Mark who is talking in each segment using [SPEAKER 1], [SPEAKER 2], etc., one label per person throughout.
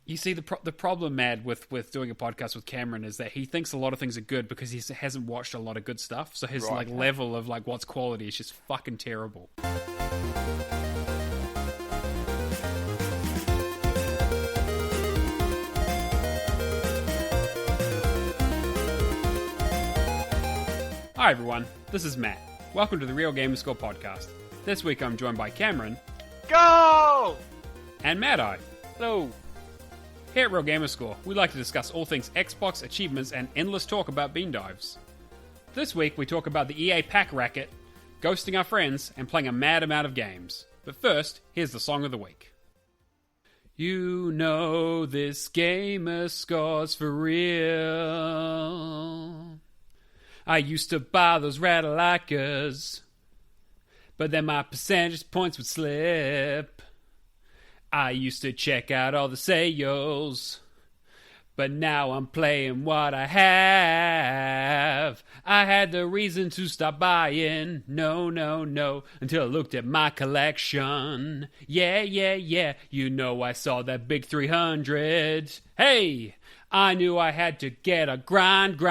[SPEAKER 1] You see, the problem, Mad, with doing a podcast with Cameron is that he thinks a lot of things are good because he hasn't watched a lot of good stuff. So his level of what's quality is just fucking terrible. Hi everyone, this is Matt. Welcome to the Real Gamerscore podcast. This week I'm joined by Cameron.
[SPEAKER 2] Go!
[SPEAKER 1] And MADeyePadEYE.
[SPEAKER 2] Hello.
[SPEAKER 1] Here at Real Gamerscore, we like to discuss all things Xbox, achievements, and endless talk about bean dives. This week we talk about the EA pack racket, ghosting our friends, and playing a mad amount of games. But first, here's the song of the week. You know this Gamerscore's for real. I used to buy those Rattleikers, but then my percentage points would slip. I used to check out all the sales, but now I'm playing what I have. I had the reason to stop buying, no, until I looked at my collection. Yeah, you know I saw that big 300. Hey! I knew I had to get a grind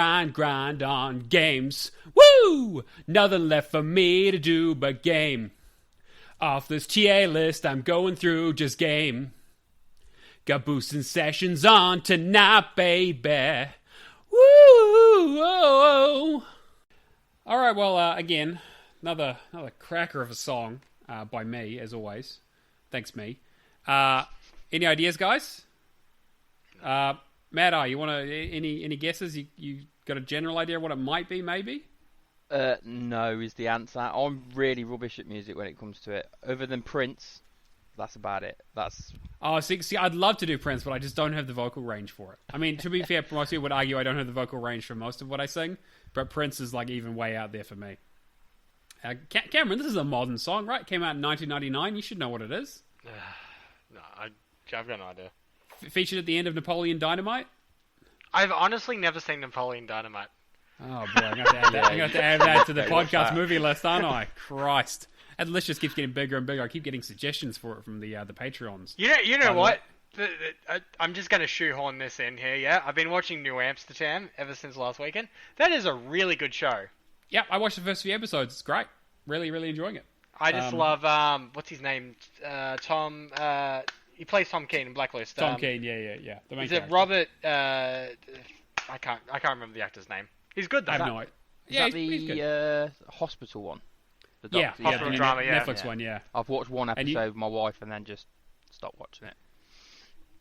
[SPEAKER 1] on games. Woo! Nothing left for me to do but game. Off this TA list I'm going through just game. Got boosting sessions on tonight, baby. Woo! Alright, well, again, another cracker of a song by me, as always. Thanks, me. Any ideas, guys? MADeyePadEYE, you want to any guesses? You got a general idea of what it might be, maybe?
[SPEAKER 2] No is the answer. I'm really rubbish at music when it comes to it. Other than Prince, that's about it.
[SPEAKER 1] See, I'd love to do Prince, but I just don't have the vocal range for it. I mean, to be fair, most people would argue I don't have the vocal range for most of what I sing, but Prince is even way out there for me. Cameron, this is a modern song, right? Came out in 1999. You should know what it is.
[SPEAKER 3] No, I've got no idea.
[SPEAKER 1] Featured at the end of Napoleon Dynamite?
[SPEAKER 3] I've honestly never seen Napoleon Dynamite.
[SPEAKER 1] Oh boy, I'm going to have to add that to the podcast movie list, aren't I? Christ. And the list just keeps getting bigger and bigger. I keep getting suggestions for it from the Patreons.
[SPEAKER 3] You know what? I'm just going to shoehorn this in here, yeah? I've been watching New Amsterdam ever since last weekend. That is a really good show.
[SPEAKER 1] Yeah, I watched the first few episodes. It's great. Really, really enjoying it.
[SPEAKER 3] I just love, what's his name? Tom, he plays Tom Keen in Blacklist.
[SPEAKER 1] Tom Keen, yeah. The main
[SPEAKER 3] is it
[SPEAKER 1] character.
[SPEAKER 3] Robert, I can't remember the actor's name. He's good though.
[SPEAKER 1] I have no idea.
[SPEAKER 2] Yeah, he's the hospital one? The doctor,
[SPEAKER 3] hospital drama,
[SPEAKER 1] Netflix one, yeah.
[SPEAKER 2] I've watched one episode with my wife and then just stopped watching it.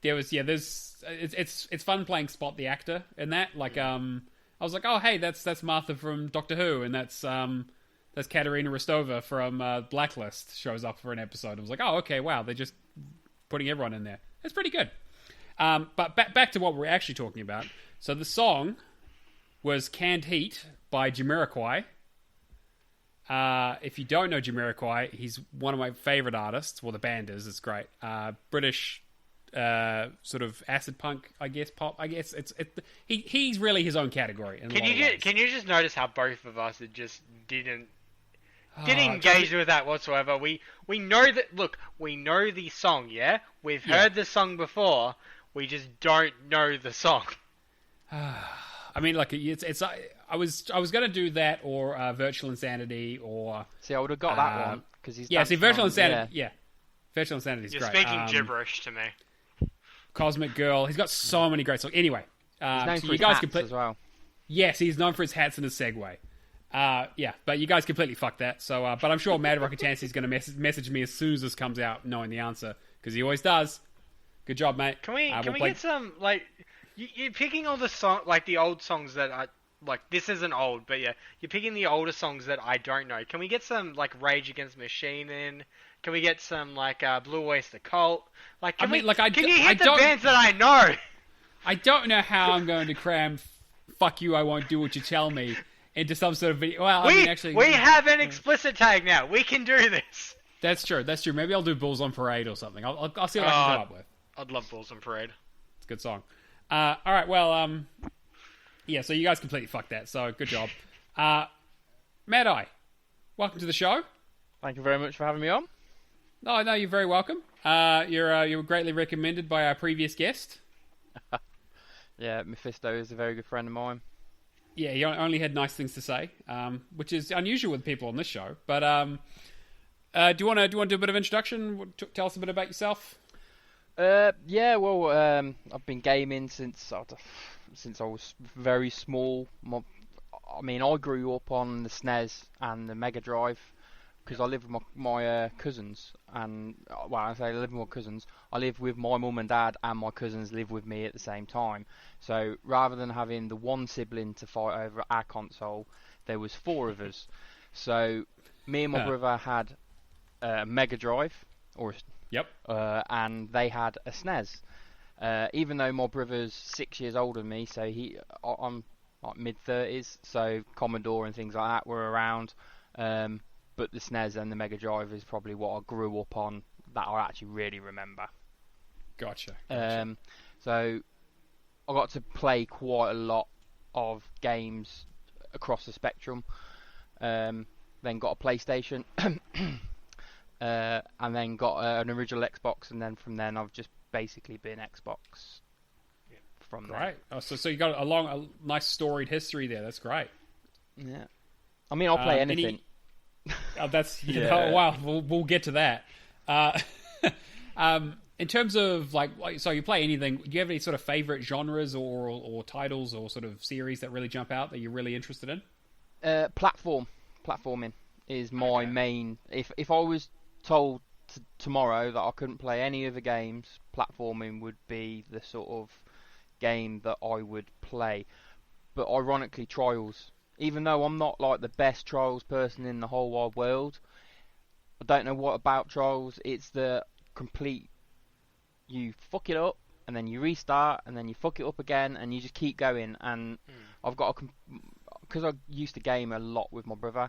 [SPEAKER 2] It's fun playing Spot the actor in that. I was like, oh hey, that's Martha from Doctor Who, and that's Katerina Rostova from Blacklist shows up for an episode. I was like, oh okay, wow, they're just putting everyone in there. It's pretty good. But back to what we're actually talking about. So the song was Canned Heat by Jamiroquai. If you don't know Jamiroquai, he's one of my favorite artists. Well, the band is. It's great. British sort of acid punk, I guess, pop. I guess he's really his own category.
[SPEAKER 3] Can you just notice how both of us didn't engage with that whatsoever? We know that. Look, we know the song. Yeah, we've heard the song before. We just don't know the song.
[SPEAKER 1] I mean, it's. I was gonna do that or Virtual Insanity or.
[SPEAKER 2] See, I would have got that one because he's.
[SPEAKER 1] Yeah, see, Virtual Insanity. Yeah, Virtual Insanity is great.
[SPEAKER 3] You're speaking gibberish to me.
[SPEAKER 1] Cosmic Girl. He's got so many great songs. Anyway,
[SPEAKER 2] he's known
[SPEAKER 1] so
[SPEAKER 2] for
[SPEAKER 1] you
[SPEAKER 2] his
[SPEAKER 1] guys
[SPEAKER 2] hats as well.
[SPEAKER 1] Yes, he's known for his hats and his Segway. Yeah, but you guys completely fucked that. So, but I'm sure Mad Rocketancy is going to message me as soon as this comes out, knowing the answer because he always does. Good job, mate.
[SPEAKER 3] Can we get some you're picking all the the old songs that I this isn't old, but yeah, you're picking the older songs that I don't know. Can we get some Rage Against the Machine in? Can we get some Blue Oyster Cult? Can you hit the bands that I know?
[SPEAKER 1] I don't know how I'm going to cram "Fuck You, I Won't Do What You Tell Me" into some sort of video. Well,
[SPEAKER 3] we have an explicit tag now. We can do this.
[SPEAKER 1] That's true. Maybe I'll do Bulls on Parade or something. I'll see what I can come up with.
[SPEAKER 3] I'd love Bulls on Parade.
[SPEAKER 1] It's a good song. All right, well, yeah, so you guys completely fucked that, so good job. MADeyePadEYE, welcome to the show.
[SPEAKER 2] Thank you very much for having me on. No, no, you're very welcome. You were greatly recommended by our previous guest.
[SPEAKER 4] Yeah, Mephisto is a very good friend of mine.
[SPEAKER 2] Yeah, he only had nice things to say, which is unusual with people on this show. But do you want to do a bit of introduction? Tell us a bit about yourself.
[SPEAKER 4] Yeah, well, I've been gaming since I was very small. I grew up on the SNES and the Mega Drive because I live with my cousins, and I say I live with my cousins. I live with my mum and dad, and my cousins live with me at the same time. So rather than having the one sibling to fight over our console, there was 4 of us. So me and my brother had a Mega Drive, and they had a SNES. Even though my brother's 6 years older than me, so I'm like mid-30s, so Commodore and things like that were around. But the SNES and the Mega Drive is probably what I grew up on that I actually really remember.
[SPEAKER 2] Gotcha.
[SPEAKER 4] So I got to play quite a lot of games across the spectrum. Then got a PlayStation, and then got an original Xbox, and then from then I've just basically been Xbox. From
[SPEAKER 2] great. Oh, so you got a nice storied history there. That's great.
[SPEAKER 4] Yeah. I mean, I'll play anything.
[SPEAKER 2] That's oh, wow. We'll get to that. In terms of so you play anything. Do you have any sort of favorite genres or titles or sort of series that really jump out that you're really interested in?
[SPEAKER 4] Platforming is my main. If I was told tomorrow that I couldn't play any other games, platforming would be the sort of game that I would play. But ironically, Trials. Even though I'm not like the best Trials person in the whole wide world, I don't know what about Trials. It's the complete, you fuck it up and then you restart and then you fuck it up again and you just keep going. And I've got because I used to game a lot with my brother.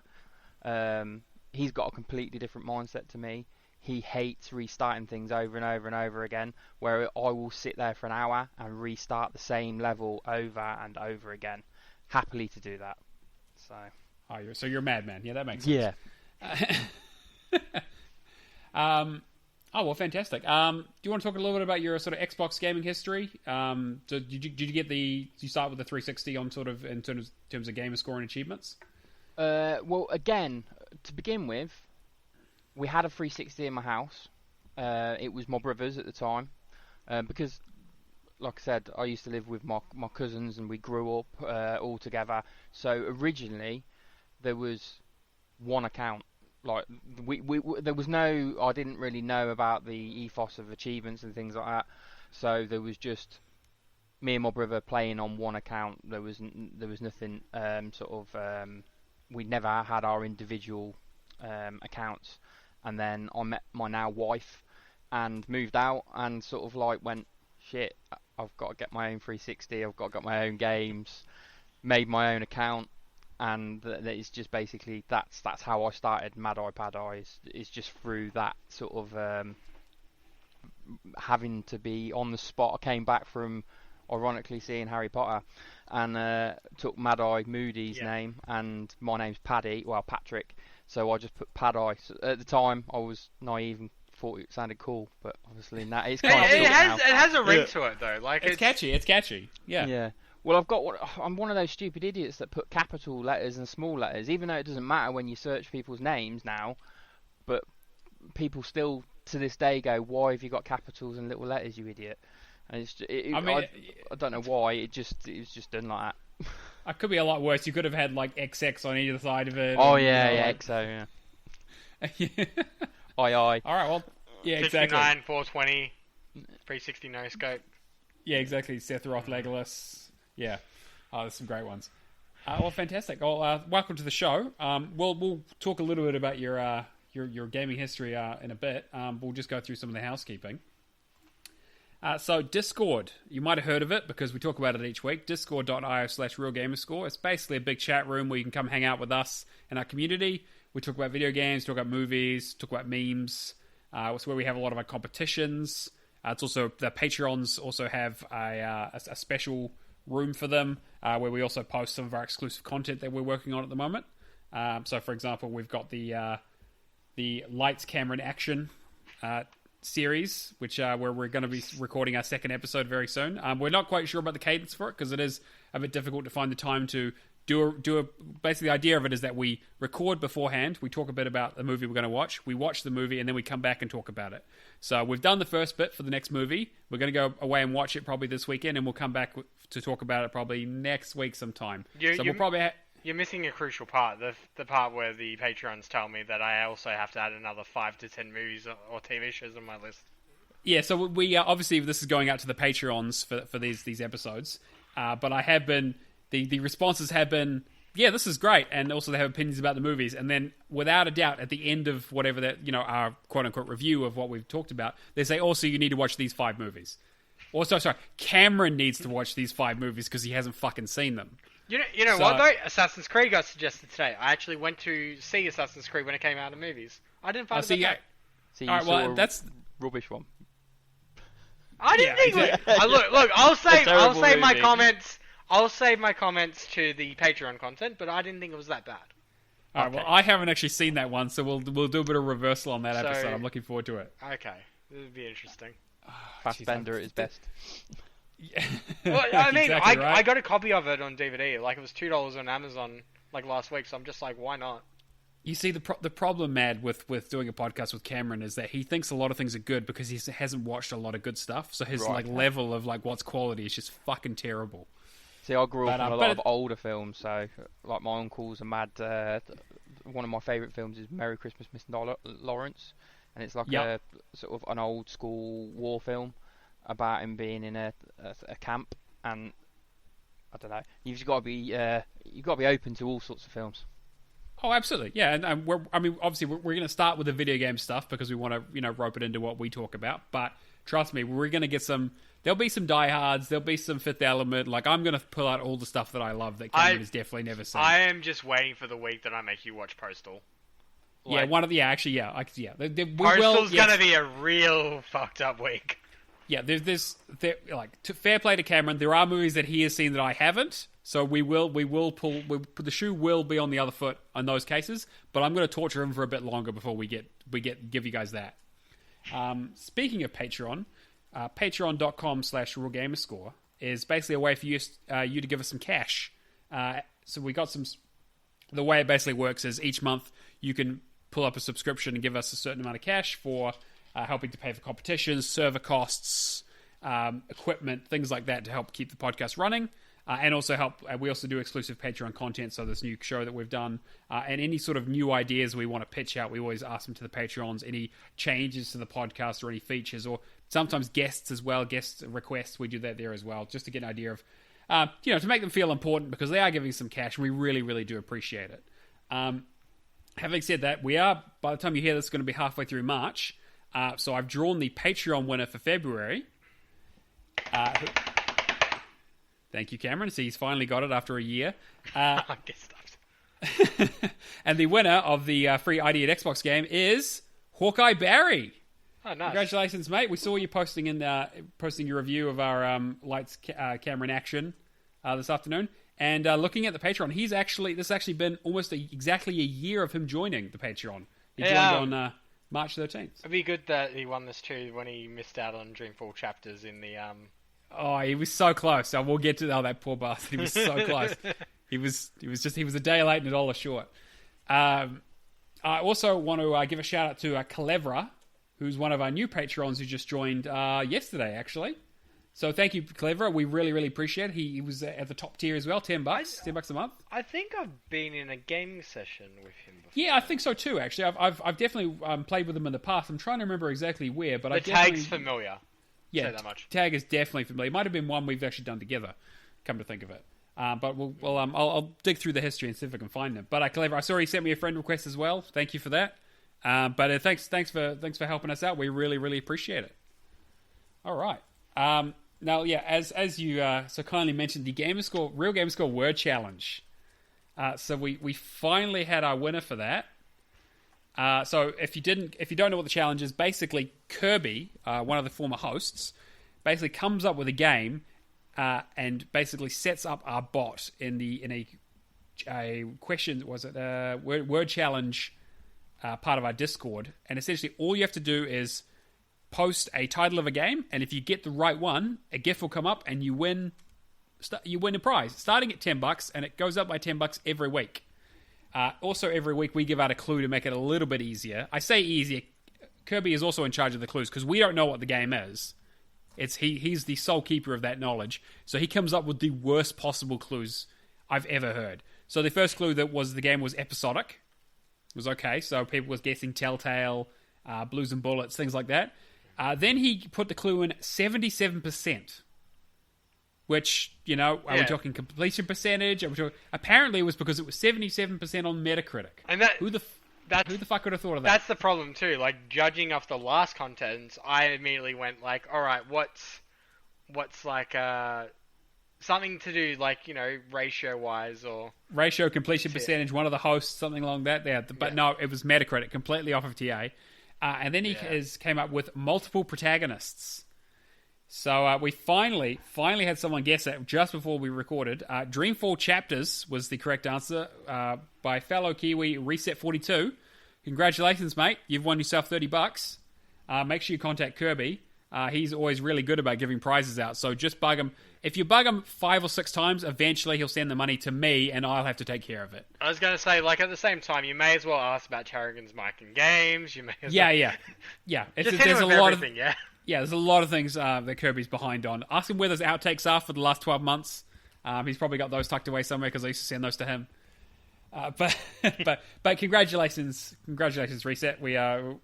[SPEAKER 4] He's got a completely different mindset to me. He hates restarting things over and over and over again, where I will sit there for an hour and restart the same level over and over again. Happily to do that.
[SPEAKER 2] So you're a madman. Yeah, that makes sense.
[SPEAKER 4] Yeah.
[SPEAKER 2] Oh well, fantastic. Do you want to talk a little bit about your sort of Xbox gaming history? So did you get you start with the 360 on sort of in terms of Gamerscore and achievements?
[SPEAKER 4] Well, again, to begin with, we had a 360 in my house. It was my brother's at the time, because, like I said, I used to live with my cousins and we grew up all together. So originally, there was one account. Like there was no. I didn't really know about the ethos of achievements and things like that. So there was just me and my brother playing on one account. There was nothing we never had our individual accounts. And then I met my now wife and moved out and sort of like went, shit, I've got to get my own 360, I've got to get my own games, made my own account, and it's just basically that's how I started MADeyePadEYE is just through that sort of having to be on the spot. I came back from ironically seeing Harry Potter and took MADeyePadEYE Moody's name, and my name's Patrick. So I just put Padeye. So at the time, I was naive and thought it sounded cool, but obviously now it's kind of
[SPEAKER 3] it has a ring to it though. Like
[SPEAKER 2] it's catchy. It's catchy. Yeah.
[SPEAKER 4] Yeah. Well, I'm one of those stupid idiots that put capital letters and small letters, even though it doesn't matter when you search people's names now. But people still to this day go, "Why have you got capitals and little letters, you idiot?" And I don't know why. It was just done like that.
[SPEAKER 2] It could be a lot worse. You could have had like XX on either side of it.
[SPEAKER 4] Oh yeah, XO, yeah. Aye.
[SPEAKER 2] All right, well, yeah,
[SPEAKER 3] 69,
[SPEAKER 2] exactly.
[SPEAKER 3] 420, 360 no scope.
[SPEAKER 2] Yeah, exactly. Sephiroth, Legolas. Yeah. Oh, there's some great ones. Well, fantastic. Well, welcome to the show. We'll talk a little bit about your gaming history in a bit. We'll just go through some of the housekeeping. So Discord, you might have heard of it because we talk about it each week. Discord.io/RealGamerscore. It's basically a big chat room where you can come hang out with us and our community. We talk about video games, talk about movies, talk about memes. It's where we have a lot of our competitions. It's also the Patreons also have a special room for them where we also post some of our exclusive content that we're working on at the moment. So, for example, we've got the Lights, Camera, and Action series, which where we're going to be recording our second episode very soon. We're not quite sure about the cadence for it because it is a bit difficult to find the time to do a. Basically, the idea of it is that we record beforehand. We talk a bit about the movie we're going to watch. We watch the movie and then we come back and talk about it. So we've done the first bit for the next movie. We're going to go away and watch it probably this weekend, and we'll come back to talk about it probably next week sometime. We'll probably.
[SPEAKER 3] You're missing a crucial part, the part where the Patreons tell me that I also have to add another 5 to 10 movies or TV shows on my list.
[SPEAKER 2] Yeah, so we obviously this is going out to the Patreons for these episodes, but I have been the responses have been, yeah, this is great, and also they have opinions about the movies, and then without a doubt at the end of whatever that our quote unquote review of what we've talked about, they say also you need to watch these 5 movies. Also, sorry, Cameron needs to watch these 5 movies because he hasn't fucking seen them.
[SPEAKER 3] You know what though? Assassin's Creed got suggested today. I actually went to see Assassin's Creed when it came out in movies. I didn't find it that bad.
[SPEAKER 4] So you saw that's rubbish one.
[SPEAKER 3] I didn't think. Exactly. Look. I'll save my comments. I'll save my comments to the Patreon content, but I didn't think it was that bad.
[SPEAKER 2] All right. Well, I haven't actually seen that one, so we'll do a bit of reversal on that episode. I'm looking forward to it.
[SPEAKER 3] Okay, this would be interesting.
[SPEAKER 4] Fassbender at his best.
[SPEAKER 2] Yeah.
[SPEAKER 3] Well, I mean,
[SPEAKER 2] exactly right.
[SPEAKER 3] I got a copy of it on DVD. Like, it was $2 on Amazon like last week, so I'm just like, why not?
[SPEAKER 2] You see, the problem, Mad, with doing a podcast with Cameron is that he thinks a lot of things are good because he hasn't watched a lot of good stuff. So his level of what's quality is just fucking terrible.
[SPEAKER 4] See, I grew up on a lot of older films, so like my uncle's a mad. One of my favourite films is Merry Christmas, Miss Lawrence, and it's like a sort of an old school war film about him being in a camp, and I don't know. You've got to be open to all sorts of films.
[SPEAKER 2] Oh, absolutely, yeah. And obviously, we're going to start with the video game stuff because we want to, rope it into what we talk about. But trust me, we're going to get some. There'll be some diehards. There'll be some Fifth Element. Like, I'm going to pull out all the stuff that I love that Cameron has definitely never seen.
[SPEAKER 3] I am just waiting for the week that I make you watch Postal.
[SPEAKER 2] Like,
[SPEAKER 3] Postal's going to be a real fucked up week.
[SPEAKER 2] Yeah, fair play to Cameron. There are movies that he has seen that I haven't, so we will the shoe will be on the other foot in those cases. But I'm going to torture him for a bit longer before we give you guys that. Speaking of Patreon, patreon.com/RealGamerscore is basically a way for you to give us some cash. So we got some. The way it basically works is each month you can pull up a subscription and give us a certain amount of cash for. Helping to pay for competitions, server costs, equipment, things like that to help keep the podcast running, and also help. We also do exclusive Patreon content, so this new show that we've done, and any sort of new ideas we want to pitch out, we always ask them to the Patreons. Any changes to the podcast or any features, or sometimes guests as well, guest requests, we do that there as well, just to get an idea of, to make them feel important because they are giving some cash, and we really, really do appreciate it. Having said that, we are, by the time you hear this, going to be halfway through March. So I've drawn the Patreon winner for February. Thank you, Cameron. So he's finally got it after a year. And the winner of the free ID at Xbox game is Hawkeye Barry.
[SPEAKER 3] Oh, nice.
[SPEAKER 2] Congratulations, mate. We saw you posting your review of our Lights Camera in Action this afternoon. And looking at the Patreon, this has actually been almost exactly a year of him joining the Patreon. He joined on... March 13th.
[SPEAKER 3] It'd be good that he won this too when he missed out on Dreamfall chapters in the
[SPEAKER 2] Oh, he was so close. So we'll get to that poor bastard. He was so close. He was a day late and $1 short. I also want to give a shout out to Calevra, who's one of our new Patrons who just joined yesterday, actually. So thank you, Clever. We really, really appreciate it. He was at the top tier as well, $10, $10 a month.
[SPEAKER 3] I think I've been in a gaming session with him before.
[SPEAKER 2] Yeah, I think so too. Actually, I've definitely played with him in the past. I'm trying to remember exactly where, but
[SPEAKER 3] the tag's familiar.
[SPEAKER 2] Yeah,
[SPEAKER 3] say that much.
[SPEAKER 2] Tag is definitely familiar. It might have been one we've actually done together. Come to think of it, but I'll dig through the history and see if I can find them. But Clever, I saw he sent me a friend request as well. Thank you for that. But thanks for helping us out. We really, really appreciate it. All right. Now, yeah, as you so kindly mentioned, the Real Gamerscore Word Challenge. So we finally had our winner for that. So if you don't know what the challenge is, basically Kirby, one of the former hosts, basically comes up with a game and basically sets up our bot in a question. Was it word challenge part of our Discord? And essentially, all you have to do is post a title of a game, and if you get the right one, a GIF will come up, and you win a prize, starting at $10, and it goes up by $10 every week. Also, every week we give out a clue to make it a little bit easier. I say easier. Kirby is also in charge of the clues because we don't know what the game is. He's the sole keeper of that knowledge, so he comes up with the worst possible clues I've ever heard. So the first clue that was the game was episodic. It was okay, so people was guessing Telltale, Blues and Bullets, things like that. Then he put the clue in 77%. Which, are we talking completion percentage? Apparently it was because it was 77% on Metacritic.
[SPEAKER 3] And
[SPEAKER 2] who the fuck would have thought of that?
[SPEAKER 3] That's the problem too. Like, judging off the last contents, I immediately went like, all right, what's like something to do like ratio wise or
[SPEAKER 2] ratio completion percentage. One of the hosts, something along that. There, but no, it was Metacritic, completely off of TA. And then he came up with multiple protagonists. So we finally had someone guess it just before we recorded. Dreamfall Chapters was the correct answer by fellow Kiwi Reset42. Congratulations, mate. You've won yourself $30. Make sure you contact Kirby. He's always really good about giving prizes out. So just bug him. If you bug him 5 or 6 times, eventually he'll send the money to me and I'll have to take care of it.
[SPEAKER 3] I was going to say, like, at the same time, you may as well ask about Tarragon's mic and games. You may as
[SPEAKER 2] well... Yeah.
[SPEAKER 3] Just hit him with everything, yeah?
[SPEAKER 2] Yeah, there's a lot of things that Kirby's behind on. Ask him where those outtakes are for the last 12 months. He's probably got those tucked away somewhere because I used to send those to him. But congratulations, Reset. We're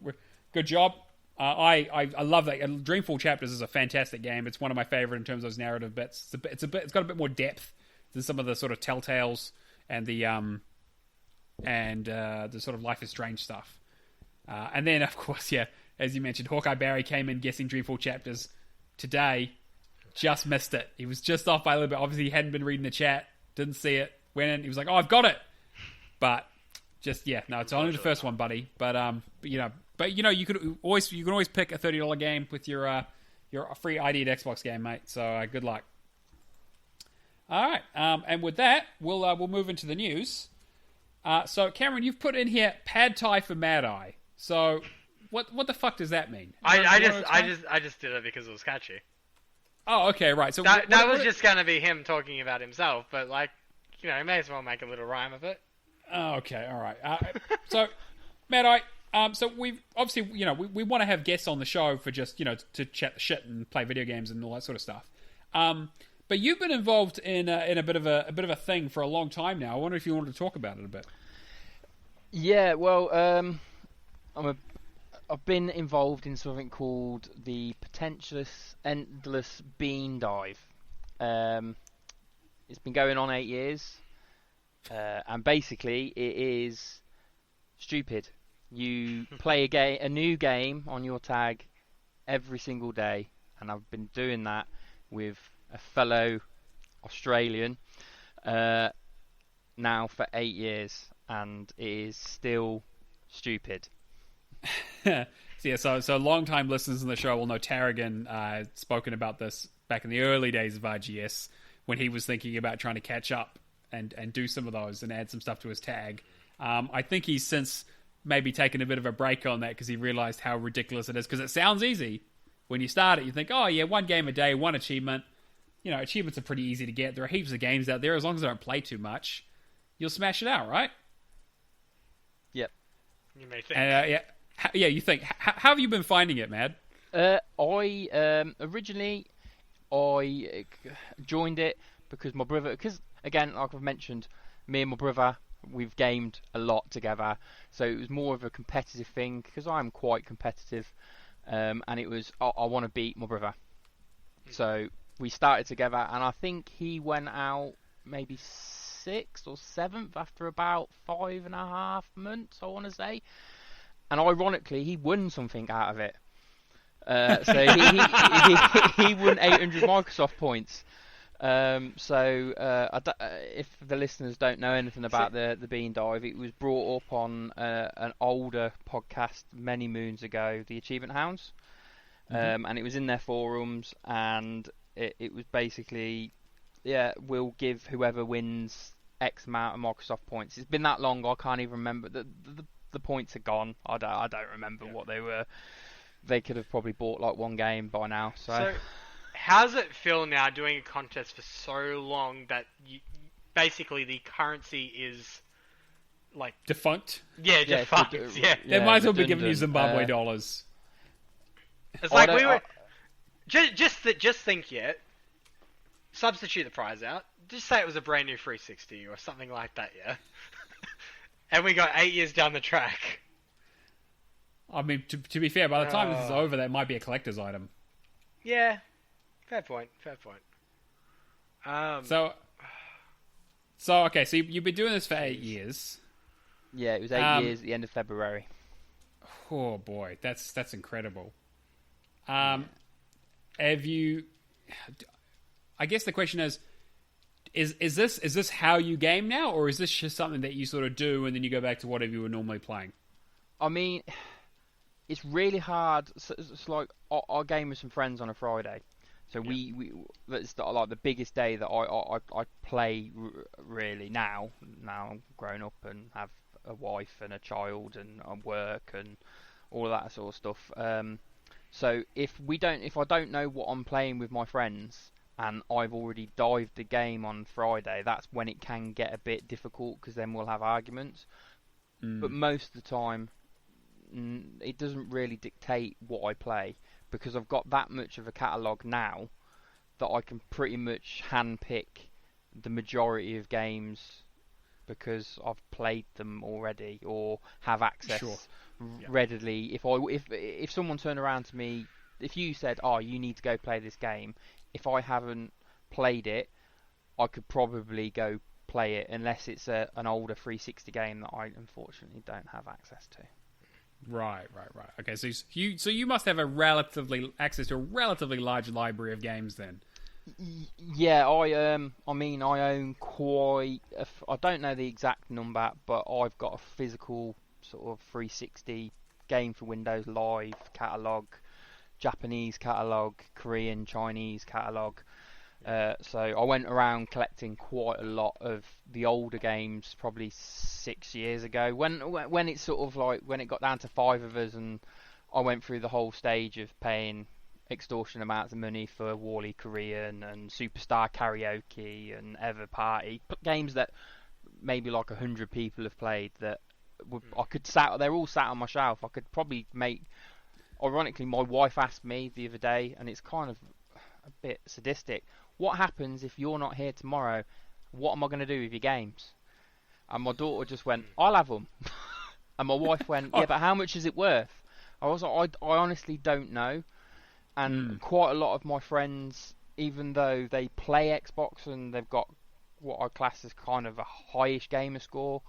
[SPEAKER 2] good job. I love that. Dreamfall Chapters is a fantastic game. It's one of my favorite in terms of those narrative bits. It's got a bit more depth than some of the sort of Telltales and the sort of Life is Strange stuff. And then of course, as you mentioned, Hawkeye Barry came in guessing Dreamfall Chapters today. Just missed it. He was just off by a little bit. Obviously, he hadn't been reading the chat. Didn't see it. Went in. He was like, "Oh, I've got it." But it's only the first one, buddy. But you can always pick a $30 game with your free ID'd Xbox game, mate. So good luck. All right. And with that, we'll move into the news. So Cameron, you've put in here Pad Thai for MADeYE. So. What the fuck does that mean?
[SPEAKER 3] I just did it because it was catchy.
[SPEAKER 2] Oh, okay, right. So
[SPEAKER 3] that was just gonna be him talking about himself, but like, may as well make a little rhyme of it.
[SPEAKER 2] Oh, okay, all right. So, MADeYE, so we've obviously, we want to have guests on the show for just, to chat the shit and play video games and all that sort of stuff. But you've been involved in a bit of a thing for a long time now. I wonder if you wanted to talk about it a bit.
[SPEAKER 4] Yeah, well, I've been involved in something called the Potentialist Endless Bean Dive. It's been going on 8 years, and basically it is stupid. You play a new game on your tag every single day, and I've been doing that with a fellow Australian now for 8 years, and it is still stupid.
[SPEAKER 2] So long-time listeners in the show will know Tarragon spoken about this back in the early days of RGS when he was thinking about trying to catch up and do some of those and add some stuff to his tag. I think he's since maybe taken a bit of a break on that because he realized how ridiculous it is, because it sounds easy. When you start it, you think, oh yeah, 1 game a day, 1 achievement. Achievements are pretty easy to get. There are heaps of games out there. As long as I don't play too much, you'll smash it out, right?
[SPEAKER 4] Yep.
[SPEAKER 3] You may think.
[SPEAKER 2] You think. How have you been finding it, Mad?
[SPEAKER 4] Originally I joined it because my brother, because again, like I've mentioned, me and my brother, we've gamed a lot together, so it was more of a competitive thing because I'm quite competitive, and it was I want to beat my brother. So we started together, and I think he went out maybe 6th or 7th after about 5.5 months, I want to say. And ironically, he won something out of it. So he won 800 Microsoft points. If the listeners don't know anything about the Bean Dive, it was brought up on an older podcast many moons ago, the Achievement Hounds. And it was in their forums, and it was basically, we'll give whoever wins X amount of Microsoft points. It's been that long, I can't even remember. The points are gone. I don't remember what they were. they could have probably bought like one game by now.
[SPEAKER 3] So, how's it feel now doing a contest for so long that basically the currency is like
[SPEAKER 1] defunct?
[SPEAKER 3] Yeah, defunct. Yeah,
[SPEAKER 1] they might as well be giving you
[SPEAKER 4] redundant.
[SPEAKER 1] Zimbabwe dollars.
[SPEAKER 3] It's like we were. Just think, substitute the prize out. Just say it was a brand new 360 or something like that, yeah. And we got 8 years down the track.
[SPEAKER 1] I mean, to be fair, by the time this is over, that might be a collector's item.
[SPEAKER 3] Yeah, fair point.
[SPEAKER 1] So okay, so you've been doing this for 8 years.
[SPEAKER 4] Yeah, it was 8 years at the end of February.
[SPEAKER 1] Oh boy, that's incredible. Have you? I guess the question is this how you game now, or is this just something that you sort of do and then you go back to whatever you were normally playing?
[SPEAKER 4] I mean, it's really hard. It's like I game with some friends on a Friday, so we that's like the biggest day that I play really now. Now I'm grown up and have a wife and a child and I work and all of that sort of stuff. So if I don't know what I'm playing with my friends and I've already dived the game on Friday, that's when it can get a bit difficult because then we'll have arguments. But most of the time, it doesn't really dictate what I play because I've got that much of a catalogue now that I can pretty much handpick the majority of games because I've played them already or have access readily. If someone turned around to me, if you said, "Oh, you need to go play this game," if I haven't played it, I could probably go play it unless it's an older 360 game that I unfortunately don't have access to.
[SPEAKER 1] Right. Okay, so you must have access to a relatively large library of games then.
[SPEAKER 4] Yeah, I mean, I own quite. I don't know the exact number, but I've got a physical sort of 360 game for Windows Live catalogue, Japanese catalogue, Korean, Chinese catalogue. So I went around collecting quite a lot of the older games, probably 6 years ago. When it's sort of like when it got down to 5 of us, and I went through the whole stage of paying extortion amounts of money for Wally Korean and Superstar Karaoke and Ever Party, games that maybe like 100 people have played that I could they're all sat on my shelf. I could probably make. Ironically, my wife asked me the other day, and it's kind of a bit sadistic. What happens if you're not here tomorrow? What am I going to do with your games? And my daughter just went, "I'll have them." And my wife went, "Yeah, but how much is it worth?" I was like, I honestly don't know. And quite a lot of my friends, even though they play Xbox and they've got what I class as kind of a highish gamer score,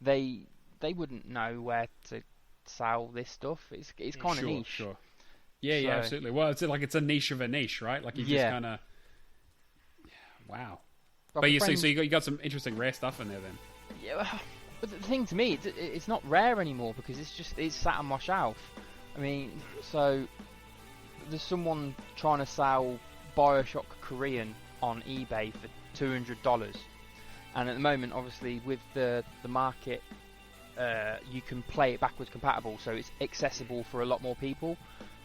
[SPEAKER 4] they wouldn't know where to sell this stuff. It's kind of niche.
[SPEAKER 1] Sure. Yeah, absolutely. Well, it's a niche of a niche, right? Like you just kind of. Wow. But so you got some interesting rare stuff in there then.
[SPEAKER 4] Yeah, but the thing to me, it's not rare anymore because it's sat on my shelf. I mean, so there's someone trying to sell BioShock Korean on eBay for $200, and at the moment, obviously, with the market, you can play it backwards compatible, so it's accessible for a lot more people.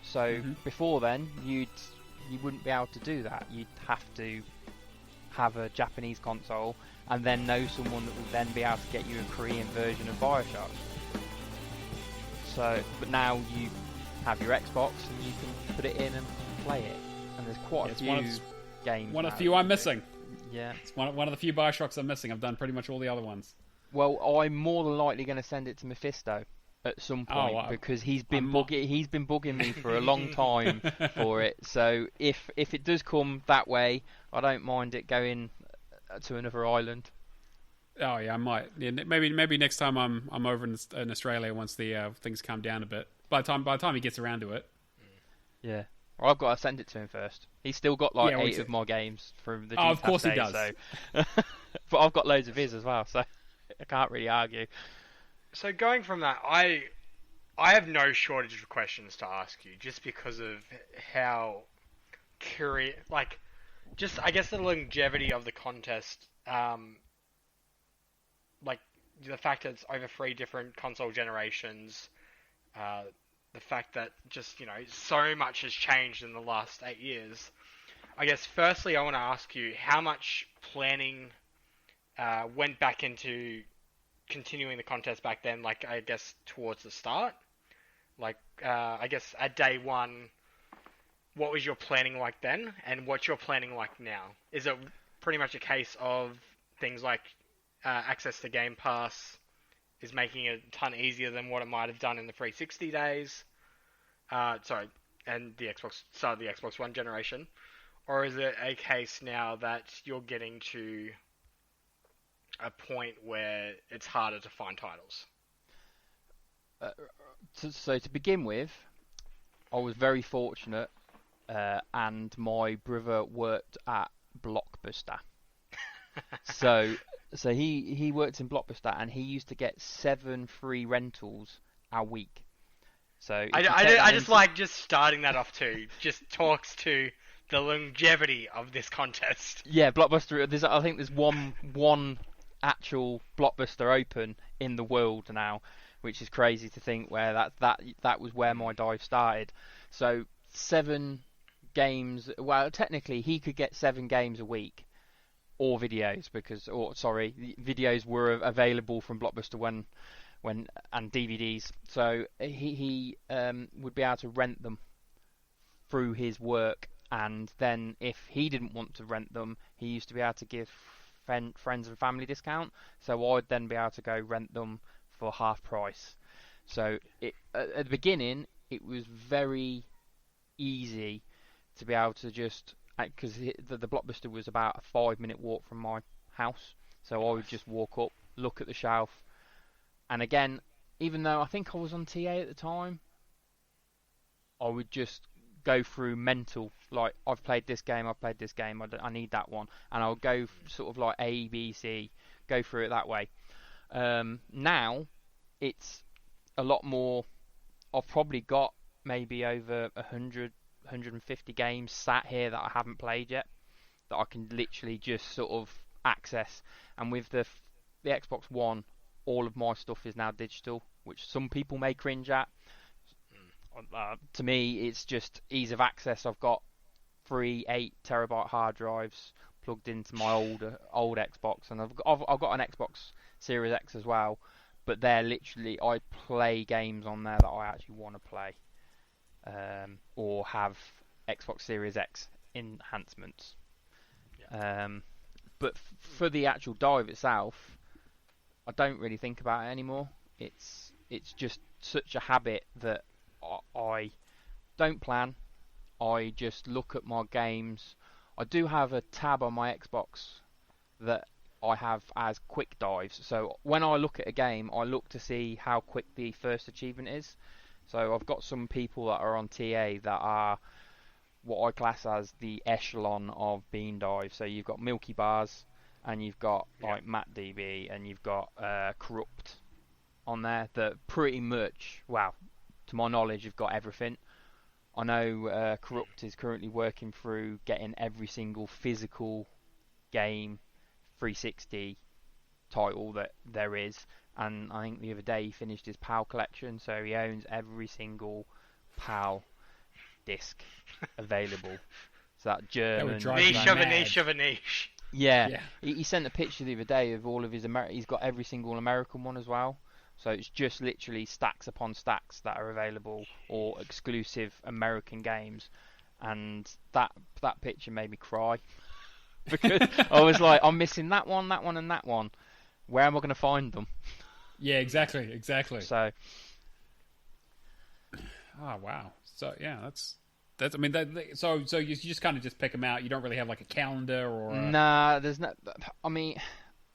[SPEAKER 4] So before then, you wouldn't be able to do that. You'd have to have a Japanese console and then know someone that would then be able to get you a Korean version of BioShock. So, but now you have your Xbox and you can put it in and play it. And there's quite a few games.
[SPEAKER 1] One of the few I'm missing.
[SPEAKER 4] Yeah.
[SPEAKER 1] It's one of the few BioShocks I'm missing. I've done pretty much all the other ones.
[SPEAKER 4] Well, I'm more than likely going to send it to Mephisto at some point because he's been bugging me for a long time for it. So if it does come that way, I don't mind it going to another island.
[SPEAKER 1] Oh yeah, I might. Yeah, maybe next time I'm over in Australia once the things calm down a bit. By the time he gets around to it.
[SPEAKER 4] Yeah. Well, I've got to send it to him first. He's still got 8 of my games from the
[SPEAKER 1] of course
[SPEAKER 4] days,
[SPEAKER 1] he does.
[SPEAKER 4] So. But I've got loads of his as well, so I can't really argue.
[SPEAKER 3] So going from that, I have no shortage of questions to ask you, just because of how curious, just I guess the longevity of the contest, like the fact that it's over 3 different console generations, the fact that just, so much has changed in the last 8 years. I guess firstly I want to ask you how much planning went back into continuing the contest back then, like I guess towards the start? Like, I guess at day one, what was your planning like then, and what's your planning like now? Is it pretty much a case of things like access to Game Pass is making it a ton easier than what it might have done in the 360 days? And the start of the Xbox One generation? Or is it a case now that you're getting to a point where it's harder to find titles?
[SPEAKER 4] So to begin with, I was very fortunate, and my brother worked at Blockbuster. so he worked in Blockbuster, and he used to get 7 free rentals a week. So
[SPEAKER 3] I just like just starting that off too. Just talks to the longevity of this contest.
[SPEAKER 4] Yeah, Blockbuster. I think there's one actual Blockbuster open in the world now, which is crazy to think where that was where my dive started. So 7 games. Well, technically he could get 7 games a week, or videos videos were available from Blockbuster when and DVDs. So he would be able to rent them through his work, and then if he didn't want to rent them, he used to be able to give friends and family discount. So I'd then be able to go rent them for half price. So at the beginning, it was very easy to be able to just, because the Blockbuster was about a 5-minute walk from my house. So I would just walk up, look at the shelf, and again, even though I think I was on TA at the time, I would just go through mental, like, I've played this game, I need that one, and I'll go sort of like A, B, C, go through it that way. Now, it's a lot more. I've probably got maybe over 100, 150 games sat here that I haven't played yet, that I can literally just sort of access. And with the Xbox One, all of my stuff is now digital, which some people may cringe at. To me, it's just ease of access. I've got 3 8-terabyte hard drives plugged into my old Xbox, and I've got an Xbox Series X as well. But they're literally, I play games on there that I actually want to play, or have Xbox Series X enhancements. Yeah. But for the actual dive itself, I don't really think about it anymore. It's just such a habit that I don't plan. I just look at my games. I do have a tab on my Xbox that I have as quick dives. So when I look at a game, I look to see how quick the first achievement is. So I've got some people that are on TA that are what I class as the echelon of bean dive. So you've got Milky Bars, and you've got like MADeyePadEYE, and you've got Corrupt on there that pretty much, well, to my knowledge, you've got everything. I know Corrupt is currently working through getting every single physical game 360 title that there is, and I think the other day he finished his PAL collection, so he owns every single PAL disc available. So that German
[SPEAKER 3] niche of a niche.
[SPEAKER 4] Yeah. He sent a picture the other day of all of his he's got every single American one as well. So it's just literally stacks upon stacks that are available, or exclusive American games. And that picture made me cry. Because I was like, I'm missing that one, and that one. Where am I going to find them?
[SPEAKER 2] Yeah, exactly.
[SPEAKER 4] So.
[SPEAKER 2] Oh, wow. So, yeah, that's. I mean, so you just kind of just pick them out. You don't really have like a calendar or.
[SPEAKER 4] Nah, there's no. I mean,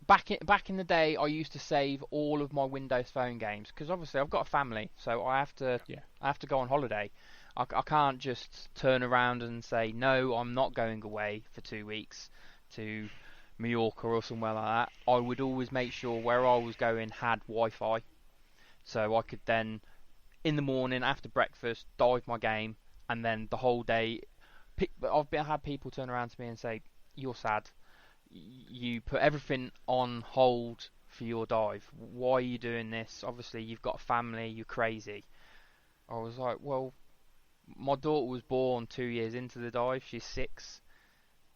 [SPEAKER 4] back in the day, I used to save all of my Windows Phone games because obviously I've got a family, so I have to. Yeah. I have to go on holiday. I can't just turn around and say no. I'm not going away for 2 weeks to Mallorca or somewhere like that. I would always make sure where I was going had Wi-Fi, so I could then, in the morning after breakfast, dive my game. And then the whole day, I've had people turn around to me and say, "You're sad. You put everything on hold for your dive. Why are you doing this? Obviously, you've got a family. You're crazy." I was like, well, my daughter was born 2 years into the dive. She's 6,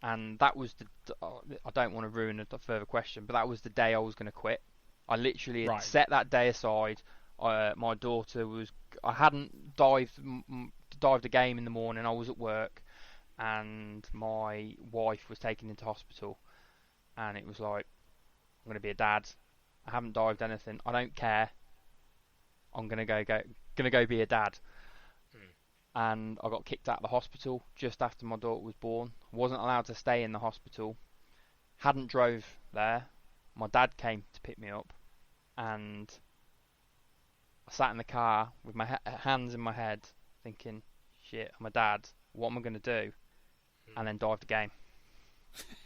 [SPEAKER 4] and that was I don't want to ruin a further question, but that was the day I was going to quit. I literally had set that day aside. My daughter was. I hadn't dived a game in the morning. I was at work, and my wife was taken into hospital, and it was like, I'm going to be a dad. I haven't dived anything. I don't care. I'm going to go be a dad. And I got kicked out of the hospital just after my daughter was born. Wasn't allowed to stay in the hospital. Hadn't drove there. My dad came to pick me up, and I sat in the car with my hands in my head, thinking, "Shit, I'm a dad. What am I going to do?" And then dived the game,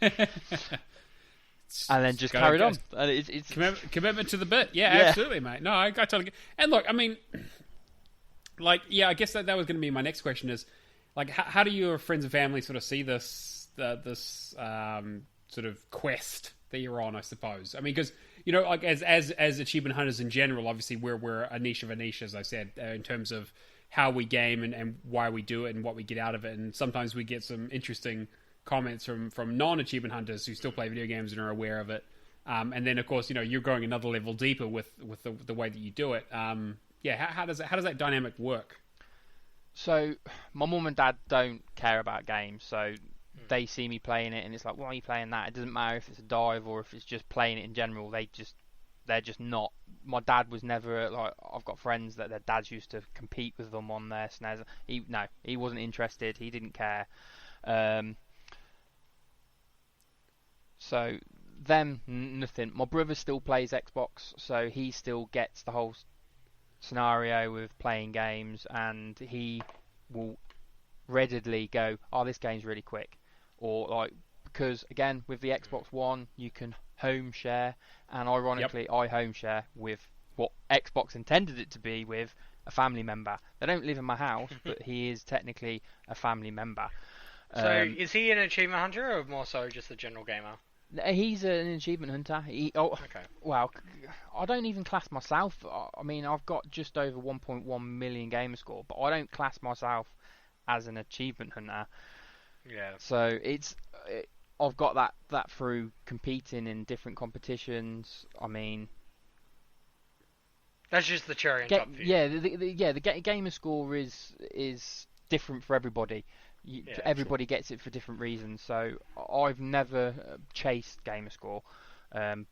[SPEAKER 4] and then just carried on. And it's
[SPEAKER 2] commitment to the bit. Yeah, absolutely, mate. No, I totally get. And look, I mean. Like, yeah, I guess that was going to be my next question is, like, how do your friends and family sort of see this sort of quest that you're on, I suppose? I mean, because, you know, like, as achievement hunters in general, obviously we're a niche of a niche, as I said, in terms of how we game and why we do it and what we get out of it. And sometimes we get some interesting comments from non-achievement hunters who still play video games and are aware of it. And then, of course, you know, you're going another level deeper with the way that you do it. Yeah, how does that dynamic work?
[SPEAKER 4] So, my mum and dad don't care about games, so they see me playing it, and it's like, why are you playing that? It doesn't matter if it's a dive or if it's just playing it in general. They're just not. My dad was never like. I've got friends that their dads used to compete with them on their SNES. He wasn't interested. He didn't care. So them nothing. My brother still plays Xbox, so he still gets the whole scenario with playing games, and he will readily go, "Oh, this game's really quick," or like, because again with the Xbox One you can home share, and ironically I home share with what Xbox intended it to be, with a family member. They don't live in my house, but he is technically a family member.
[SPEAKER 3] So is he an achievement hunter or more so just a general gamer?
[SPEAKER 4] He's an achievement hunter.
[SPEAKER 3] Okay.
[SPEAKER 4] Well, I don't even class myself. I mean, I've got just over 1.1 million Gamerscore, but I don't class myself as an achievement hunter.
[SPEAKER 3] Yeah.
[SPEAKER 4] So I've got that through competing in different competitions. I mean,
[SPEAKER 3] that's just the cherry on top for you.
[SPEAKER 4] Yeah, the Gamerscore is different for everybody. Everybody gets it for different reasons, so I've never chased Gamerscore, and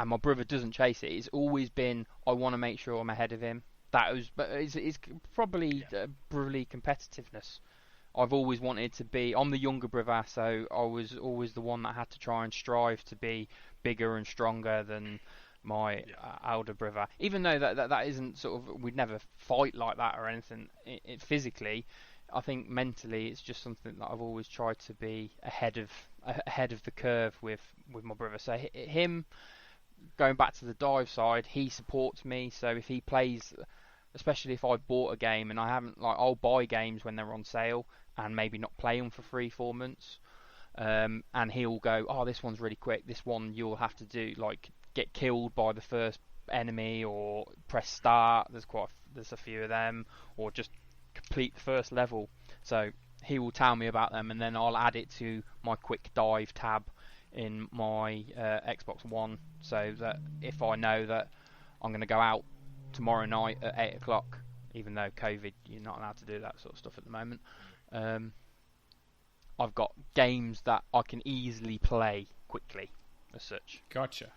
[SPEAKER 4] my brother doesn't chase it. It's always been, I want to make sure I'm ahead of him. But it's probably brutally competitiveness. I've always wanted to be. I'm the younger brother, so I was always the one that had to try and strive to be bigger and stronger than my elder brother. Even though that isn't sort of, we'd never fight like that or anything physically. I think mentally it's just something that I've always tried to be ahead of the curve with my brother. So him, going back to the dive side, he supports me. So if he plays, especially if I bought a game and I haven't, like, I'll buy games when they're on sale and maybe not play them for 3-4 months, and he'll go, "Oh, this one's really quick. This one you'll have to do, like, get killed by the first enemy or press start." There's a few of them, or just complete the first level. So he will tell me about them, and then I'll add it to my quick dive tab in my Xbox One, so that if I know that I'm going to go out tomorrow night at 8 o'clock, even though COVID, you're not allowed to do that sort of stuff at the moment, I've got games that I can easily play quickly as such.
[SPEAKER 2] Gotcha.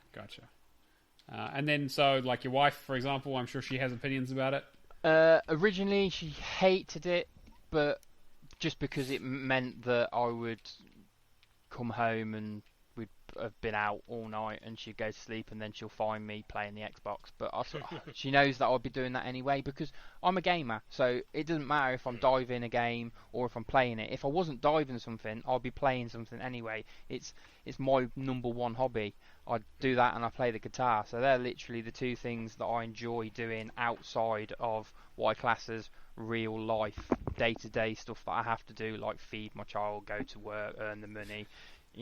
[SPEAKER 2] And then, so, like, your wife, for example, I'm sure she has opinions about it.
[SPEAKER 4] Originally, she hated it, but just because it meant that I would come home and we'd have been out all night, and she'd go to sleep, and then she'll find me playing the Xbox. But she knows that I'll be doing that anyway, because I'm a gamer, so it doesn't matter if I'm diving a game or if I'm playing it. If I wasn't diving something, I'll be playing something anyway. It's my number one hobby. I do that and I play the guitar, so they're literally the two things that I enjoy doing outside of what I class as real life, day-to-day stuff that I have to do, like feed my child, go to work, earn the money.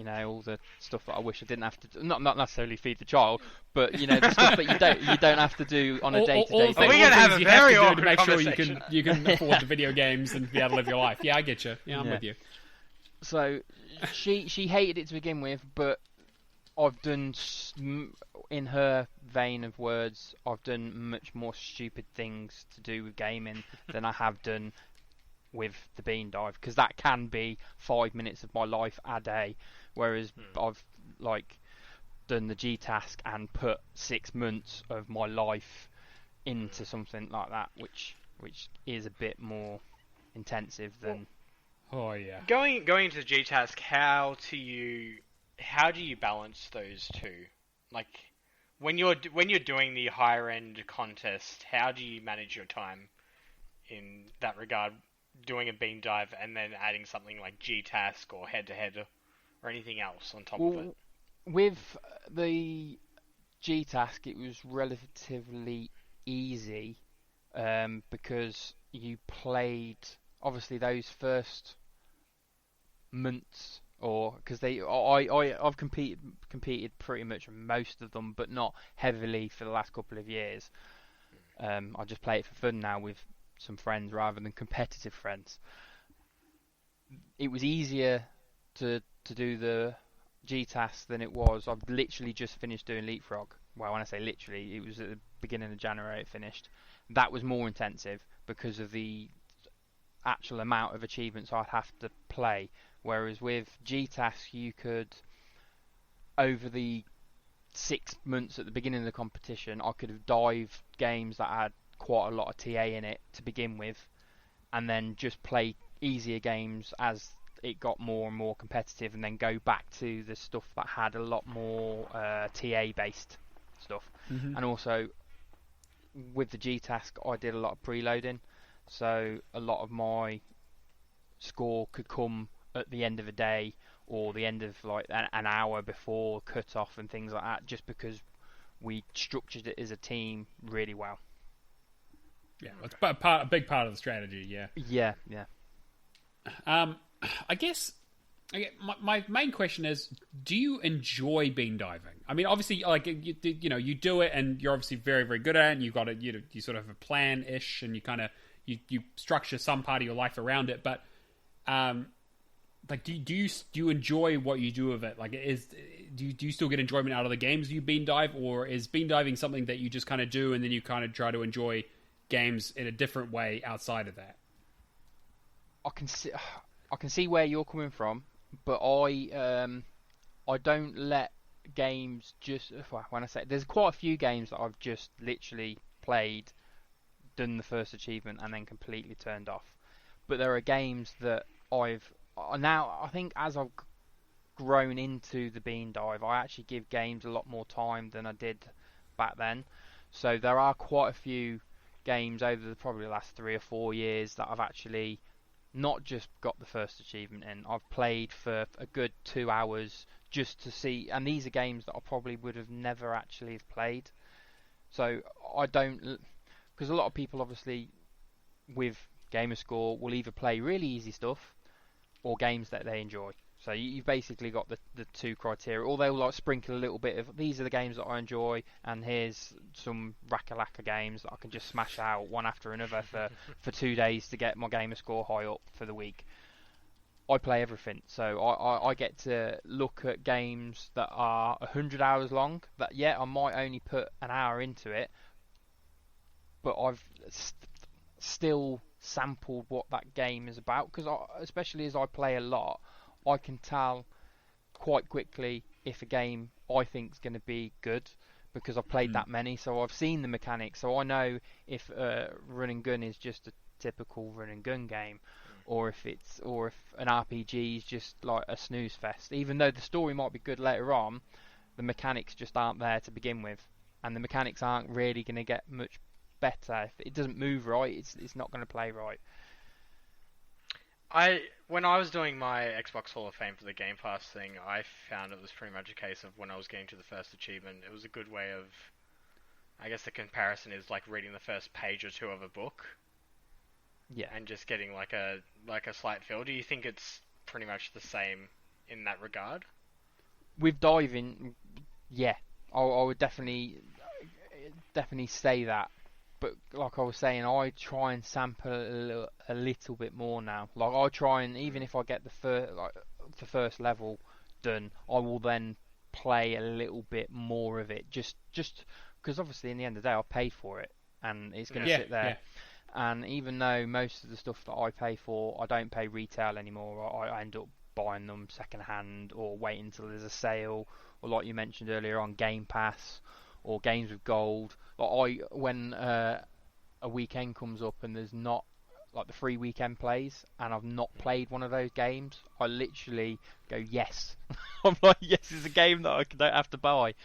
[SPEAKER 4] all the stuff that I wish I didn't have to do. Not necessarily feed the child, but the stuff that you don't have to do on a day-to-day basis.
[SPEAKER 3] We're gonna have a very awkward
[SPEAKER 2] to make sure
[SPEAKER 3] conversation.
[SPEAKER 2] you can afford the video games and be able to live your life. Yeah, I get you. Yeah, I'm with you.
[SPEAKER 4] So she hated it to begin with, but I've done, in her vein of words, I've done much more stupid things to do with gaming than I have done with the bean dive, because that can be 5 minutes of my life a day, whereas I've done the G task and put 6 months of my life into something like that, which is a bit more intensive than.
[SPEAKER 2] Oh yeah.
[SPEAKER 3] Going into G task, how do you balance those two? Like when you're doing the higher end contest, how do you manage your time in that regard? Doing a bean dive and then adding something like G task or head to head or anything else on top of it.
[SPEAKER 4] With the G task, it was relatively easy because you played obviously those first months, or because I've competed pretty much most of them, but not heavily for the last couple of years. I just play it for fun now with some friends rather than competitive friends. It was easier to do the G task than it was. I've literally just finished doing Leapfrog. Well, when I say literally, it was at the beginning of January it finished. That was more intensive because of the actual amount of achievements I'd have to play. Whereas with G task, you could, over the 6 months at the beginning of the competition, I could have dived games that had quite a lot of TA in it to begin with, and then just play easier games as it got more and more competitive, and then go back to the stuff that had a lot more TA based stuff. And also with the G task, I did a lot of preloading, so a lot of my score could come at the end of a day or the end of an hour before cut off and things like that, just because we structured it as a team really well.
[SPEAKER 2] Yeah, it's a big part of the strategy. Yeah. I guess my main question is: do you enjoy bean diving? I mean, obviously, you do it, and you're obviously very, very good at it, and you've got it. You sort of have a plan-ish, and you kind of you structure some part of your life around it. But do you enjoy what you do with it? Do you still get enjoyment out of the games you bean dive, or is bean diving something that you just kind of do and then you kind of try to enjoy games in a different way outside of that?
[SPEAKER 4] I can see where you're coming from, but I don't let games just. When I say there's quite a few games that I've just literally played, done the first achievement, and then completely turned off. But there are games that I think as I've grown into the bean dive, I actually give games a lot more time than I did back then. So there are quite a few games over probably the last 3 or 4 years that I've actually not just got the first achievement in. I've played for a good 2 hours just to see, and these are games that I probably would have never actually have played. So I don't, because a lot of people obviously with Gamerscore will either play really easy stuff or games that they enjoy. So you've basically got the two criteria. Or they'll sprinkle a little bit of, these are the games that I enjoy, and here's some rack-a-lacka games that I can just smash out one after another for 2 days to get my Gamerscore high up for the week. I play everything, so I get to look at games that are 100 hours long, that I might only put an hour into it, but I've still sampled what that game is about, because especially as I play a lot, I can tell quite quickly if a game I think is going to be good, because I've played that many, so I've seen the mechanics, so I know if run and gun is just a typical run and gun game, or if an RPG is just like a snooze fest. Even though the story might be good later on, the mechanics just aren't there to begin with, and the mechanics aren't really going to get much better. If it doesn't move right, it's not going to play right.
[SPEAKER 3] When I was doing my Xbox Hall of Fame for the Game Pass thing, I found it was pretty much a case of when I was getting to the first achievement, it was a good way of, I guess the comparison is like reading the first page or two of a book.
[SPEAKER 4] Yeah.
[SPEAKER 3] And just getting like a slight feel. Do you think it's pretty much the same in that regard?
[SPEAKER 4] with diving, yeah, I would definitely say that. But like I was saying, I try and sample a little bit more now. Like I try and even if I get the first level done, I will then play a little bit more of it. Just because obviously in the end of the day, I paid for it and it's going to sit there. Yeah. And even though most of the stuff that I pay for, I don't pay retail anymore. I end up buying them second hand or waiting until there's a sale, or like you mentioned earlier on Game Pass or Games with Gold. Like when a weekend comes up and there's not like the free weekend plays and I've not played one of those games, I literally go yes. I'm like, yes, it's a game that I don't have to buy.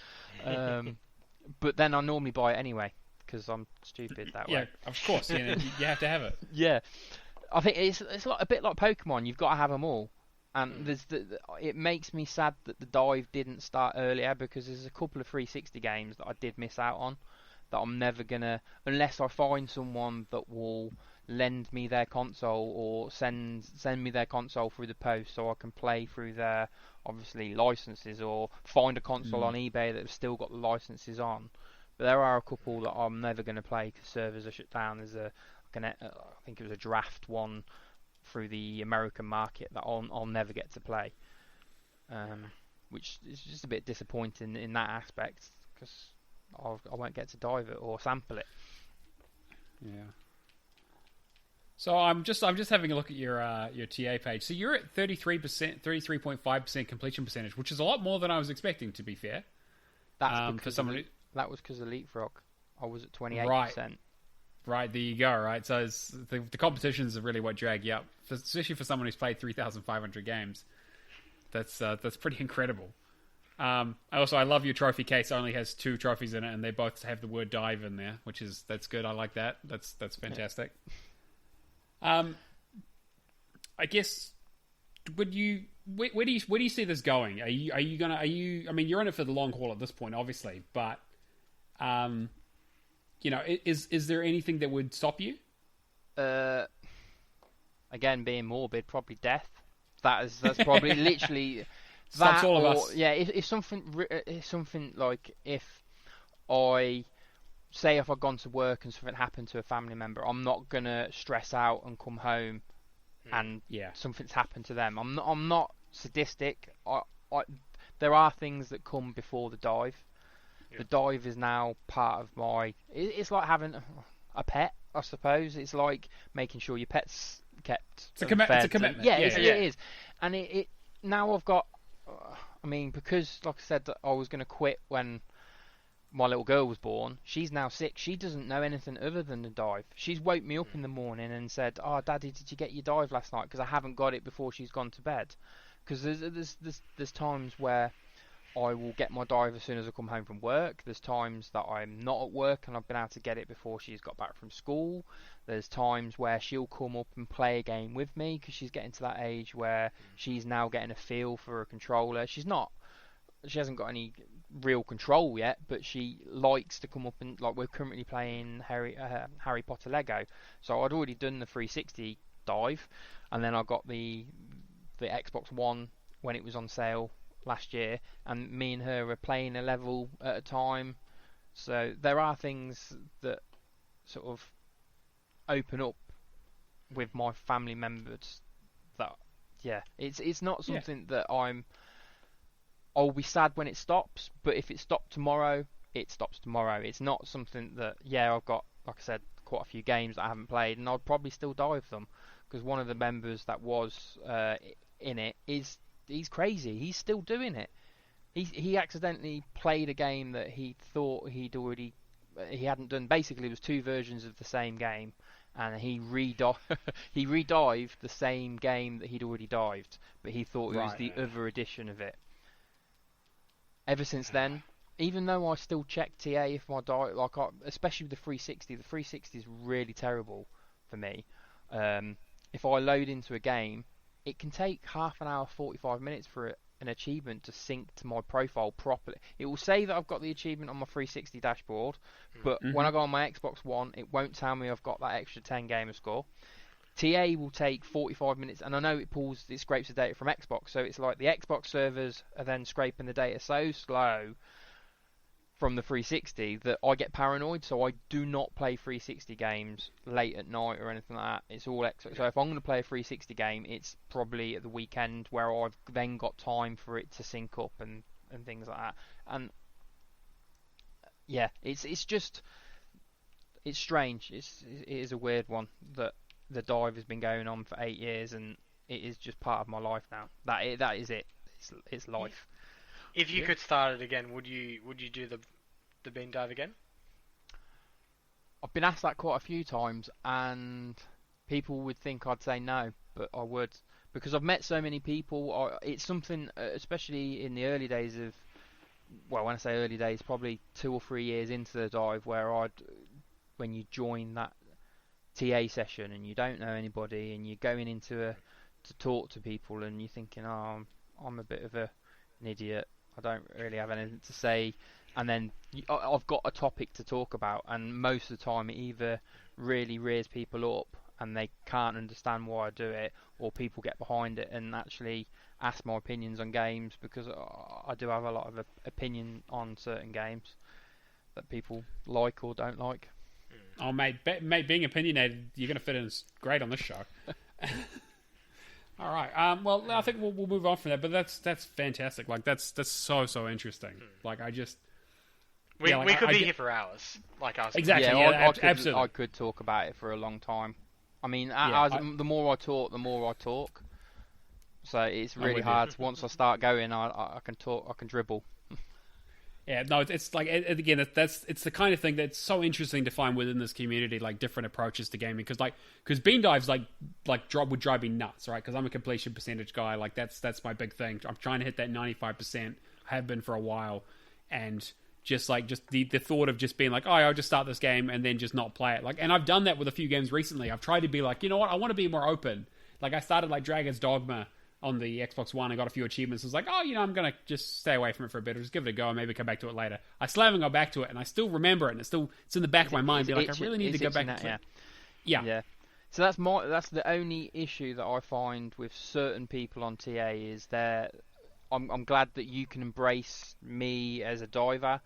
[SPEAKER 4] But then I normally buy it anyway because I'm stupid that way.
[SPEAKER 2] Yeah, of course. You have to have it.
[SPEAKER 4] Yeah, I think it's like a bit like Pokemon. You've got to have them all. And it makes me sad that the dive didn't start earlier because there's a couple of 360 games that I did miss out on that I'm never gonna, unless I find someone that will lend me their console or send me their console through the post so I can play through their obviously licenses, or find a console on eBay that's still got the licenses on. But there are a couple that I'm never gonna play because servers are shut down. There's I think it was a draft one through the American market that I'll never get to play, which is just a bit disappointing in that aspect because I won't get to dive it or sample it.
[SPEAKER 2] Yeah. So I'm just having a look at your TA page. So you're at 33.5% completion percentage, which is a lot more than I was expecting. To be fair,
[SPEAKER 4] that's
[SPEAKER 2] for someone
[SPEAKER 4] that was because of Leapfrog. I was at 28%.
[SPEAKER 2] Right, there you go. Right, so the competitions are really what drag you up, especially for someone who's played 3,500 games. That's pretty incredible. I love your trophy case. It only has 2 trophies in it, and they both have the word dive in there, that's good. I like that. That's fantastic. I guess where do you see this going? Are you? I mean, you're in it for the long haul at this point, obviously, but is there anything that would stop you?
[SPEAKER 4] Again, being morbid, probably death. That's probably literally
[SPEAKER 2] stops
[SPEAKER 4] that.
[SPEAKER 2] All of us.
[SPEAKER 4] Yeah, if something like if I'd gone to work and something happened to a family member, I'm not gonna stress out and come home and something's happened to them. I'm not sadistic. There are things that come before the dive. Yeah. The dive is now part of my. It's like having a pet, I suppose. It's like making sure your pet's kept.
[SPEAKER 2] It's a commitment.
[SPEAKER 4] Yeah, it is. And it now I've got. I mean, because like I said, that I was going to quit when my little girl was born. She's now 6. She doesn't know anything other than the dive. She's woke me up in the morning and said, "Oh, Daddy, did you get your dive last night?" Because I haven't got it before she's gone to bed. Because there's times where I will get my dive as soon as I come home from work. There's times that I'm not at work and I've been able to get it before she's got back from school. There's times where she'll come up and play a game with me because she's getting to that age where she's now getting a feel for a controller. She hasn't got any real control yet, but she likes to come up and, like, we're currently playing Harry Potter Lego. So I'd already done the 360 dive, and then I got the Xbox One when it was on sale last year, and me and her are playing a level at a time. So there are things that sort of open up with my family members that it's not something that I'll be sad when it stops, but if it stopped tomorrow, it stops tomorrow. It's not something that I've got, like I said, quite a few games that I haven't played, and I'd probably still dive them because one of the members that was in it he's crazy. He's still doing it. He accidentally played a game that he thought he hadn't done. Basically, it was 2 versions of the same game, and he redived the same game that he'd already dived, but he thought it was the other edition of it. Ever since then, even though I still check TA if my dive, especially with the 360, the 360 is really terrible for me. If I load into a game, it can take half an hour, 45 minutes for an achievement to sync to my profile properly. It will say that I've got the achievement on my 360 dashboard, but when I go on my Xbox One, it won't tell me I've got that extra 10 Gamerscore. TA will take 45 minutes, and I know it scrapes the data from Xbox, so it's like the Xbox servers are then scraping the data so slow from the 360 that I get paranoid, so I do not play 360 games late at night or anything like that. It's all Xbox. So if I'm going to play a 360 game, it's probably at the weekend where I've then got time for it to sync up and things like that. And yeah, it's strange. It is a weird one that the dive has been going on for 8 years, and it is just part of my life now. That is it. It's life.
[SPEAKER 3] If you could start it again, would you do the bean dive again?
[SPEAKER 4] I've been asked that quite a few times, and people would think I'd say no, but I would, because I've met so many people. It's something, especially in the early days of, well, when I say early days, probably 2 or 3 years into the dive, when you join that TA session and you don't know anybody, and you're going into to talk to people, and you're thinking, oh, I'm a bit of an idiot. I don't really have anything to say, and then I've got a topic to talk about, and most of the time it either really rears people up and they can't understand why I do it, or people get behind it and actually ask my opinions on games, because I do have a lot of opinion on certain games that people like or don't like.
[SPEAKER 2] Oh, mate, being opinionated, you're going to fit in great on this show. All right. Well, I think we'll move on from that. But that's fantastic. Like that's so interesting. Like I just
[SPEAKER 3] we could be here for hours. Like us.
[SPEAKER 2] Exactly.
[SPEAKER 4] Yeah,
[SPEAKER 2] absolutely.
[SPEAKER 4] I could talk about it for a long time. I mean, the more I talk, the more I talk. So it's really hard. Once I start going, I can talk. I can dribble.
[SPEAKER 2] Yeah, no, it's like, again, it's the kind of thing that's so interesting to find within this community, like different approaches to gaming, because bean dives would drive me nuts, right? Because I'm a completion percentage guy, like that's my big thing. I'm trying to hit that 95%. I have been for a while, and just the thought of just being like, oh, I'll just start this game and then just not play it, like, and I've done that with a few games recently. I've tried to be like, you know what, I want to be more open. Like I started like Dragon's Dogma on the Xbox One. I got a few achievements. I was like, oh, I'm going to just stay away from it for a bit, or just give it a go and maybe come back to it later. I still haven't gone back to it, and I still remember it, and it's in the back of my mind. Be like, I really need to go back to it. Yeah.
[SPEAKER 4] So that's the only issue that I find with certain people on TA is I'm glad that you can embrace me as a diver.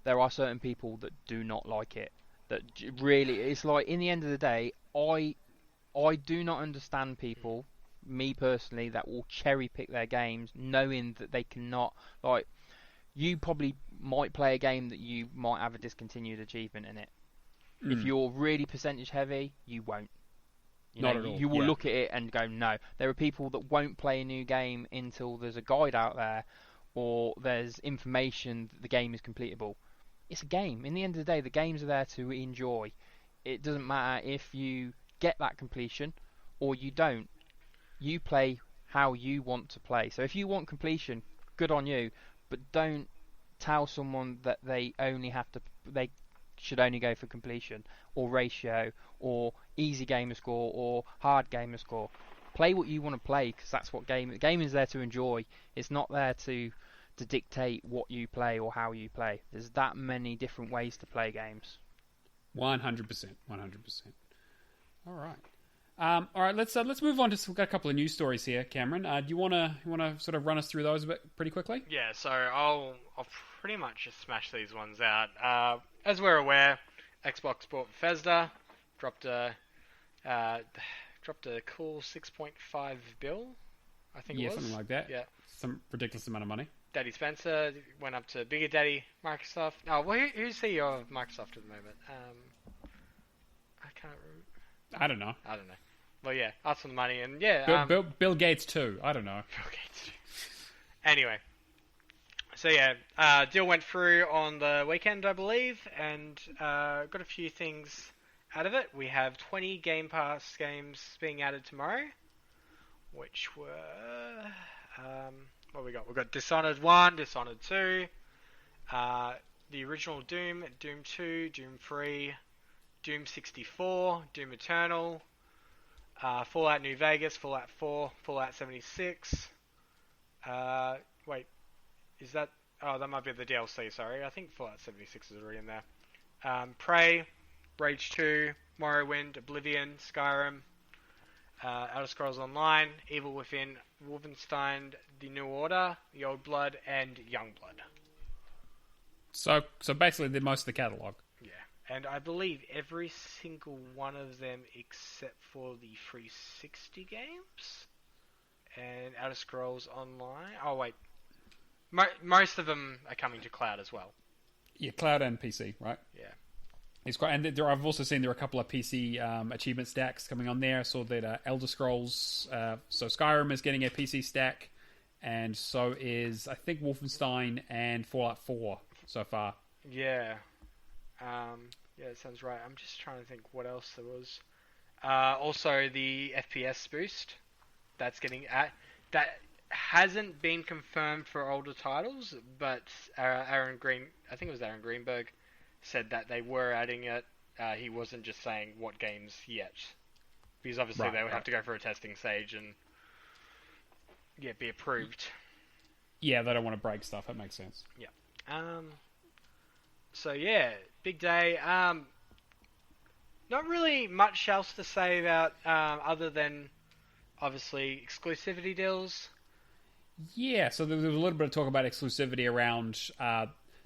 [SPEAKER 4] There are certain people that do not like it. That really, it's like, in the end of the day, I do not understand people, me personally, that will cherry pick their games knowing that they cannot, like, you probably might play a game that you might have a discontinued achievement in it. If you're really percentage heavy, you won't.
[SPEAKER 2] Not at all.
[SPEAKER 4] You will look at it and go, no. There are people that won't play a new game until there's a guide out there or there's information that the game is completable. It's a game. In the end of the day, the games are there to enjoy. It doesn't matter if you get that completion or you don't. You play how you want to play. So if you want completion, good on you, but don't tell someone that they should only go for completion or ratio or easy gamer score or hard gamer score. Play what you want to play, because that's what the game is there to enjoy. It's not there to dictate what you play or how you play. There's that many different ways to play games.
[SPEAKER 2] 100%. All right. Let's move on to, we've got a couple of news stories here, Cameron. Do you want to sort of run us through those a bit pretty quickly?
[SPEAKER 3] Yeah, so I'll pretty much just smash these ones out. As we're aware, Xbox bought Bethesda, dropped a cool 6.5 bill, I think it was.
[SPEAKER 2] Yeah, something like that.
[SPEAKER 3] Yeah,
[SPEAKER 2] some ridiculous amount of money.
[SPEAKER 3] Daddy Spencer went up to Bigger Daddy Microsoft. Oh, well, who's CEO of Microsoft at the moment? I can't remember.
[SPEAKER 2] I don't know.
[SPEAKER 3] Well, yeah, asked for the money, and yeah,
[SPEAKER 2] Bill Gates too. I don't know.
[SPEAKER 3] Bill Gates. Anyway, so yeah, deal went through on the weekend, I believe, and got a few things out of it. We have 20 Game Pass games being added tomorrow, which were what we got? We got Dishonored 1, Dishonored 2, the original Doom, Doom 2, Doom 3, Doom 64, Doom Eternal, Fallout New Vegas, Fallout 4, Fallout 76. Wait, is that? Oh, that might be the DLC. Sorry, I think Fallout 76 is already in there. Prey, Rage 2, Morrowind, Oblivion, Skyrim, Elder Scrolls Online, Evil Within, Wolfenstein, The New Order, The Old Blood, and Youngblood.
[SPEAKER 2] So basically, most of the catalog.
[SPEAKER 3] Yeah, and I believe every single one of them except for the 360 games and Elder Scrolls Online. Oh wait, most of them are coming to cloud as well.
[SPEAKER 2] Yeah, cloud and PC, right?
[SPEAKER 3] Yeah.
[SPEAKER 2] It's quite, and I've also seen there are a couple of PC achievement stacks coming on there. I saw that Elder Scrolls, so Skyrim is getting a PC stack, and so is, I think, Wolfenstein and Fallout 4 so far.
[SPEAKER 3] Yeah. Yeah, that sounds right. I'm just trying to think what else there was. Also, the FPS boost that's getting that hasn't been confirmed for older titles, but Aaron Greenberg said that they were adding it. He wasn't just saying what games yet, because obviously they would have to go for a testing stage and be approved.
[SPEAKER 2] Yeah, they don't want to break stuff. That makes sense.
[SPEAKER 3] Yeah. So yeah, big day. Not really much else to say about other than obviously exclusivity deals.
[SPEAKER 2] Yeah, so there was a little bit of talk about exclusivity around.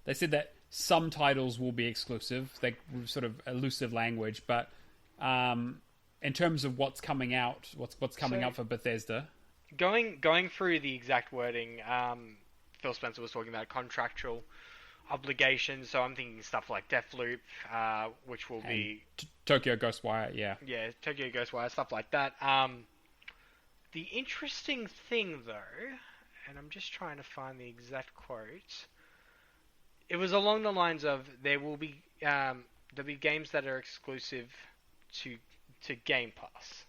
[SPEAKER 2] They said that some titles will be exclusive. They sort of elusive language, but in terms of what's coming out, what's coming up for Bethesda.
[SPEAKER 3] Going through the exact wording, Phil Spencer was talking about contractual obligations. So I'm thinking stuff like Deathloop, which will be
[SPEAKER 2] Tokyo Ghostwire. Yeah,
[SPEAKER 3] Tokyo Ghostwire, stuff like that. The interesting thing, though, and I'm just trying to find the exact quote. It was along the lines of there'll be games that are exclusive to Game Pass.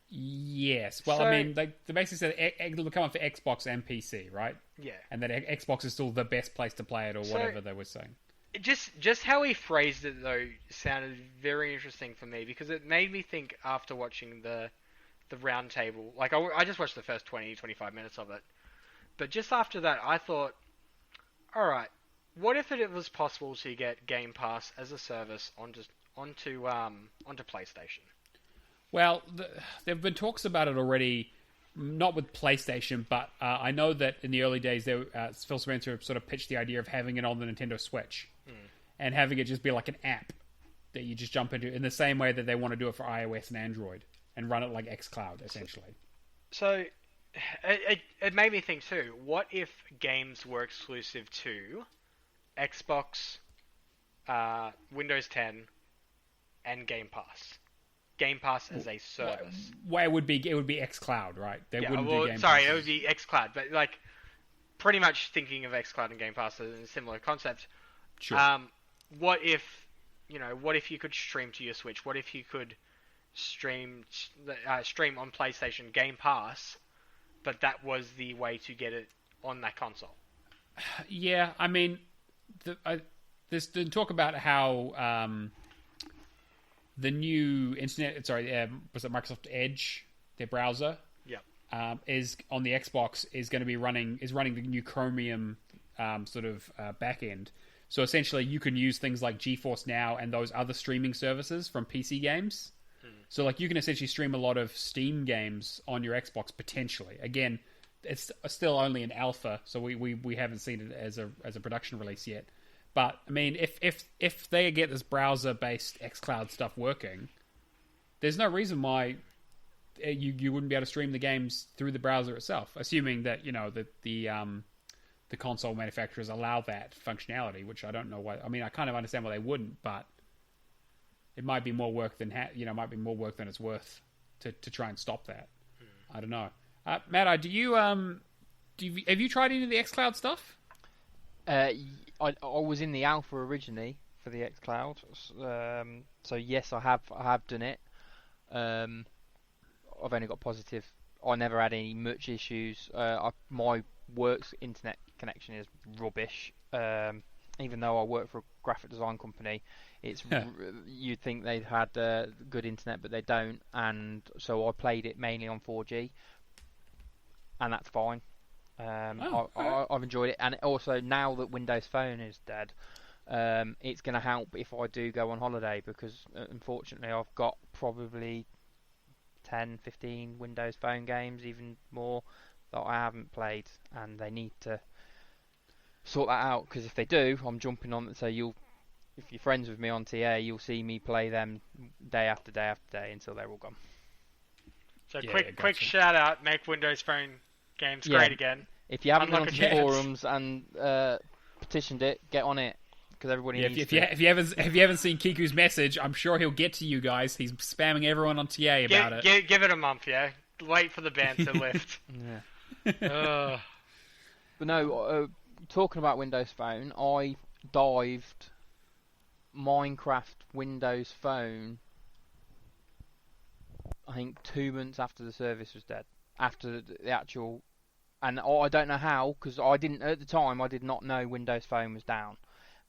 [SPEAKER 2] Yes. Well,
[SPEAKER 3] So,
[SPEAKER 2] I mean, they basically said it'll come up for Xbox and PC, right?
[SPEAKER 3] Yeah.
[SPEAKER 2] And that Xbox is still the best place to play it, or whatever they were saying.
[SPEAKER 3] Just how he phrased it, though, sounded very interesting for me, because it made me think after watching the round table. Like, I just watched the first 20-25 minutes of it. But just after that, I thought, alright, what if it was possible to get Game Pass as a service onto PlayStation?
[SPEAKER 2] Well, there have been talks about it already, not with PlayStation, but I know that in the early days, Phil Spencer sort of pitched the idea of having it on the Nintendo Switch and having it just be like an app that you just jump into in the same way that they want to do it for iOS and Android and run it like xCloud, essentially.
[SPEAKER 3] So it made me think too, what if games were exclusive to Xbox, Windows 10, and Game Pass? Game Pass as a service.
[SPEAKER 2] Well, it would be xCloud, right? They wouldn't do Game
[SPEAKER 3] sorry,
[SPEAKER 2] Pass.
[SPEAKER 3] it would be xCloud, but like pretty much thinking of xCloud and Game Pass as a similar concept.
[SPEAKER 2] Sure.
[SPEAKER 3] What if you could stream to your Switch? What if you could stream on PlayStation Game Pass, but that was the way to get it on that console?
[SPEAKER 2] Yeah, I mean, there's been talk about how the new was it Microsoft Edge, their browser?
[SPEAKER 3] Yeah.
[SPEAKER 2] Is on the Xbox is running the new Chromium sort of back end. So essentially, you can use things like GeForce Now and those other streaming services from PC games. So like you can essentially stream a lot of Steam games on your Xbox potentially. Again, it's still only an alpha, so we haven't seen it as a production release yet. But I mean, if they get this browser-based xCloud stuff working, there's no reason why you wouldn't be able to stream the games through the browser itself, assuming that the console manufacturers allow that functionality. Which I don't know why. I mean, I kind of understand why they wouldn't, but it might be more work than it's worth to try and stop that. I don't know. Matt, have you tried any of the xCloud stuff?
[SPEAKER 4] I was in the alpha originally for the xCloud, so yes, I have done it. I've only got positive. I never had any much issues. My work's internet connection is rubbish. Even though I work for a graphic design company, you'd think they'd had good internet, but they don't. And so I played it mainly on 4G, and that's fine. I've enjoyed it, and also now that Windows Phone is dead, it's going to help if I do go on holiday, because unfortunately I've got probably 10, 15 Windows Phone games, even more, that I haven't played, and they need to sort that out, because if they do, I'm jumping on. So if you're friends with me on TA, you'll see me play them day after day after day until they're all gone.
[SPEAKER 3] So quick shout out, make Windows Phone games great again.
[SPEAKER 4] If you haven't been on the forums and petitioned it, get on it, because everybody needs to.
[SPEAKER 2] If you haven't seen Kiku's message, I'm sure he'll get to you guys. He's spamming everyone on TA about it.
[SPEAKER 3] Give it a month, yeah. Wait for the ban to lift.
[SPEAKER 4] Yeah. But no, talking about Windows Phone, I dived Minecraft Windows Phone, I think 2 months after the service was dead. After the actual... And I don't know how, because I didn't... At the time, I did not know Windows Phone was down.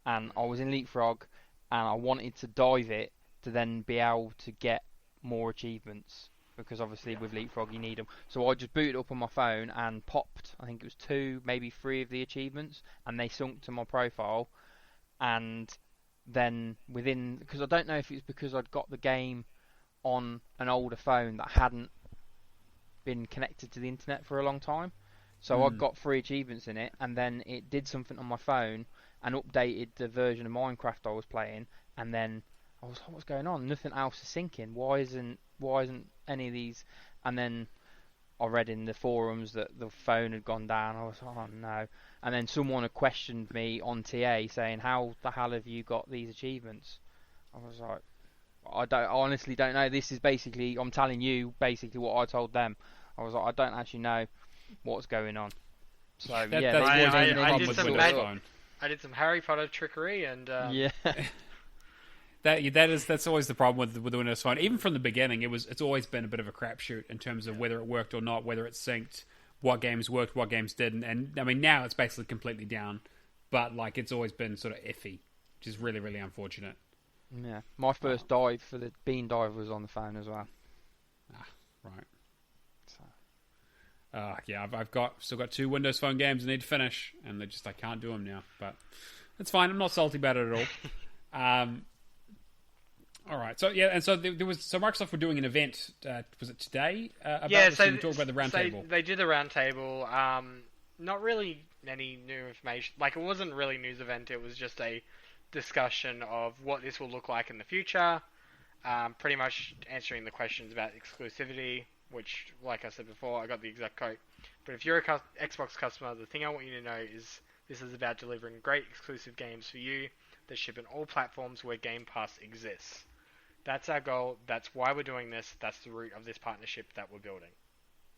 [SPEAKER 4] And I was in Leapfrog, and I wanted to dive it to then be able to get more achievements. Because obviously with Leapfrog you need them. So I just booted up on my phone and popped, I think it was 2, maybe 3 of the achievements. And they sunk to my profile. And then within... Because I don't know if it's because I'd got the game on an older phone that hadn't been connected to the internet for a long time. So I got 3 achievements in it, and then it did something on my phone and updated the version of Minecraft I was playing, and then I was like, what's going on? Nothing else is syncing. Why isn't any of these? And then I read in the forums that the phone had gone down. I was like, oh no. And then someone had questioned me on TA saying, how the hell have you got these achievements? I was like, I honestly don't know. This is basically, I'm telling you basically what I told them. I was like, I don't actually know what's going on. So I
[SPEAKER 3] did some Harry Potter trickery, and
[SPEAKER 2] that's always the problem with the Windows Phone. Even from the beginning, it's always been a bit of a crapshoot in terms of whether it worked or not, whether it synced, what games worked, what games didn't. And I mean, now it's basically completely down, but like it's always been sort of iffy, which is really, really unfortunate.
[SPEAKER 4] Yeah, my first dive for the bean dive was on the phone as well.
[SPEAKER 2] Right. So. Yeah, I've still got 2 Windows Phone games I need to finish, and I can't do them now. But it's fine. I'm not salty about it at all. All right. So yeah, and so Microsoft were doing an event. Was it today? About this, so talk about the roundtable.
[SPEAKER 3] They did the roundtable. Not really any new information. Like, it wasn't really a news event. It was just a discussion of what this will look like in the future. Pretty much answering the questions about exclusivity, which, like I said before, I got the exact quote. But if you're a Xbox customer, the thing I want you to know is this is about delivering great exclusive games for you that ship in all platforms where Game Pass exists. That's our goal. That's why we're doing this. That's the root of this partnership that we're building.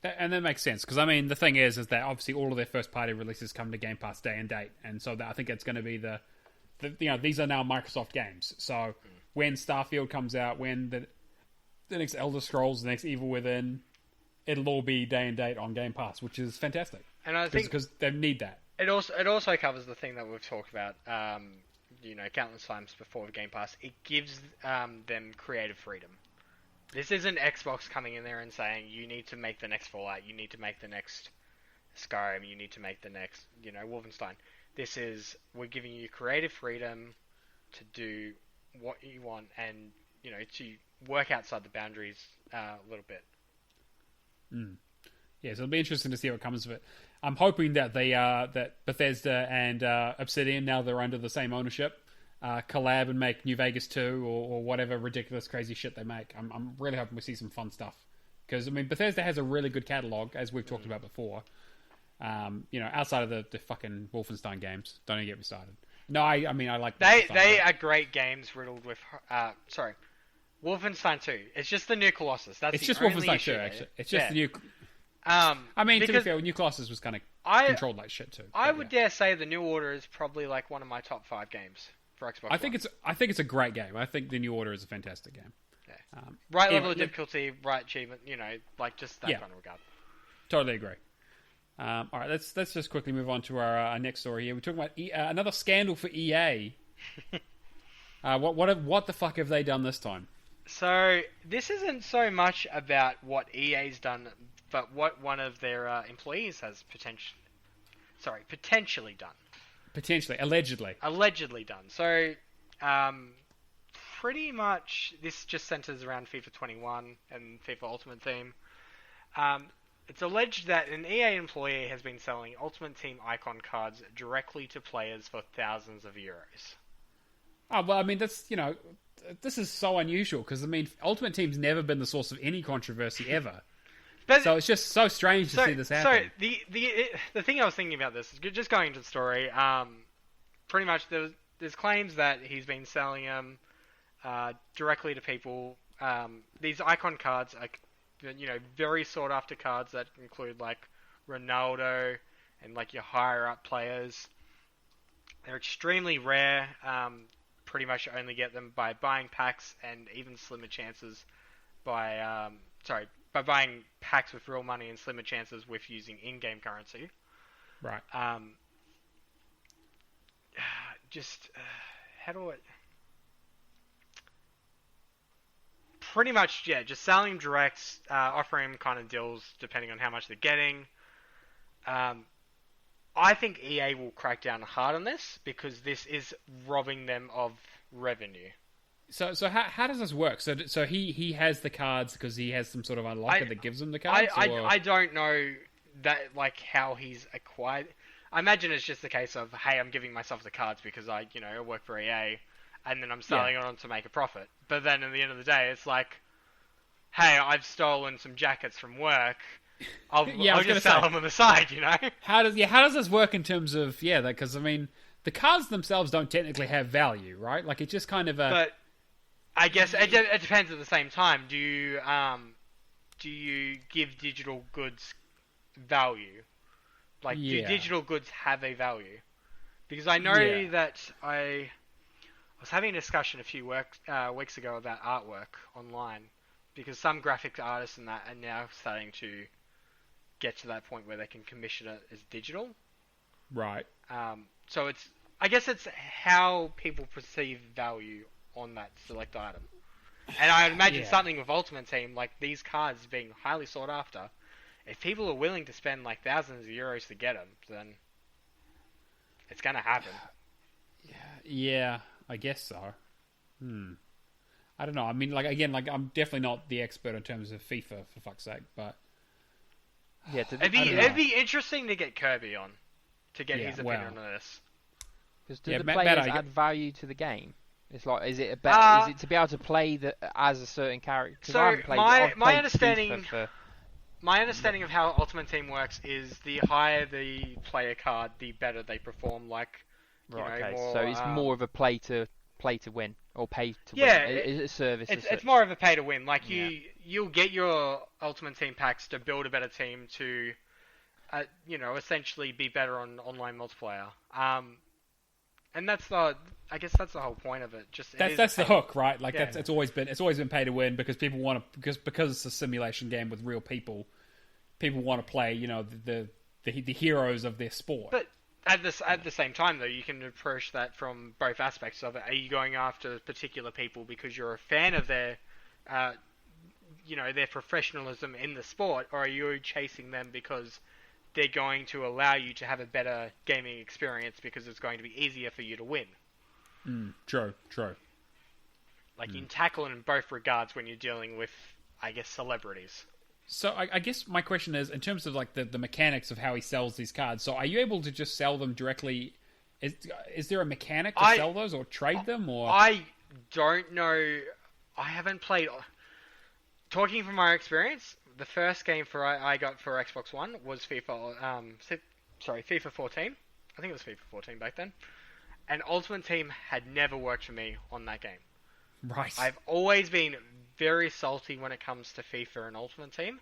[SPEAKER 2] And that makes sense, because I mean, the thing is that obviously all of their first-party releases come to Game Pass day and date, and so I think it's going to be these are now Microsoft games. So when Starfield comes out, when the next Elder Scrolls, the next Evil Within, it'll all be day and date on Game Pass, which is fantastic. And I think because they need that.
[SPEAKER 3] It also covers the thing that we've talked about, countless times before with Game Pass. It gives them creative freedom. This isn't Xbox coming in there and saying you need to make the next Fallout, you need to make the next Skyrim, you need to make the next, Wolfenstein. This is, we're giving you creative freedom to do what you want and, to work outside the boundaries a little bit.
[SPEAKER 2] Yeah, so it'll be interesting to see what comes of it. I'm hoping that that Bethesda and Obsidian, now they're under the same ownership, collab and make New Vegas 2 or whatever ridiculous crazy shit they make. I'm really hoping we see some fun stuff. Because, I mean, Bethesda has a really good catalog, as we've talked about before. Outside of the fucking Wolfenstein games. Don't even get me started. No, I mean, I like...
[SPEAKER 3] They are great games riddled with... Wolfenstein 2. It's just the new Colossus. It's just Wolfenstein 2, actually.
[SPEAKER 2] It's just the new... I mean, to be fair, New Colossus was kind of controlled like shit too.
[SPEAKER 3] I would dare say the New Order is probably like one of my top 5 games for Xbox.
[SPEAKER 2] I think it's a great game. I think the New Order is a fantastic game.
[SPEAKER 3] Yeah. Right level of difficulty, right achievement. Just that kind of regard.
[SPEAKER 2] Totally agree. All right, let's just quickly move on to our next story here. We're talking about another scandal for EA. What the fuck have they done this time?
[SPEAKER 3] So this isn't so much about what EA's done, but what one of their employees has potentially done.
[SPEAKER 2] Allegedly
[SPEAKER 3] done. So, pretty much this just centers around FIFA 21 and FIFA Ultimate Team. It's alleged that an EA employee has been selling Ultimate Team icon cards directly to players for thousands of euros.
[SPEAKER 2] Oh, well, I mean, that's, this is so unusual because, I mean, Ultimate Team's never been the source of any controversy ever.
[SPEAKER 3] But,
[SPEAKER 2] so it's just so strange to see this happen.
[SPEAKER 3] So the thing I was thinking about this is just going into the story. Pretty much there's claims that he's been selling them directly to people. These icon cards are, very sought after cards that include like Ronaldo and like your higher up players. They're extremely rare. Pretty much only get them by buying packs, and even slimmer chances by buying packs with real money and slimmer chances with using in-game currency.
[SPEAKER 2] Right.
[SPEAKER 3] How do I... Pretty much, yeah, just selling them direct, offering them kind of deals depending on how much they're getting. I think EA will crack down hard on this because this is robbing them of revenue.
[SPEAKER 2] So how does this work? So he has the cards because he has some sort of unlocker that gives him the cards?
[SPEAKER 3] I don't know that like how he's acquired. I imagine it's just the case of, hey, I'm giving myself the cards because I work for EA, and then I'm selling it on to make a profit. But then at the end of the day, it's like, hey, I've stolen some jackets from work. I'll just sell them on the side,
[SPEAKER 2] How does this work in terms of because I mean the cards themselves don't technically have value, right? Like it's just kind of a.
[SPEAKER 3] But I guess it depends at the same time. Do you give digital goods value? Like do digital goods have a value? Because I know that I was having a discussion a few weeks ago about artwork online, because some graphic artists and that are now starting to get to that point where they can commission it as digital.
[SPEAKER 2] Right.
[SPEAKER 3] So I guess it's how people perceive value on that select item. And I would imagine something with Ultimate Team, like these cards being highly sought after, if people are willing to spend like thousands of euros to get them, then it's going to happen.
[SPEAKER 2] Yeah, I guess so. I don't know. I mean, I'm definitely not the expert in terms of FIFA, for fuck's sake, but...
[SPEAKER 4] Yeah,
[SPEAKER 3] it'd be interesting to get Kirby on, to get his opinion on this.
[SPEAKER 4] Because do the players add value to the game? It's like, is it to be able to play as a certain character?
[SPEAKER 3] So my understanding of how Ultimate Team works is the higher the player card, the better they perform. Like,
[SPEAKER 4] so it's more of a play to win or pay to win.
[SPEAKER 3] Yeah,
[SPEAKER 4] it's a service.
[SPEAKER 3] It's more of a pay to win. Like you'll get your Ultimate Team packs to build a better team to, essentially be better on online multiplayer. And that's the whole point of it. Just
[SPEAKER 2] that's the hook, right? Like it's always been pay to win because people want to because it's a simulation game with real people. People want to play, the heroes of their sport.
[SPEAKER 3] But at the same time, though, you can approach that from both aspects of it. Are you going after particular people because you're a fan of their, their professionalism in the sport, or are you chasing them because they're going to allow you to have a better gaming experience because it's going to be easier for you to win?
[SPEAKER 2] True.
[SPEAKER 3] Like you can tackle it in both regards when you're dealing with, I guess, celebrities.
[SPEAKER 2] So I guess my question is, in terms of like the mechanics of how he sells these cards, so are you able to just sell them directly? Is there a mechanic to sell those or trade them? Or
[SPEAKER 3] I don't know. I haven't played. Talking from my experience, the first game I got for Xbox One was FIFA 14. I think it was FIFA 14 back then. And Ultimate Team had never worked for me on that game.
[SPEAKER 2] Right.
[SPEAKER 3] I've always been very salty when it comes to FIFA and Ultimate Team,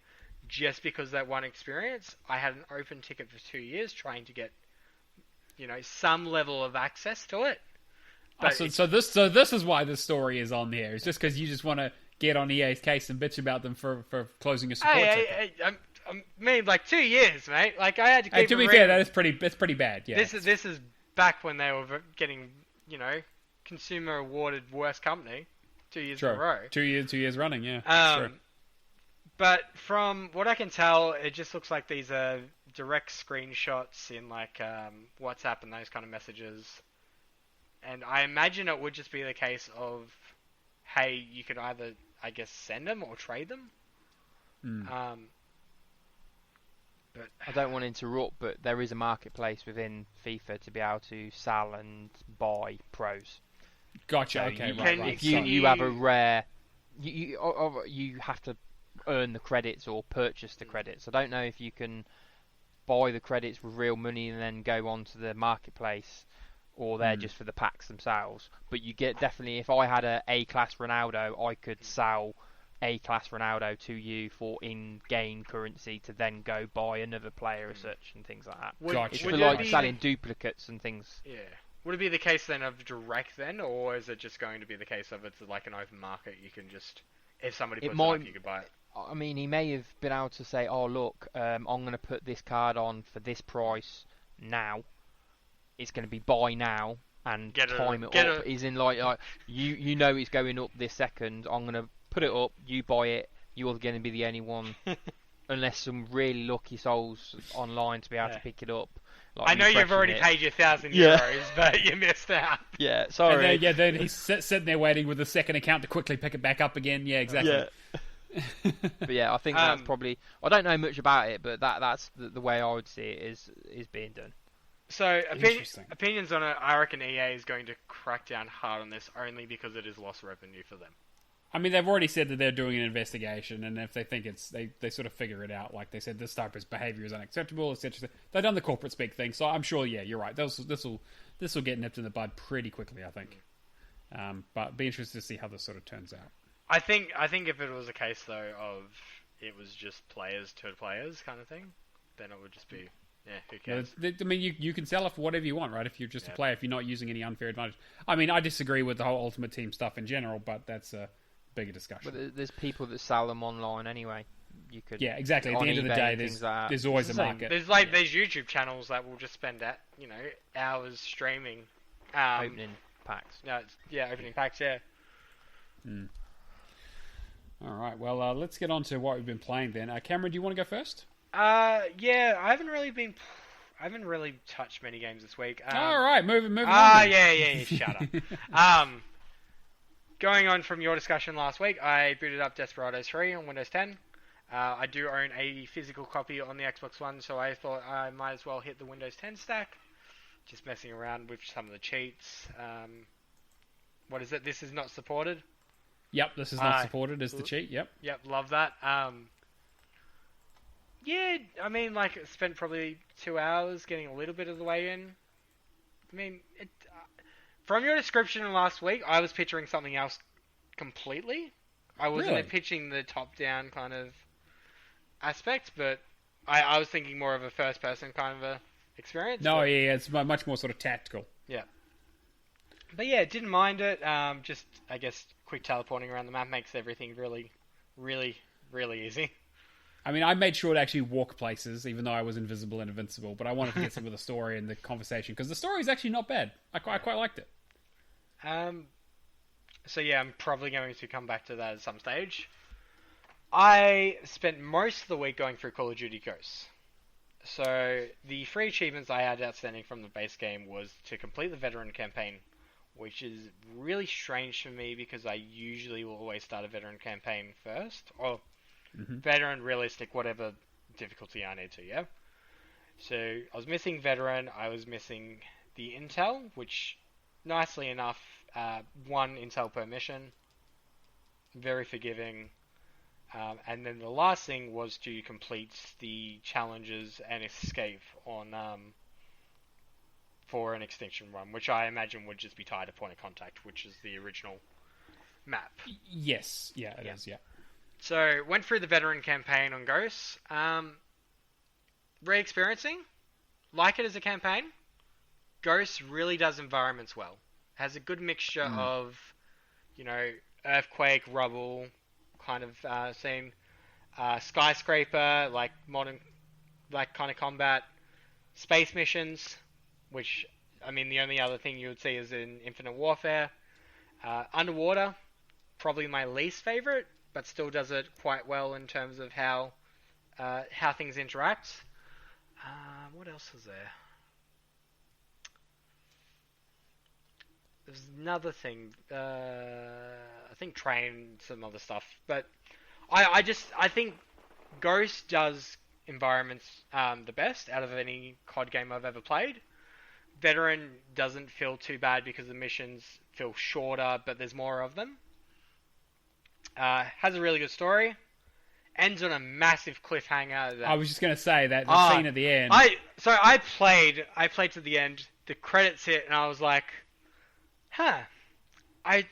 [SPEAKER 3] just because that one experience. I had an open ticket for 2 years trying to get, some level of access to it. But
[SPEAKER 2] so this is why this story is on here. It's just because you just want to get on EA's case and bitch about them for closing a support ticket.
[SPEAKER 3] I mean, like 2 years, mate. Like I had to keep.
[SPEAKER 2] To be fair, that's pretty bad. Yeah.
[SPEAKER 3] This is back when they were getting, consumer awarded worst company 2 years in a row. 2
[SPEAKER 2] years running. Yeah. Sure.
[SPEAKER 3] But from what I can tell, it just looks like these are direct screenshots in like WhatsApp and those kind of messages. And I imagine it would just be the case of hey, you could either, I guess, send them or trade them. But
[SPEAKER 4] I don't want to interrupt, but there is a marketplace within FIFA to be able to sell and buy pros.
[SPEAKER 2] Gotcha.
[SPEAKER 4] So
[SPEAKER 2] Okay,
[SPEAKER 4] you,
[SPEAKER 2] right.
[SPEAKER 4] If you have a rare, you have to earn the credits or purchase the credits. I don't know if you can buy the credits with real money and then go onto the marketplace, or they're just for the packs themselves. But you get definitely, if I had a A-class Ronaldo, I could sell A-class Ronaldo to you for in-game currency to then go buy another player as such and things like that.
[SPEAKER 2] Gotcha.
[SPEAKER 4] It's for like selling duplicates and things.
[SPEAKER 3] Yeah. Would it be the case then of direct then, or is it just going to be the case of it's like an open market? You can just, if somebody puts it up, you could buy it.
[SPEAKER 4] I mean, he may have been able to say, "Oh, look, I'm going to put this card on for this price now. It's going to be buy now and time it up." He's in like you know it's going up this second. I'm going to put it up. You buy it. You're going to be the only one, unless some really lucky souls online to be able to pick it up. Like
[SPEAKER 3] I know you've already paid your €1,000, but you missed out.
[SPEAKER 4] Yeah, sorry.
[SPEAKER 2] Then he's sitting there waiting with a second account to quickly pick it back up again. Yeah, exactly.
[SPEAKER 4] Yeah. But yeah, I think that's probably. I don't know much about it, but that's the way I would see it is being done.
[SPEAKER 3] So opinions on it. I reckon EA is going to crack down hard on this only because it is lost revenue for them.
[SPEAKER 2] I mean, they've already said that they're doing an investigation, and if they think they sort of figure it out. Like they said, this type of behaviour is unacceptable, etc. They've done the corporate speak thing, so I'm sure. Yeah, you're right. This will get nipped in the bud pretty quickly, I think. But be interested to see how this sort of turns out.
[SPEAKER 3] I think if it was a case though of it was just players to players kind of thing, then it would just be who cares?
[SPEAKER 2] I mean, you can sell it for whatever you want, right? If you're just a player, if you're not using any unfair advantage. I mean, I disagree with the whole Ultimate Team stuff in general, but that's a bigger discussion.
[SPEAKER 4] But there's people that sell them online anyway. You could.
[SPEAKER 2] Yeah, exactly. At the end of the day, there's always a market.
[SPEAKER 3] There's these YouTube channels that will just spend hours streaming
[SPEAKER 4] opening packs.
[SPEAKER 3] Opening packs. Yeah.
[SPEAKER 2] All right. Well, let's get on to what we've been playing then. Cameron, do you want to go first?
[SPEAKER 3] Yeah. I haven't really touched many games this week.
[SPEAKER 2] All right, moving on.
[SPEAKER 3] Yeah. Shut up. Going on from your discussion last week, I booted up Desperados 3 on Windows 10. I do own a physical copy on the Xbox One, so I thought I might as well hit the Windows 10 stack. Just messing around with some of the cheats. What is it? This is not supported.
[SPEAKER 2] Yep, this is not supported as the cheat. Yep,
[SPEAKER 3] love that. Yeah, I mean, I spent probably 2 hours getting a little bit of the way in. I mean, from your description last week, I was picturing something else completely. I wasn't pitching the top-down kind of aspect, but I was thinking more of a first-person kind of a experience.
[SPEAKER 2] No, it's much more sort of tactical.
[SPEAKER 3] Yeah. But yeah, didn't mind it. Just, I guess, quick teleporting around the map makes everything really, really, really easy.
[SPEAKER 2] I mean, I made sure to actually walk places, even though I was invisible and invincible. But I wanted to get some of the story and the conversation because the story is actually not bad. I quite liked it.
[SPEAKER 3] So yeah, I'm probably going to come back to that at some stage. I spent most of the week going through Call of Duty Ghosts. So the 3 achievements I had outstanding from the base game was to complete the veteran campaign, which is really strange for me because I usually will always start a veteran campaign first, or veteran, realistic, whatever difficulty I need to, yeah? So I was missing veteran, I was missing the intel, which, nicely enough, 1 intel per mission, very forgiving, and then the last thing was to complete the challenges and escape on for an extinction run, which I imagine would just be tied to Point of Contact, which is the original map.
[SPEAKER 2] Yes, it is.
[SPEAKER 3] So, went through the veteran campaign on Ghosts. Re-experiencing. Like it as a campaign. Ghosts really does environments well. Has a good mixture of, earthquake, rubble, kind of scene. Skyscraper, like modern, like kind of combat. Space missions, which, I mean, the only other thing you would see is in Infinite Warfare. Underwater, probably my least favorite, but still does it quite well in terms of how things interact. What else is there? There's another thing. I think Train, some other stuff. But I think Ghost does environments the best out of any COD game I've ever played. Veteran doesn't feel too bad because the missions feel shorter, but there's more of them. Has a really good story. Ends on a massive cliffhanger.
[SPEAKER 2] I was just going to say that the scene at the end.
[SPEAKER 3] I played to the end. The credits hit, and I was like, "Huh, I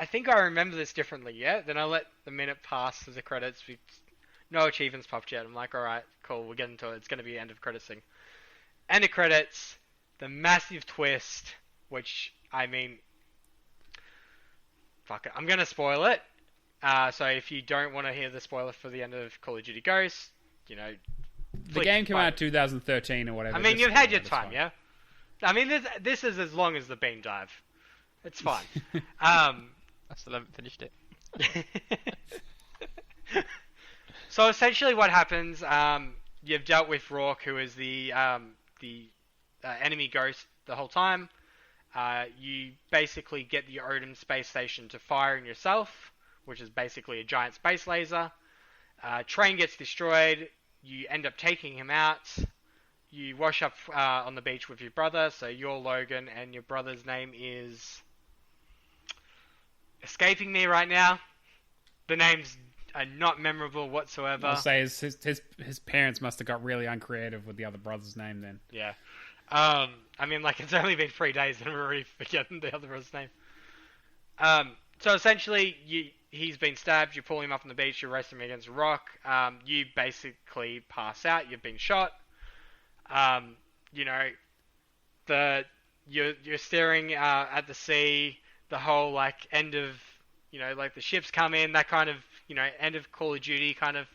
[SPEAKER 3] think I remember this differently." Yeah. Then I let the minute pass to the credits. No achievements popped yet. I'm like, "All right, cool. We're getting to it. It's going to be end of credits thing." End of credits. The massive twist, which I mean, fuck it. I'm going to spoil it. So if you don't want to hear the spoiler for the end of Call of Duty Ghosts, you know...
[SPEAKER 2] The game came out 2013 or whatever.
[SPEAKER 3] I mean, you've had your time, yeah? I mean, this is as long as the beam dive. It's fine.
[SPEAKER 4] I still haven't finished it.
[SPEAKER 3] So essentially what happens, you've dealt with Rourke, who is the enemy ghost the whole time. You basically get the Odin space station to fire in yourself, which is basically a giant space laser. Train gets destroyed. You end up taking him out. You wash up on the beach with your brother. So you're Logan, and your brother's name is escaping me right now. The names are not memorable whatsoever.
[SPEAKER 2] I'll say his parents must have got really uncreative with the other brother's name then.
[SPEAKER 3] Yeah. I mean, like, it's only been 3 days and we're already forgetting the other brother's name. So essentially, he's been stabbed, you pull him up on the beach, you race him against a rock, you basically pass out, you've been shot. You know, you're staring at the sea, the whole, like, end of, you know, like, the ships come in, that kind of, you know, end of Call of Duty kind of,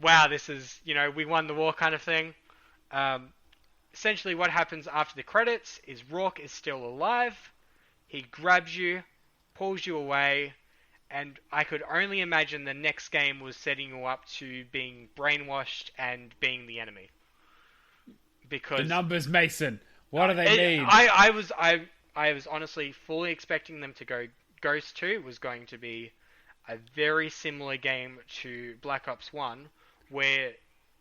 [SPEAKER 3] wow, this is, you know, we won the war kind of thing. Essentially what happens after the credits is Rourke is still alive, he grabs you, pulls you away, and I could only imagine the next game was setting you up to being brainwashed and being the enemy. Because
[SPEAKER 2] the numbers, Mason. What do they mean?
[SPEAKER 3] I was honestly fully expecting them to go Ghost 2 was going to be a very similar game to Black Ops 1, where,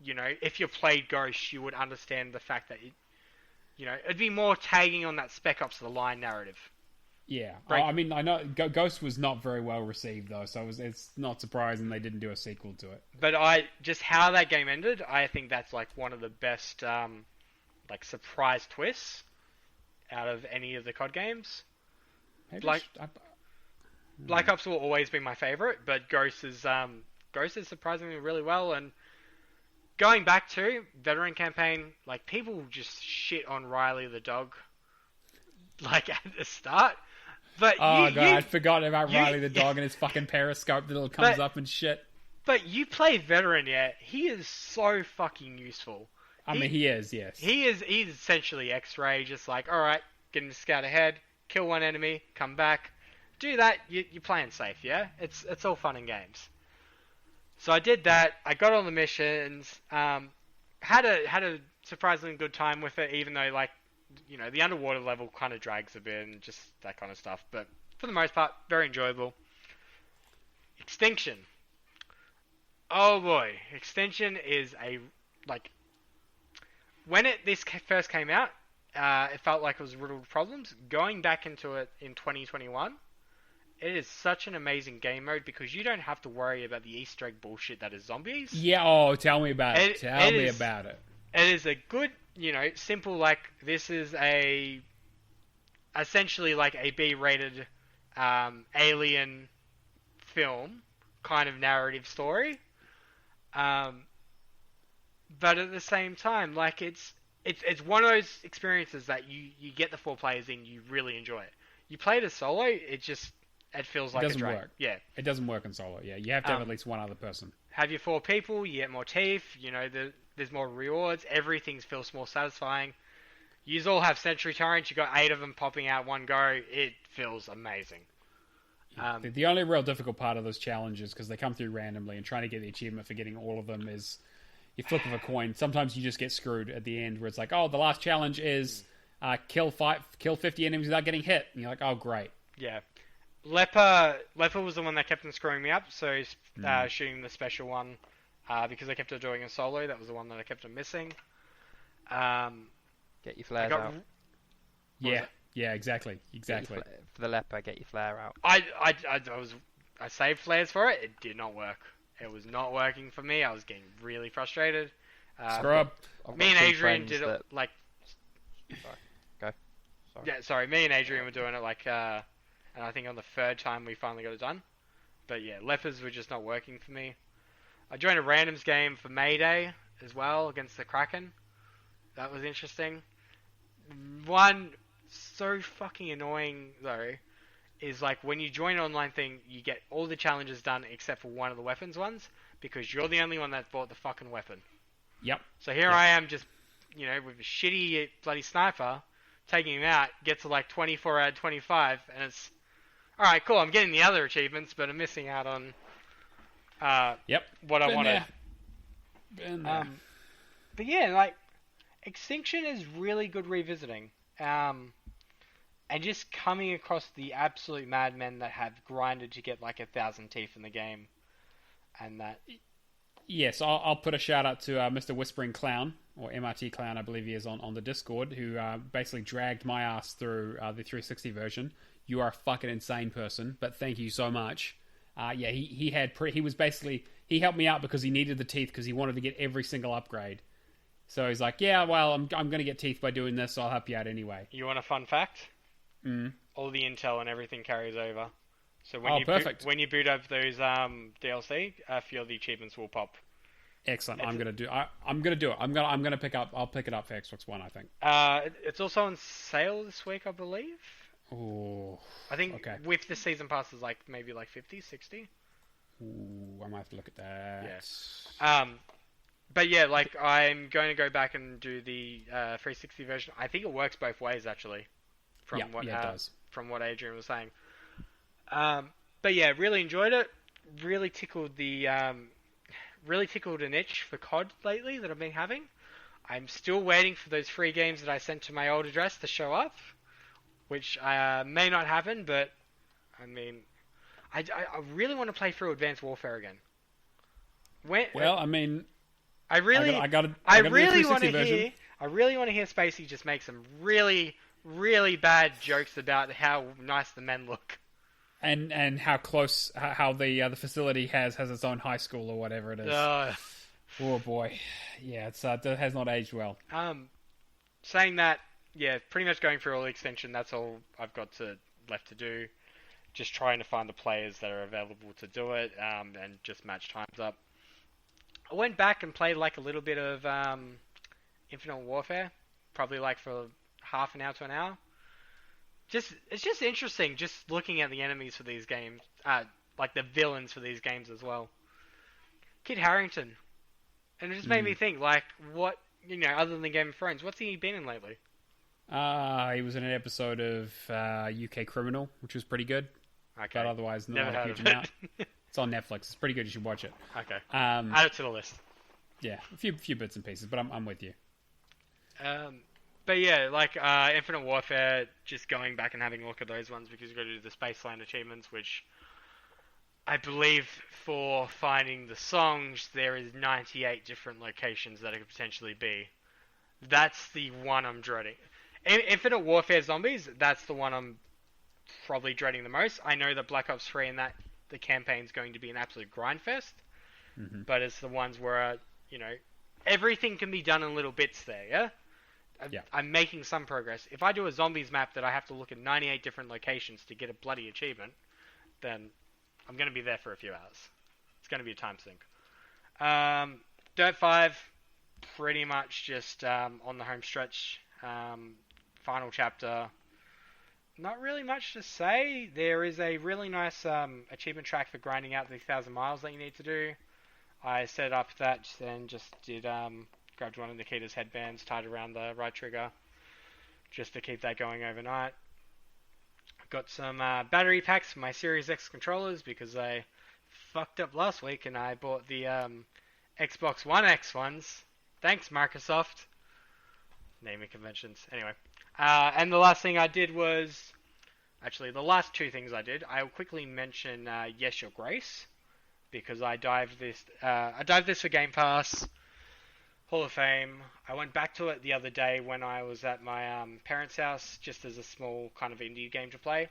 [SPEAKER 3] you know, if you played Ghost, you would understand the fact that it'd be more tagging on that Spec Ops: The Line narrative.
[SPEAKER 2] Yeah, I mean, I know Ghost was not very well received though, so it's not surprising they didn't do a sequel to it.
[SPEAKER 3] But just how that game ended, I think that's like one of the best like surprise twists out of any of the COD games.
[SPEAKER 2] Maybe
[SPEAKER 3] Black Ops will always be my favorite, but Ghost is surprisingly really well. And going back to Veteran Campaign, like, people just shit on Riley the dog, like, at the start. But
[SPEAKER 2] I'd forgotten about Riley the dog and his fucking periscope that comes up and shit.
[SPEAKER 3] But you play Veteran, yeah? He is so fucking useful.
[SPEAKER 2] I mean, he is, yes.
[SPEAKER 3] He's essentially X-Ray, just like, alright, get him to scout ahead, kill one enemy, come back. Do that, you're playing safe, yeah? It's all fun and games. So I did that, I got on the missions, had a surprisingly good time with it, even though, like, you know, the underwater level kind of drags a bit and just that kind of stuff. But for the most part, very enjoyable. Extinction. Oh boy, Extinction is when this first came out, it felt like it was riddled with problems. Going back into it in 2021, it is such an amazing game mode because you don't have to worry about the Easter egg bullshit that is zombies.
[SPEAKER 2] Yeah, tell me about it. Tell me about it.
[SPEAKER 3] It is a good, you know, simple, like, this is essentially like a B-rated alien film kind of narrative story. But at the same time, like, it's one of those experiences that you get the 4 players in, you really enjoy it. You play it as solo, it feels like a drag.
[SPEAKER 2] Work.
[SPEAKER 3] Yeah.
[SPEAKER 2] It doesn't work in solo, yeah. You have to have at least one other person.
[SPEAKER 3] Have your 4 people, you get more teeth, you know, there's more rewards, everything feels more satisfying. You all have sentry turrets, you got 8 of them popping out one go, it feels amazing.
[SPEAKER 2] The only real difficult part of those challenges, because they come through randomly, and trying to get the achievement for getting all of them is you flip of a coin. Sometimes you just get screwed at the end, where it's like, oh, the last challenge is kill 50 enemies without getting hit. And you're like, oh, great.
[SPEAKER 3] Yeah. Leper was the one that kept on screwing me up, so he's shooting the special one because I kept on doing a solo. That was the one that I kept on missing.
[SPEAKER 4] Get your flares out.
[SPEAKER 2] Yeah, exactly.
[SPEAKER 4] For the leper, get your flare out.
[SPEAKER 3] I saved flares for it. It did not work. It was not working for me. I was getting really frustrated.
[SPEAKER 2] Scrub.
[SPEAKER 3] Me and Adrian did it like.
[SPEAKER 4] Sorry. Go. Sorry.
[SPEAKER 3] Yeah, sorry. Me and Adrian were doing it like, and I think on the third time we finally got it done. But yeah, lepers were just not working for me. I joined a randoms game for MADeYE as well against the Kraken. That was interesting. One so fucking annoying though is like when you join an online thing, you get all the challenges done except for one of the weapons ones because you're the only one that bought the fucking weapon.
[SPEAKER 2] Yep.
[SPEAKER 3] So here I am just, with a shitty bloody sniper, taking him out, get to like 24 out of 25, and it's alright, cool, I'm getting the other achievements, but I'm missing out on what I wanted.
[SPEAKER 2] Been there.
[SPEAKER 3] But yeah, like, Extinction is really good revisiting. And just coming across the absolute madmen that have grinded to get like 1,000 teeth in the game. And that...
[SPEAKER 2] Yes, I'll put a shout out to Mr. Whispering Clown, or MRT Clown, I believe he is on the Discord, who basically dragged my ass through the 360 version. You are a fucking insane person, but thank you so much. He helped me out because he needed the teeth because he wanted to get every single upgrade. So he's like, yeah, well, I'm going to get teeth by doing this, so I'll help you out anyway.
[SPEAKER 3] You want a fun fact?
[SPEAKER 2] Mm.
[SPEAKER 3] All the intel and everything carries over. So
[SPEAKER 2] perfect.
[SPEAKER 3] When you boot up those DLC, a few of the achievements will pop.
[SPEAKER 2] Excellent. I'm gonna do it. I'll pick it up for Xbox One, I think.
[SPEAKER 3] It's also on sale this week, I believe.
[SPEAKER 2] Oh.
[SPEAKER 3] I think with the season passes, like maybe like 50, 60.
[SPEAKER 2] Ooh, I might have to look at that.
[SPEAKER 3] Yeah. But yeah, like I'm going to go back and do the 360 version. I think it works both ways actually. It does. From what Adrian was saying. But yeah, really enjoyed it. Really tickled an itch for COD lately that I've been having. I'm still waiting for those free games that I sent to my old address to show up, which may not happen. But I mean, I really want to play through Advanced Warfare again. I really want to hear Spacey just make some really, really bad jokes about how nice the men look.
[SPEAKER 2] And how close, how the facility has its own high school or whatever it is. Oh boy, yeah, it has not aged well.
[SPEAKER 3] Saying that, yeah, pretty much going through all the extension. That's all I've got left to do. Just trying to find the players that are available to do it, and just match times up. I went back and played like a little bit of Infinite Warfare, probably like for half an hour to an hour. It's just interesting, just looking at the enemies for these games, like the villains for these games as well. Kit Harington, and it just made me think, like, what other than Game of Thrones, what's he been in lately?
[SPEAKER 2] He was in an episode of UK Criminal, which was pretty good.
[SPEAKER 3] Okay,
[SPEAKER 2] but otherwise
[SPEAKER 3] never
[SPEAKER 2] not a
[SPEAKER 3] heard
[SPEAKER 2] huge
[SPEAKER 3] of it.
[SPEAKER 2] amount. It's on Netflix. It's pretty good. You should watch it.
[SPEAKER 3] Okay, add it to the list.
[SPEAKER 2] Yeah, a few bits and pieces, but I'm with you.
[SPEAKER 3] But yeah, like Infinite Warfare, just going back and having a look at those ones because you've got to do the Spaceland achievements, which I believe for finding the songs there is 98 different locations that it could potentially be. That's the one I'm dreading. Infinite Warfare Zombies, that's the one I'm probably dreading the most. I know that Black Ops 3 and that the campaign's going to be an absolute grind fest, but it's the ones where everything can be done in little bits there, yeah? I'm making some progress. If I do a zombies map that I have to look at 98 different locations to get a bloody achievement, then I'm going to be there for a few hours. It's going to be a time sink. Dirt 5, pretty much just on the home stretch. Final chapter. Not really much to say. There is a really nice achievement track for grinding out the 1,000 miles that you need to do. I set up that and just did... grabbed one of Nikita's headbands, tied around the right trigger, just to keep that going overnight. Got some battery packs for my Series X controllers because I fucked up last week and I bought the Xbox One X ones. Thanks, Microsoft. Naming conventions. Anyway. And the last thing I did was Actually, the last two things I did, I'll quickly mention Yes Your Grace, because I dived this for Game Pass, Hall of Fame. I went back to it the other day when I was at my parents' house, just as a small kind of indie game to play.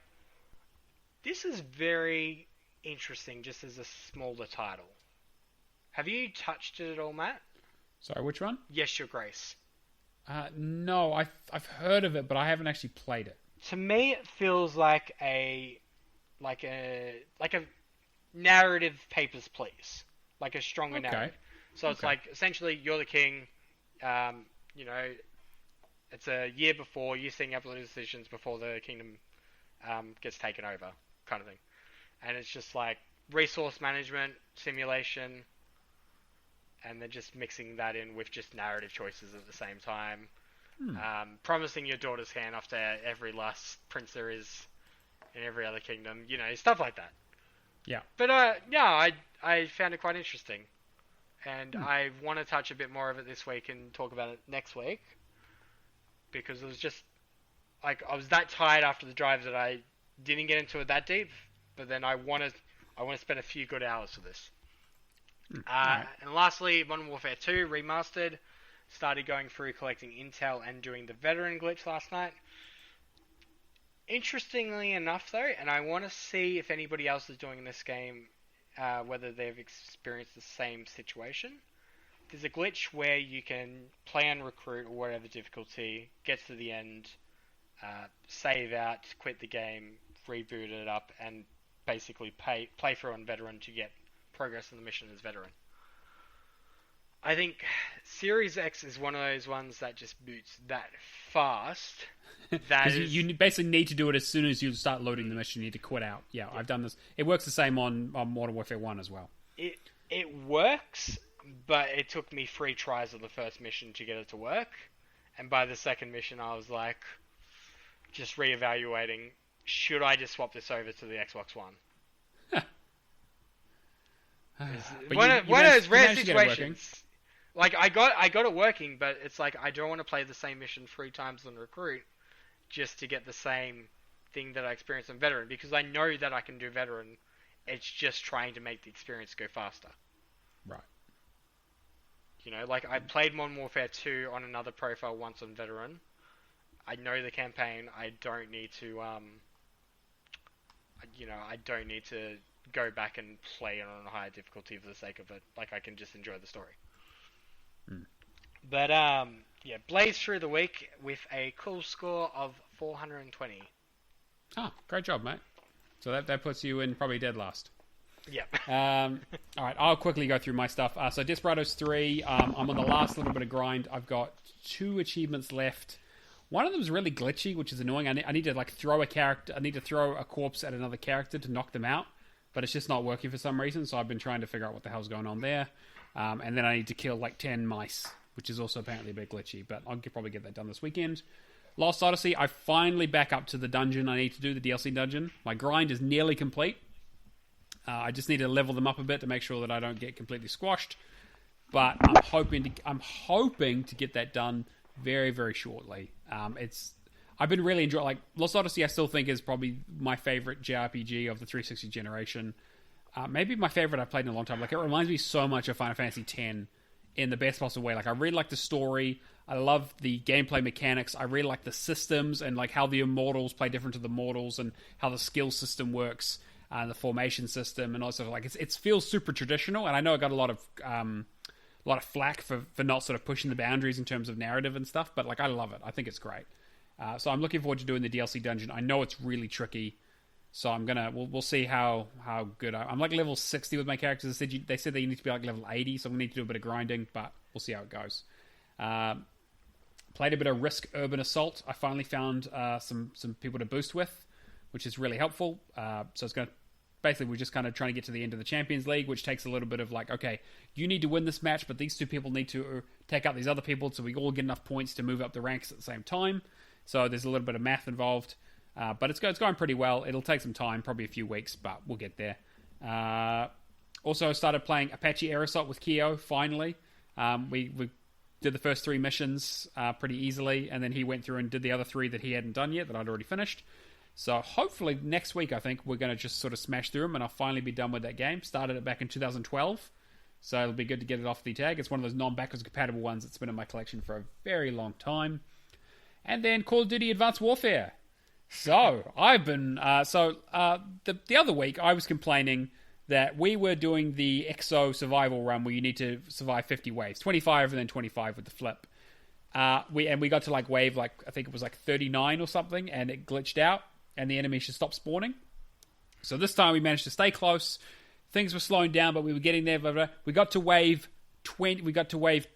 [SPEAKER 3] This is very interesting, just as a smaller title. Have you touched it at all, Matt?
[SPEAKER 2] Sorry, which one?
[SPEAKER 3] Yes Your Grace.
[SPEAKER 2] No, I've heard of it, but I haven't actually played it.
[SPEAKER 3] To me, it feels like a narrative Papers, Please, like a stronger narrative. So it's like essentially you're the king. It's a year before you setting up the decisions before the kingdom gets taken over, kind of thing. And it's just like resource management, simulation, and then just mixing that in with just narrative choices at the same time. Promising your daughter's hand after every last prince there is in every other kingdom, stuff like that.
[SPEAKER 2] Yeah.
[SPEAKER 3] But I found it quite interesting, and I want to touch a bit more of it this week and talk about it next week, because it was just like I was that tired after the drive that I didn't get into it that deep. But then I want to spend a few good hours for this.
[SPEAKER 2] Right.
[SPEAKER 3] And lastly, Modern Warfare 2 Remastered. Started going through collecting intel and doing the veteran glitch last night. Interestingly enough, though, and I want to see if anybody else is doing this game, whether they've experienced the same situation. There's a glitch where you can play on recruit or whatever difficulty, get to the end, save out, quit the game, reboot it up, and basically play through on veteran to get progress in the mission as veteran. I think Series X is one of those ones that just boots that fast. That
[SPEAKER 2] you basically need to do it as soon as you start loading the mission. You need to quit out. Yeah, I've done this. It works the same on Modern Warfare 1 as well.
[SPEAKER 3] It works, but it took me 3 tries on the first mission to get it to work. And by the second mission, I was like, just reevaluating, should I just swap this over to the Xbox One? One of those rare situations. Like I got it working, but it's like I don't want to play the same mission 3 times on recruit just to get the same thing that I experienced on veteran, because I know that I can do veteran. It's just trying to make the experience go faster.
[SPEAKER 2] Right.
[SPEAKER 3] Like I played Modern Warfare 2 on another profile once on veteran. I know the campaign. I don't need to I don't need to go back and play it on a higher difficulty for the sake of it. Like I can just enjoy the story. But blazed through the week with a cool score of 420.
[SPEAKER 2] Oh, great job, mate. So that puts you in probably dead last.
[SPEAKER 3] Yeah.
[SPEAKER 2] All right, I'll quickly go through my stuff. So Desperados 3, I'm on the last little bit of grind. I've got 2 achievements left. One of them is really glitchy, which is annoying. I need to like throw a character. I need to throw a corpse at another character to knock them out, but it's just not working for some reason. So I've been trying to figure out what the hell's going on there. And then I need to kill like 10 mice, which is also apparently a bit glitchy, but I'll probably get that done this weekend. Lost Odyssey, I finally back up to the dungeon I need to do, the DLC dungeon. My grind is nearly complete. I just need to level them up a bit to make sure that I don't get completely squashed. But I'm hoping to get that done very, very shortly. I've been really enjoying, like, Lost Odyssey I still think is probably my favorite JRPG of the 360 generation. Maybe my favorite I've played in a long time. Like, it reminds me so much of Final Fantasy X in the best possible way. Like, I really like the story. I love the gameplay mechanics. I really like the systems and like how the immortals play different to the mortals and how the skill system works and the formation system, and also like it feels super traditional. And I know I got a lot of flack for not sort of pushing the boundaries in terms of narrative and stuff, but like I love it. I think it's great. So I'm looking forward to doing the DLC dungeon. I know it's really tricky, so we'll see how good I'm like level 60 with my characters. They said that you need to be like level 80, so I'm gonna need to do a bit of grinding, but we'll see how it goes. Played a bit of Risk Urban Assault. I finally found some people to boost with, which is really helpful. So it's basically we're just kind of trying to get to the end of the Champions League, which takes a little bit of like, okay, you need to win this match, but these 2 people need to take out these other people, so we all get enough points to move up the ranks at the same time. So there's a little bit of math involved, but it's going pretty well. It'll take some time, probably a few weeks, but we'll get there. Also started playing Apache Air Assault with Keo, finally. We did the first 3 missions pretty easily, and then he went through and did the other 3 that he hadn't done yet, that I'd already finished. So hopefully next week, I think we're going to just sort of smash through them, and I'll finally be done with that game. Started it back in 2012, so it'll be good to get it off the tag. It's one of those non-backwards compatible ones that's been in my collection for a very long time. And then Call of Duty Advanced Warfare. So I've been the other week I was complaining that we were doing the EXO survival run where you need to survive 50 waves, 25 and then 25 with the flip. We got to like wave I think it was like 39 or something, and it glitched out, and the enemy should stop spawning. So this time we managed to stay close. Things were slowing down, but we were getting there. Blah, blah. We got to wave 20. We got to wave.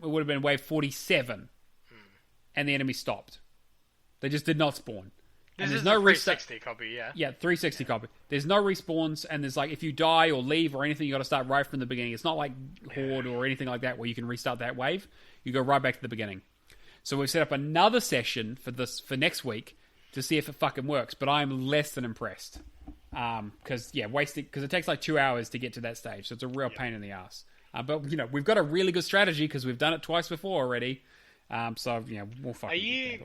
[SPEAKER 2] It would have been wave 47, and the enemy stopped. They just did not spawn.
[SPEAKER 3] This is no 360 copy, yeah.
[SPEAKER 2] Yeah, 360 copy. There's no respawns, and there's like if you die or leave or anything, you got to start right from the beginning. It's not like Horde or anything like that where you can restart that wave. You go right back to the beginning. So we've set up another session for next week to see if it fucking works. But I'm less than impressed because it takes like 2 hours to get to that stage, so it's a real pain in the ass. But we've got a really good strategy because we've done it twice before already. So we'll fucking.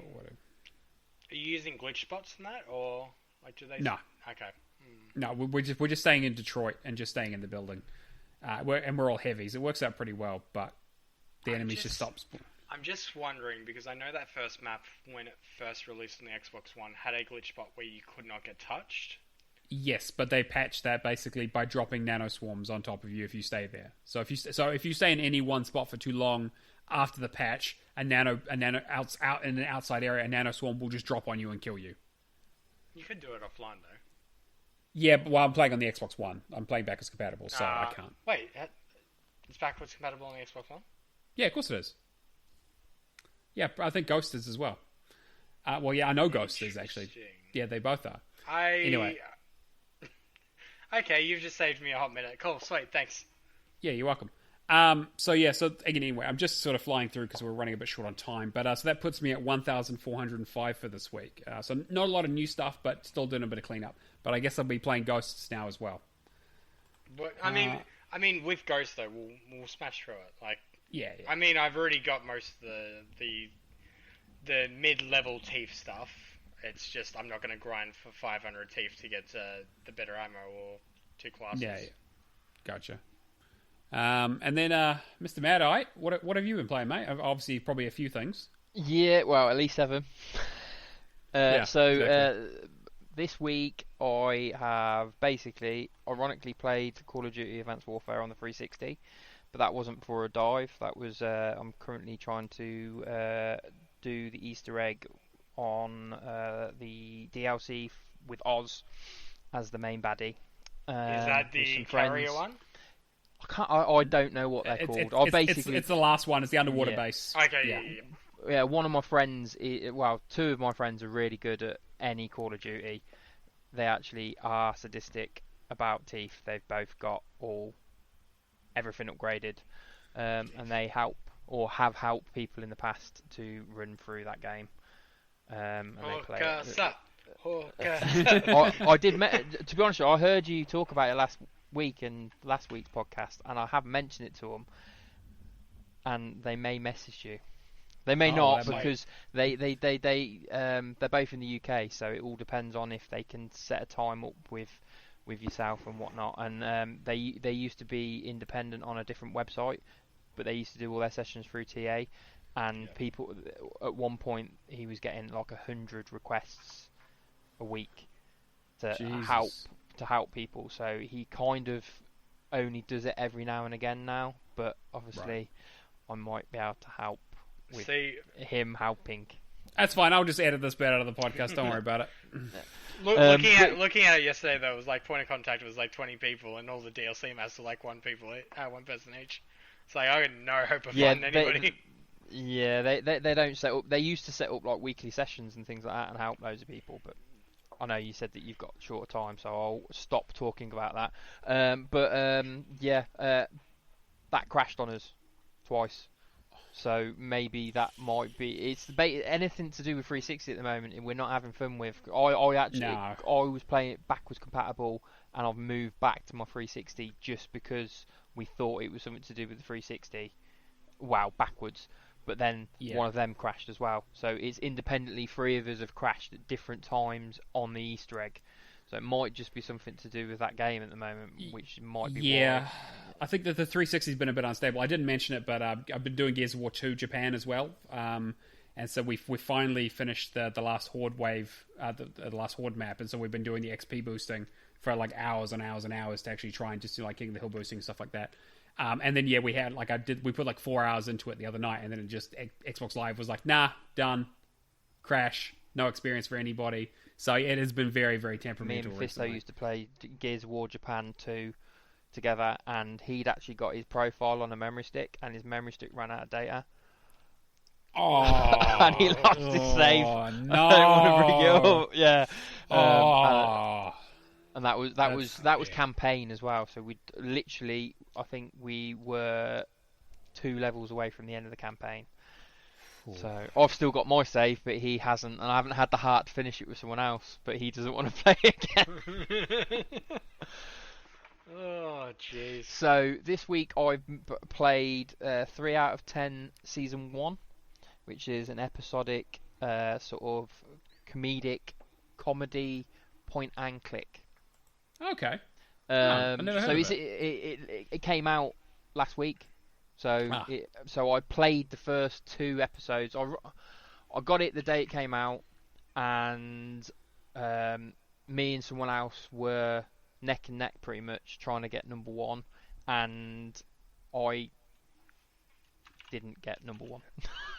[SPEAKER 3] Are you using glitch spots in that, or like do they?
[SPEAKER 2] No.
[SPEAKER 3] Okay.
[SPEAKER 2] No, we're just staying in Detroit and just staying in the building. We're all heavies. It works out pretty well, but the enemies just stop.
[SPEAKER 3] I'm just wondering because I know that first map when it first released on the Xbox One had a glitch spot where you could not get touched.
[SPEAKER 2] Yes, but they patched that basically by dropping nano swarms on top of you if you stay there. So if you stay in any one spot for too long after the patch, out in an outside area, a nano swarm will just drop on you and kill you.
[SPEAKER 3] You could do it offline though.
[SPEAKER 2] Yeah, but I'm playing on the Xbox One. I'm playing backwards compatible, so I can't.
[SPEAKER 3] Wait, it's backwards compatible on the Xbox One?
[SPEAKER 2] Yeah, of course it is. Yeah, I think Ghost is as well. I know Ghost is actually. Yeah, they both are. Anyway.
[SPEAKER 3] Okay, you've just saved me a hot minute. Cool, sweet, thanks.
[SPEAKER 2] Yeah, you're welcome. So anyway, I'm just sort of flying through because we're running a bit short on time. But so that puts me at 1,405 for this week. So not a lot of new stuff, but still doing a bit of cleanup. But I guess I'll be playing Ghosts now as well.
[SPEAKER 3] But I mean, with Ghost though, we'll smash through it. Like,
[SPEAKER 2] yeah.
[SPEAKER 3] I mean, I've already got most of the mid-level teeth stuff. It's just I'm not going to grind for 500 teeth to get the better ammo or 2 classes.
[SPEAKER 2] Yeah. Gotcha. And then, Mr. MADeYE, what have you been playing, mate? Obviously, probably a few things.
[SPEAKER 4] Yeah, well, at least 7. This week I have basically, ironically, played Call of Duty Advanced Warfare on the 360, but that wasn't for a dive. That was I'm currently trying to do the Easter egg on the DLC with Oz as the main baddie.
[SPEAKER 3] Is that the carrier one?
[SPEAKER 4] I don't know what they're called.
[SPEAKER 2] It's the last one. It's the underwater base.
[SPEAKER 3] Okay,
[SPEAKER 4] yeah. One of my friends, two of my friends are really good at any Call of Duty. They actually are sadistic about teeth. They've both got everything upgraded, and they help or have helped people in the past to run through that game. And they play it. I did. To be honest, I heard you talk about it last week in last week's podcast, and I have mentioned it to them, and they may message you. They may not because they're both in the UK, so it all depends on if they can set a time up with yourself and whatnot. And they used to be independent on a different website, but they used to do all their sessions through TA. And people, at one point, he was getting like 100 requests a week to help people. So he kind of only does it every now and again now. But obviously, I might be able to help with him helping.
[SPEAKER 2] That's fine. I'll just edit this bit out of the podcast. Don't worry about it.
[SPEAKER 3] Looking at it yesterday, though, it was like point of contact was like 20 people, and all the DLC maps were like one person each. It's like I had no hope of finding anybody.
[SPEAKER 4] They don't set up. They used to set up like weekly sessions and things like that and help loads of people. But I know you said that you've got shorter time, so I'll stop talking about that. That crashed on us twice. So maybe that might be. It's anything to do with 360 at the moment, and we're not having fun with. I was playing it backwards compatible, and I've moved back to my 360 just because we thought it was something to do with the 360. Wow, backwards. but then
[SPEAKER 2] Yeah.
[SPEAKER 4] one of them crashed as well. So it's independently 3 of us have crashed at different times on the Easter egg. So it might just be something to do with that game at the moment, which might be
[SPEAKER 2] Yeah.
[SPEAKER 4] why.
[SPEAKER 2] I think that the 360's been a bit unstable. I didn't mention it, but I've been doing Gears of War 2 Japan as well. And so we finally finished the last Horde wave, the last Horde map, and so we've been doing the XP boosting for like hours and hours and hours to actually try and just do like King of the Hill boosting and stuff like that. And then we had we put like 4 hours into it the other night, and then it just Xbox Live was like, nah, done, crash, no experience for anybody. So it has been very, very temperamental.
[SPEAKER 4] Me and Fisto used to play Gears of War Japan 2 together, and he'd actually got his profile on a memory stick, and his memory stick ran out of data.
[SPEAKER 2] Oh,
[SPEAKER 4] And he lost his save.
[SPEAKER 2] No,
[SPEAKER 4] I don't want to bring it up. Yeah. And that was campaign as well. So we literally, I think we were 2 levels away from the end of the campaign. So I've still got my save, but he hasn't, and I haven't had the heart to finish it with someone else. But he doesn't want to play again.
[SPEAKER 3] Oh, jeez.
[SPEAKER 4] So this week I've played 3 out of 10 season 1, which is an episodic sort of comedy point and click.
[SPEAKER 2] Okay.
[SPEAKER 4] I've
[SPEAKER 2] never heard of
[SPEAKER 4] it came out last week. So I played the first 2 episodes. I got it the day it came out, and me and someone else were neck and neck pretty much trying to get number 1, and I didn't get number 1.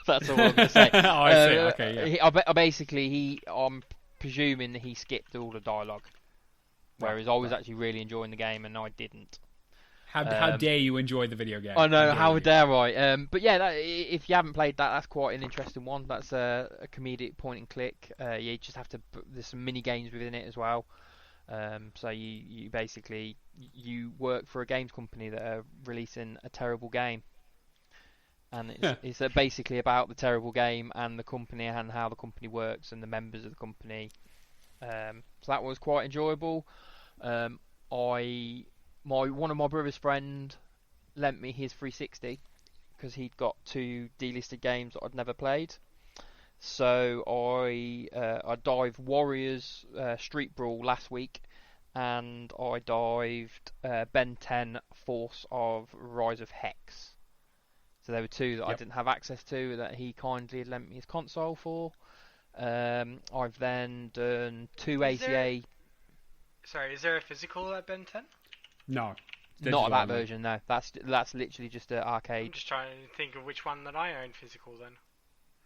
[SPEAKER 4] That's all I'm going to say.
[SPEAKER 2] Oh, I see. Okay, yeah.
[SPEAKER 4] I'm presuming that he skipped all the dialogue, whereas I was actually really enjoying the game and I didn't.
[SPEAKER 2] How dare you enjoy the video game?
[SPEAKER 4] I know, how dare I? But yeah, if you haven't played that, that's quite an interesting one. That's a comedic point and click. You just have to. There's some mini games within it as well. So you basically you work for a games company that are releasing a terrible game, and it's basically about the terrible game and the company and how the company works and the members of the company. So that was quite enjoyable. One of my brother's friend lent me his 360 because he'd got 2 delisted games that I'd never played. So I dived Warriors Street Brawl last week, and I dived Ben 10 Force of Rise of Hex. So there were 2 that I didn't have access to that he kindly had lent me his console for. I've then done 2 ACA.
[SPEAKER 3] Sorry, is there a physical at Ben 10?
[SPEAKER 2] No.
[SPEAKER 4] Not that version, no. That's literally just an arcade.
[SPEAKER 3] I'm just trying to think of which one that I own physical then.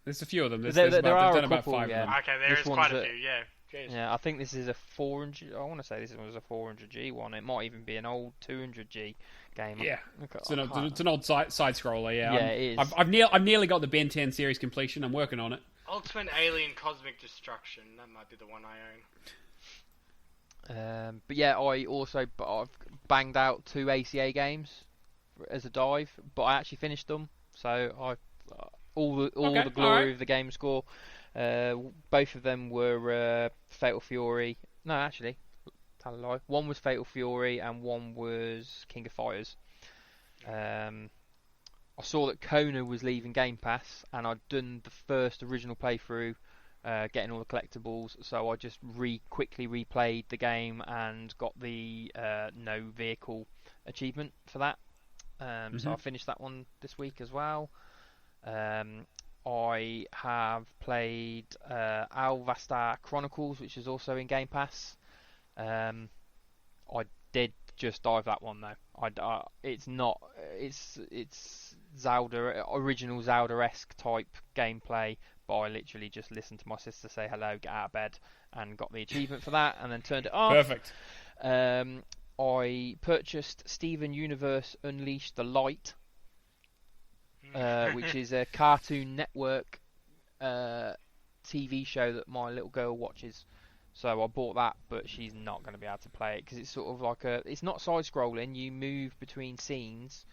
[SPEAKER 2] There's a few of them.
[SPEAKER 4] There are a
[SPEAKER 2] about
[SPEAKER 4] couple,
[SPEAKER 2] 5
[SPEAKER 4] yeah.
[SPEAKER 2] of them.
[SPEAKER 3] Okay, there is quite a few, yeah. Jeez.
[SPEAKER 4] Yeah, I think this is a 400. I want to say this was a 400G one. It might even be an old 200G game.
[SPEAKER 2] Yeah,
[SPEAKER 4] Okay,
[SPEAKER 2] it's an old side scroller. Yeah,
[SPEAKER 4] Yeah, it is.
[SPEAKER 2] I've nearly got the Ben 10 series completion. I'm working on it.
[SPEAKER 3] Ultimate Alien Cosmic Destruction. That might be the one I own.
[SPEAKER 4] But yeah, I've banged out 2 ACA games as a dive, but I actually finished them. So all the glory of the Gamerscore. Both of them were Fatal Fury. No, actually, tell a lie. One was Fatal Fury and one was King of Fighters. I saw that Kona was leaving Game Pass, and I'd done the first original playthrough, getting all the collectibles. So I just quickly replayed the game and got the no vehicle achievement for that. So I finished that one this week as well. I have played Alvastar Chronicles, which is also in Game Pass. I did just dive that one though. It's Zelda, original Zelda-esque type gameplay, but I literally just listened to my sister say hello, get out of bed, and got the achievement for that, and then turned it off.
[SPEAKER 2] Perfect.
[SPEAKER 4] I purchased Steven Universe Unleashed the Light, which is a Cartoon Network TV show that my little girl watches. So I bought that, but she's not going to be able to play it because it's sort of like it's not side-scrolling. You move between scenes,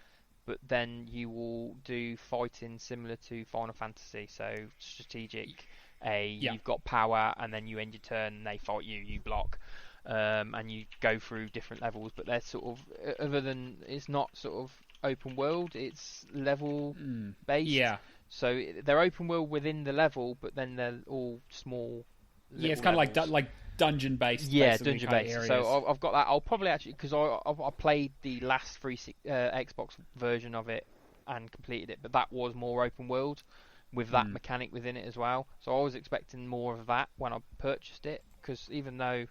[SPEAKER 4] but then you will do fighting similar to Final Fantasy. So strategic. You've got power, and then you end your turn, and they fight you. You block, and you go through different levels. But they're sort of other than it's not sort of open world. It's level based.
[SPEAKER 2] Yeah.
[SPEAKER 4] So they're open world within the level, but then they're all small.
[SPEAKER 2] Yeah, it's kind of
[SPEAKER 4] levels.
[SPEAKER 2] like dungeon based.
[SPEAKER 4] Yeah, dungeon based. So I've got that. I'll probably actually, because I played the last Xbox version of it and completed it, but that was more open world with that mechanic within it as well. So I was expecting more of that when I purchased it, because even though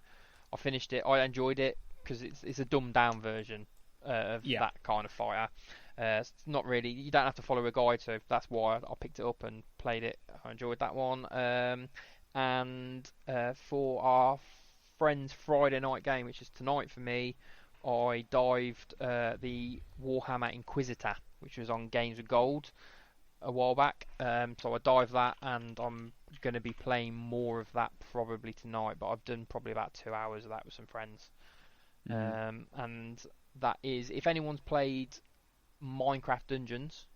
[SPEAKER 4] I finished it, I enjoyed it because it's a dumbed down version of that kind of fighter. It's not really, you don't have to follow a guide, so that's why I picked it up and played it. I enjoyed that one. And for our friend's Friday night game, which is tonight for me, I dived the Warhammer Inquisitor, which was on Games with Gold a while back. So I dived that, and I'm going to be playing more of that probably tonight, but I've done probably about 2 hours of that with some friends. And that is, if anyone's played Minecraft Dungeons,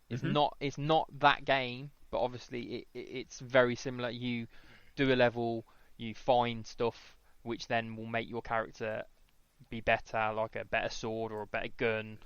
[SPEAKER 4] it's not that game, but obviously it's very similar. You do a level, you find stuff which then will make your character be better, like a better sword or a better gun,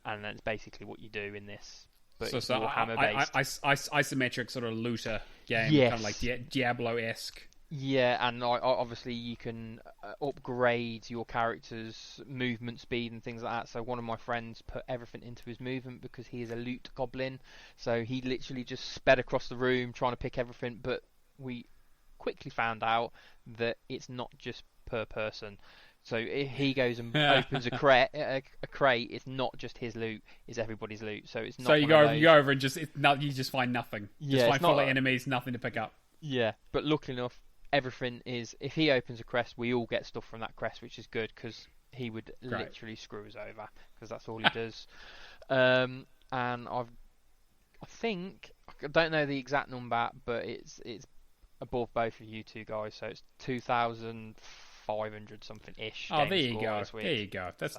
[SPEAKER 4] and that's basically what you do in this. But
[SPEAKER 2] so
[SPEAKER 4] it's Warhammer based.
[SPEAKER 2] Isometric sort of looter game,
[SPEAKER 4] Yes.
[SPEAKER 2] kind of like Diablo-esque.
[SPEAKER 4] Yeah, and obviously you can upgrade your character's movement speed and things like that. So one of my friends put everything into his movement because he is a loot goblin. So he literally just sped across the room trying to pick everything. But we quickly found out that it's not just per person. So if he goes and opens a crate, it's not just his loot; it's everybody's loot. So it's not.
[SPEAKER 2] So you go over and you just find nothing.
[SPEAKER 4] Yeah,
[SPEAKER 2] just find full of enemies, nothing to pick up.
[SPEAKER 4] Yeah, but luckily enough, everything is, if he opens a crest, we all get stuff from that crest, which is good, because he would literally screw us over, because that's all he does. And I don't know the exact number, but it's above both of you two guys, so it's 2,500 something ish.
[SPEAKER 2] Oh, there you go. There you go. That's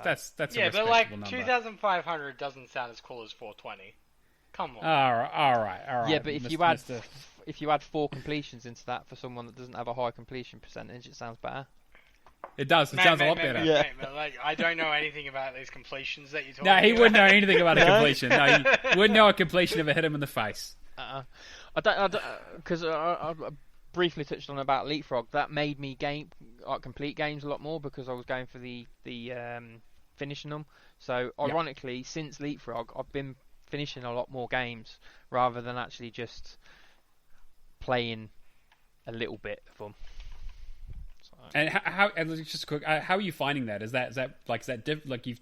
[SPEAKER 3] yeah,
[SPEAKER 2] a
[SPEAKER 3] but like
[SPEAKER 2] number.
[SPEAKER 3] 2,500 doesn't sound as cool as 420. Come on.
[SPEAKER 2] All right.
[SPEAKER 4] Yeah, but if you add 4 completions into that for someone that doesn't have a high completion percentage, it sounds better.
[SPEAKER 2] It does. It sounds a lot better.
[SPEAKER 3] Mate, like, I don't know anything about these completions that you're talking
[SPEAKER 2] about. No, he wouldn't know anything about a
[SPEAKER 4] No?
[SPEAKER 2] completion. No, he wouldn't know a completion if it hit him in the face.
[SPEAKER 4] I don't, because I briefly touched on about Leapfrog. That made me complete games a lot more, because I was going for the finishing them. So ironically, since Leapfrog, I've been finishing a lot more games rather than actually just playing a little bit of them. So.
[SPEAKER 2] And how? And just quick, how are you finding that? Is that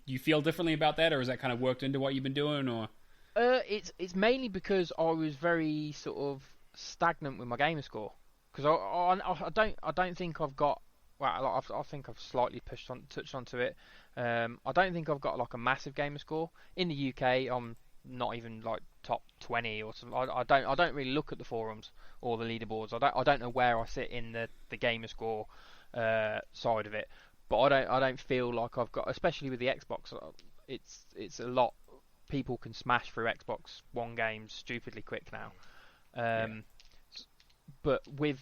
[SPEAKER 2] you feel differently about that, or is that kind of worked into what you've been doing, or?
[SPEAKER 4] It's mainly because I was very sort of stagnant with my Gamerscore, because I don't think I've got. Well, I think I've slightly touched onto it. I don't think I've got like a massive Gamerscore in the UK. I'm not even like top 20 or something. I don't really look at the forums or the leaderboards. I don't know where I sit in the Gamerscore side of it. But I don't feel like I've got, especially with the Xbox. It's a lot. People can smash through Xbox One games stupidly quick now. But with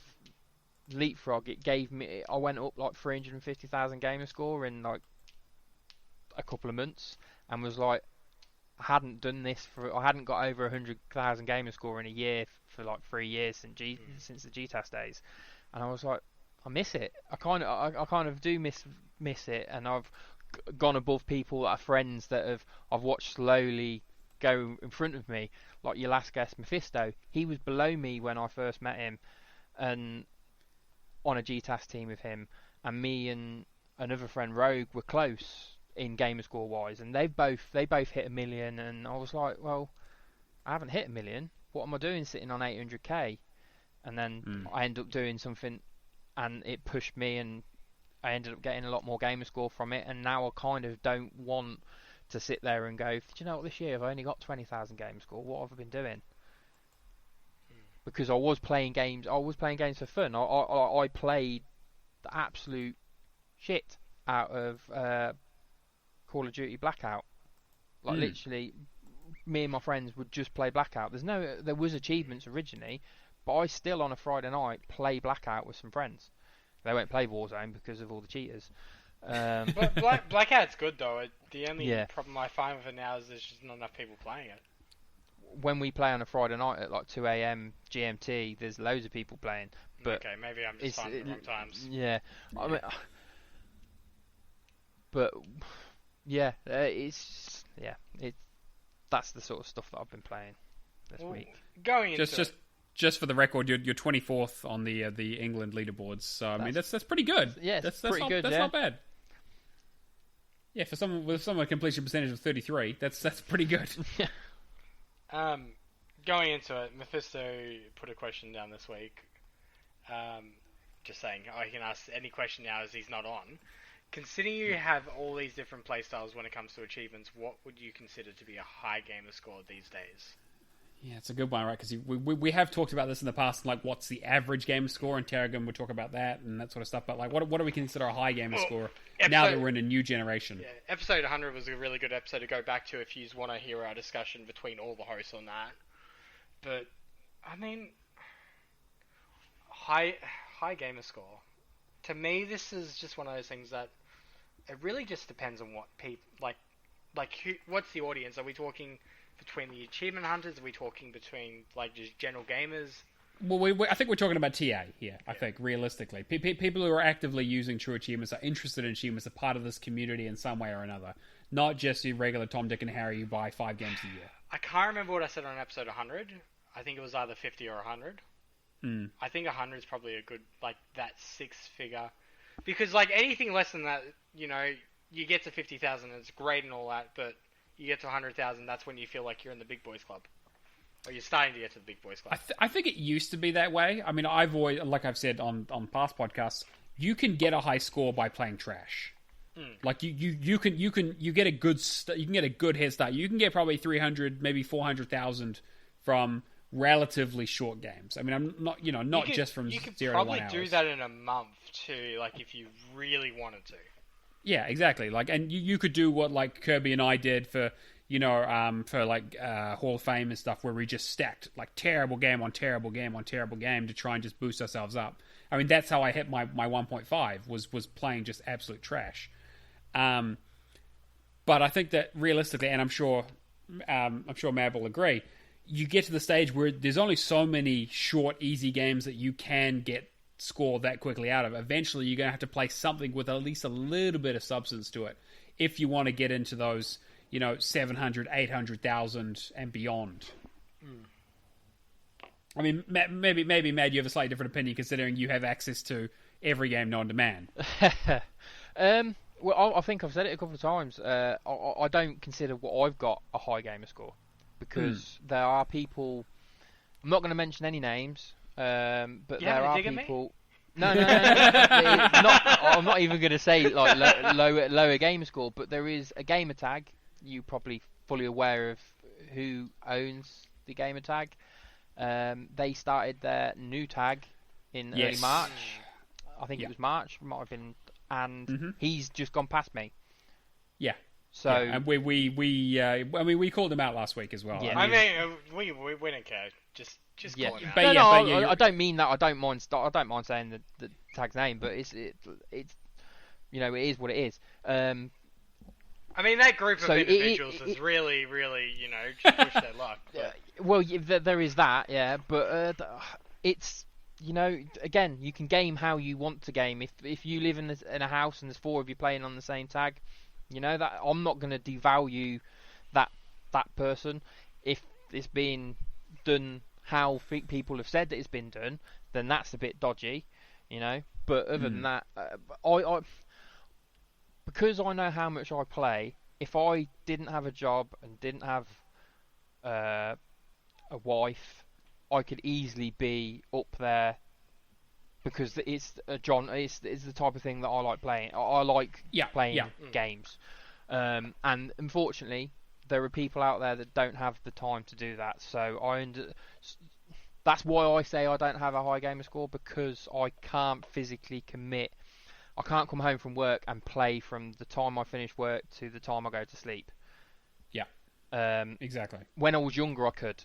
[SPEAKER 4] Leapfrog, it gave me. I went up like 350,000 Gamerscore in like a couple of months, and was like, I hadn't done this I hadn't got over 100,000 Gamerscore in a year for like 3 years since the GTAS days, and I was like, I miss it. I kind of do miss it, and I've gone above people that are friends that I've watched slowly go in front of me, like your last guest Mephisto. He was below me when I first met him, and on a GTAS team with him, and me and another friend Rogue were close in Gamerscore wise, and they both hit 1 million, and I was like, well, I haven't hit 1 million. What am I doing sitting on 800k? And then I ended up doing something, and it pushed me, and I ended up getting a lot more Gamerscore from it. And now I kind of don't want to sit there and go, do you know what, this year I've only got 20,000 Gamerscore. What have I been doing? Because I was playing games for fun. I played the absolute shit out of Call of Duty Blackout. Like literally, me and my friends would just play Blackout. There was achievements originally, but I still on a Friday night play Blackout with some friends. They won't play Warzone because of all the cheaters.
[SPEAKER 3] But Blackout's good though. The only problem I find with it now is there's just not enough people playing it.
[SPEAKER 4] when we play on a Friday night at like 2 a.m. GMT, there's loads of people playing. But
[SPEAKER 3] okay, maybe I'm just finding the wrong times.
[SPEAKER 4] Yeah, I mean, but yeah, that's the sort of stuff that I've been playing this week.
[SPEAKER 3] Going into
[SPEAKER 2] just for the record, you're 24th on the England leaderboards. So I mean, that's pretty good.
[SPEAKER 4] Yeah,
[SPEAKER 2] that's
[SPEAKER 4] pretty
[SPEAKER 2] not,
[SPEAKER 4] good.
[SPEAKER 2] That's not bad. Yeah, for someone with a completion percentage of 33, that's pretty good.
[SPEAKER 3] Going into it, Mephisto put a question down this week. Just saying, I can ask any question now as he's not on. Considering you have all these different playstyles when it comes to achievements, what would you consider to be a high gamer score these days?
[SPEAKER 2] Yeah, it's a good one, right? Because we have talked about this in the past, like what's the average gamer score, and Terragon would talk about that and that sort of stuff. But like, what do we consider a high gamer score now that we're in a new generation?
[SPEAKER 3] Yeah, episode 100 was a really good episode to go back to if you want to hear our discussion between all the hosts on that. But I mean, high gamer score. To me, this is just one of those things that it really just depends on what people like. What's the audience? Are we talking between the achievement hunters? Are we talking between like just general gamers?
[SPEAKER 2] Well, I think we're talking about TA here. I think realistically, people who are actively using True Achievements are interested in achievements, are part of this community in some way or another. Not just your regular Tom, Dick, and Harry who buy 5 games a year.
[SPEAKER 3] I can't remember what I said on episode 100. I think it was either 50 or 100. I think 100 is probably a good, like, that 6-figure. Because, like, anything less than that, you know, you get to 50,000 and it's great and all that, but you get to 100,000, that's when you feel like you're in the big boys club. Or you're starting to get to the big boys club.
[SPEAKER 2] I think it used to be that way. I mean, I've always, like I've said on past podcasts, you can get a high score by playing trash. Like you can get a good you can get a good head start. You can get probably 300, maybe 400,000 from relatively short games. I mean, I'm not just from 0 to 1 hours.
[SPEAKER 3] You could probably do that in a month too, like if you really wanted to.
[SPEAKER 2] Yeah, exactly. Like, and you could do what like Kirby and I did for like Hall of Fame and stuff, where we just stacked like terrible game on terrible game on terrible game to try and just boost ourselves up. I mean, that's how I hit my 1.5 was playing just absolute trash. But I think that realistically, and I'm sure Mab will agree, you get to the stage where there's only so many short, easy games that you can get score that quickly out of. Eventually, you're going to have to play something with at least a little bit of substance to it if you want to get into those, 700, 800,000 and beyond. I mean, maybe, Mad, you have a slightly different opinion considering you have access to every game on demand.
[SPEAKER 4] Well, I think I've said it a couple of times. I don't consider what I've got a high gamer score because there are people. I'm not going to mention any names, but there are people. No. I'm not even going to say like lower gamer score, but there is a gamer tag. You're probably fully aware of who owns the gamer tag. They started their new tag in early March. I think it was March. Might have been. And he's just gone past me. Yeah. So
[SPEAKER 2] and we called him out last week as well.
[SPEAKER 3] Yeah. I mean, we don't care. Just call him out.
[SPEAKER 4] But I don't mean that. I don't mind saying the tag's name, but it's it is what it is.
[SPEAKER 3] I mean, that group of individuals has really, just pushed their luck. But...
[SPEAKER 4] Well, there is that, but it's. Again, you can game how you want to game. If you live in a house and there's 4 of you playing on the same tag, that I'm not going to devalue that person. If it's being done how people have said that it's been done, then that's a bit dodgy, But other than that, I because I know how much I play. If I didn't have a job and didn't have a wife, I could easily be up there because it's it's the type of thing that I like playing. I like playing games, and unfortunately, there are people out there that don't have the time to do that. So that's why I say I don't have a high gamer score, because I can't physically commit. I can't come home from work and play from the time I finish work to the time I go to sleep.
[SPEAKER 2] Yeah, exactly.
[SPEAKER 4] When I was younger, I could.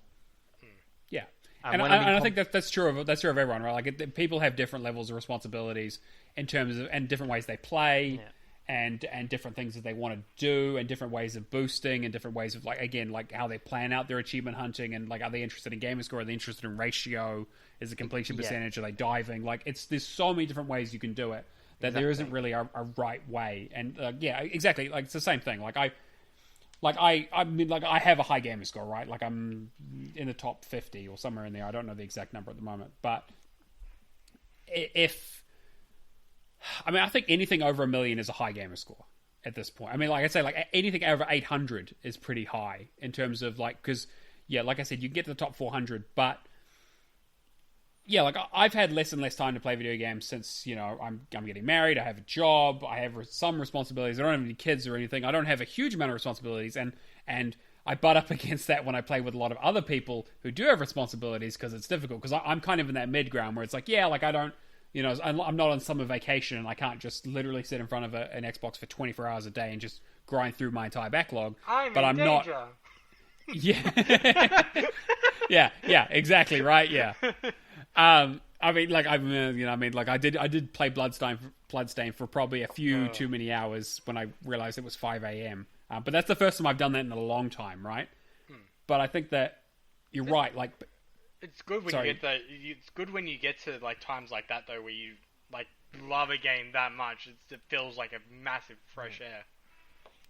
[SPEAKER 2] Yeah. And I think that's true of everyone, right? Like people have different levels of responsibilities in terms of and different ways they play, and different things that they want to do, and different ways of boosting, and different ways of how they plan out their achievement hunting, and are they interested in Gamerscore? Are they interested in ratio? Is it completion percentage? Are they diving? There's so many different ways you can do it that there isn't really a right way. And exactly. It's the same thing. I have a high Gamerscore, right? I'm in the top 50 or somewhere in there. I don't know the exact number at the moment, but I think anything over 1 million is a high Gamerscore at this point. Like I say, anything over 800 is pretty high in terms of because like I said, you can get to the top 400, but I've had less and less time to play video games since I'm getting married. I have a job. I have some responsibilities. I don't have any kids or anything. I don't have a huge amount of responsibilities, and I butt up against that when I play with a lot of other people who do have responsibilities because it's difficult. Because I'm kind of in that mid ground where it's I don't. I'm not on summer vacation, and I can't just literally sit in front of an Xbox for 24 hours a day and just grind through my entire backlog.
[SPEAKER 3] I'm
[SPEAKER 2] not. Yeah. yeah, exactly, right? Yeah. I did play Bloodstain for probably a few too many hours when I realized it was 5 a.m. But that's the first time I've done that in a long time, right? But I think that you're right.
[SPEAKER 3] It's good when it's good when you get to times like that though, where you love a game that much. It feels like a massive fresh air.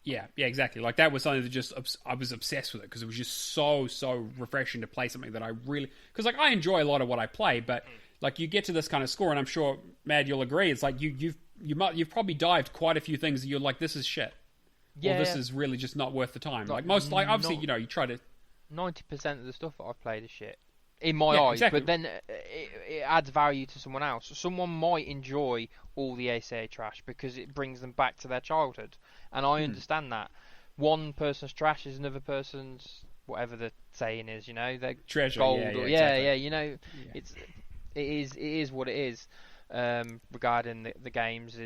[SPEAKER 2] Yeah, exactly. That was something that I was obsessed with it because it was just so refreshing to play something that I really, because I enjoy a lot of what I play, but you get to this kind of score, and I'm sure Mad you'll agree, it's you've probably dived quite a few things that you're this is shit. Yeah, or this is really just not worth the time. Obviously you try to
[SPEAKER 4] 90% of the stuff that I've played is shit. In my eyes, exactly. But then it adds value to someone else. Someone might enjoy all the ACA trash because it brings them back to their childhood, and I understand that. One person's trash is another person's whatever the saying is, their
[SPEAKER 2] treasure.
[SPEAKER 4] Gold.
[SPEAKER 2] Exactly.
[SPEAKER 4] It is what it is. Regarding the games,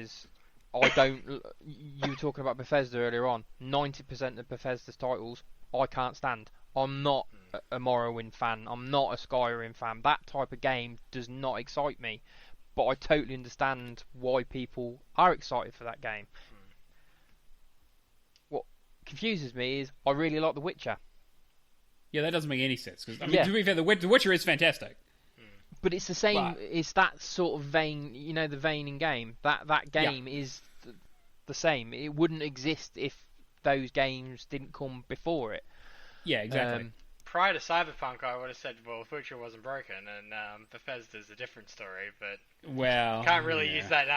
[SPEAKER 4] I don't. You were talking about Bethesda earlier on. 90% of Bethesda's titles I can't stand. I'm not a Morrowind fan. I'm not a Skyrim fan. That type of game does not excite me. But I totally understand why people are excited for that game. What confuses me is I really like The Witcher.
[SPEAKER 2] Yeah, that doesn't make any sense. Because to be fair, The Witcher is fantastic.
[SPEAKER 4] But it's the same. It's that sort of vein. The vein in game. That game is the same. It wouldn't exist if those games didn't come before it.
[SPEAKER 2] Yeah, exactly.
[SPEAKER 3] Prior to Cyberpunk, I would have said, well, Witcher wasn't broken, and Bethesda's a different story, but can't really use that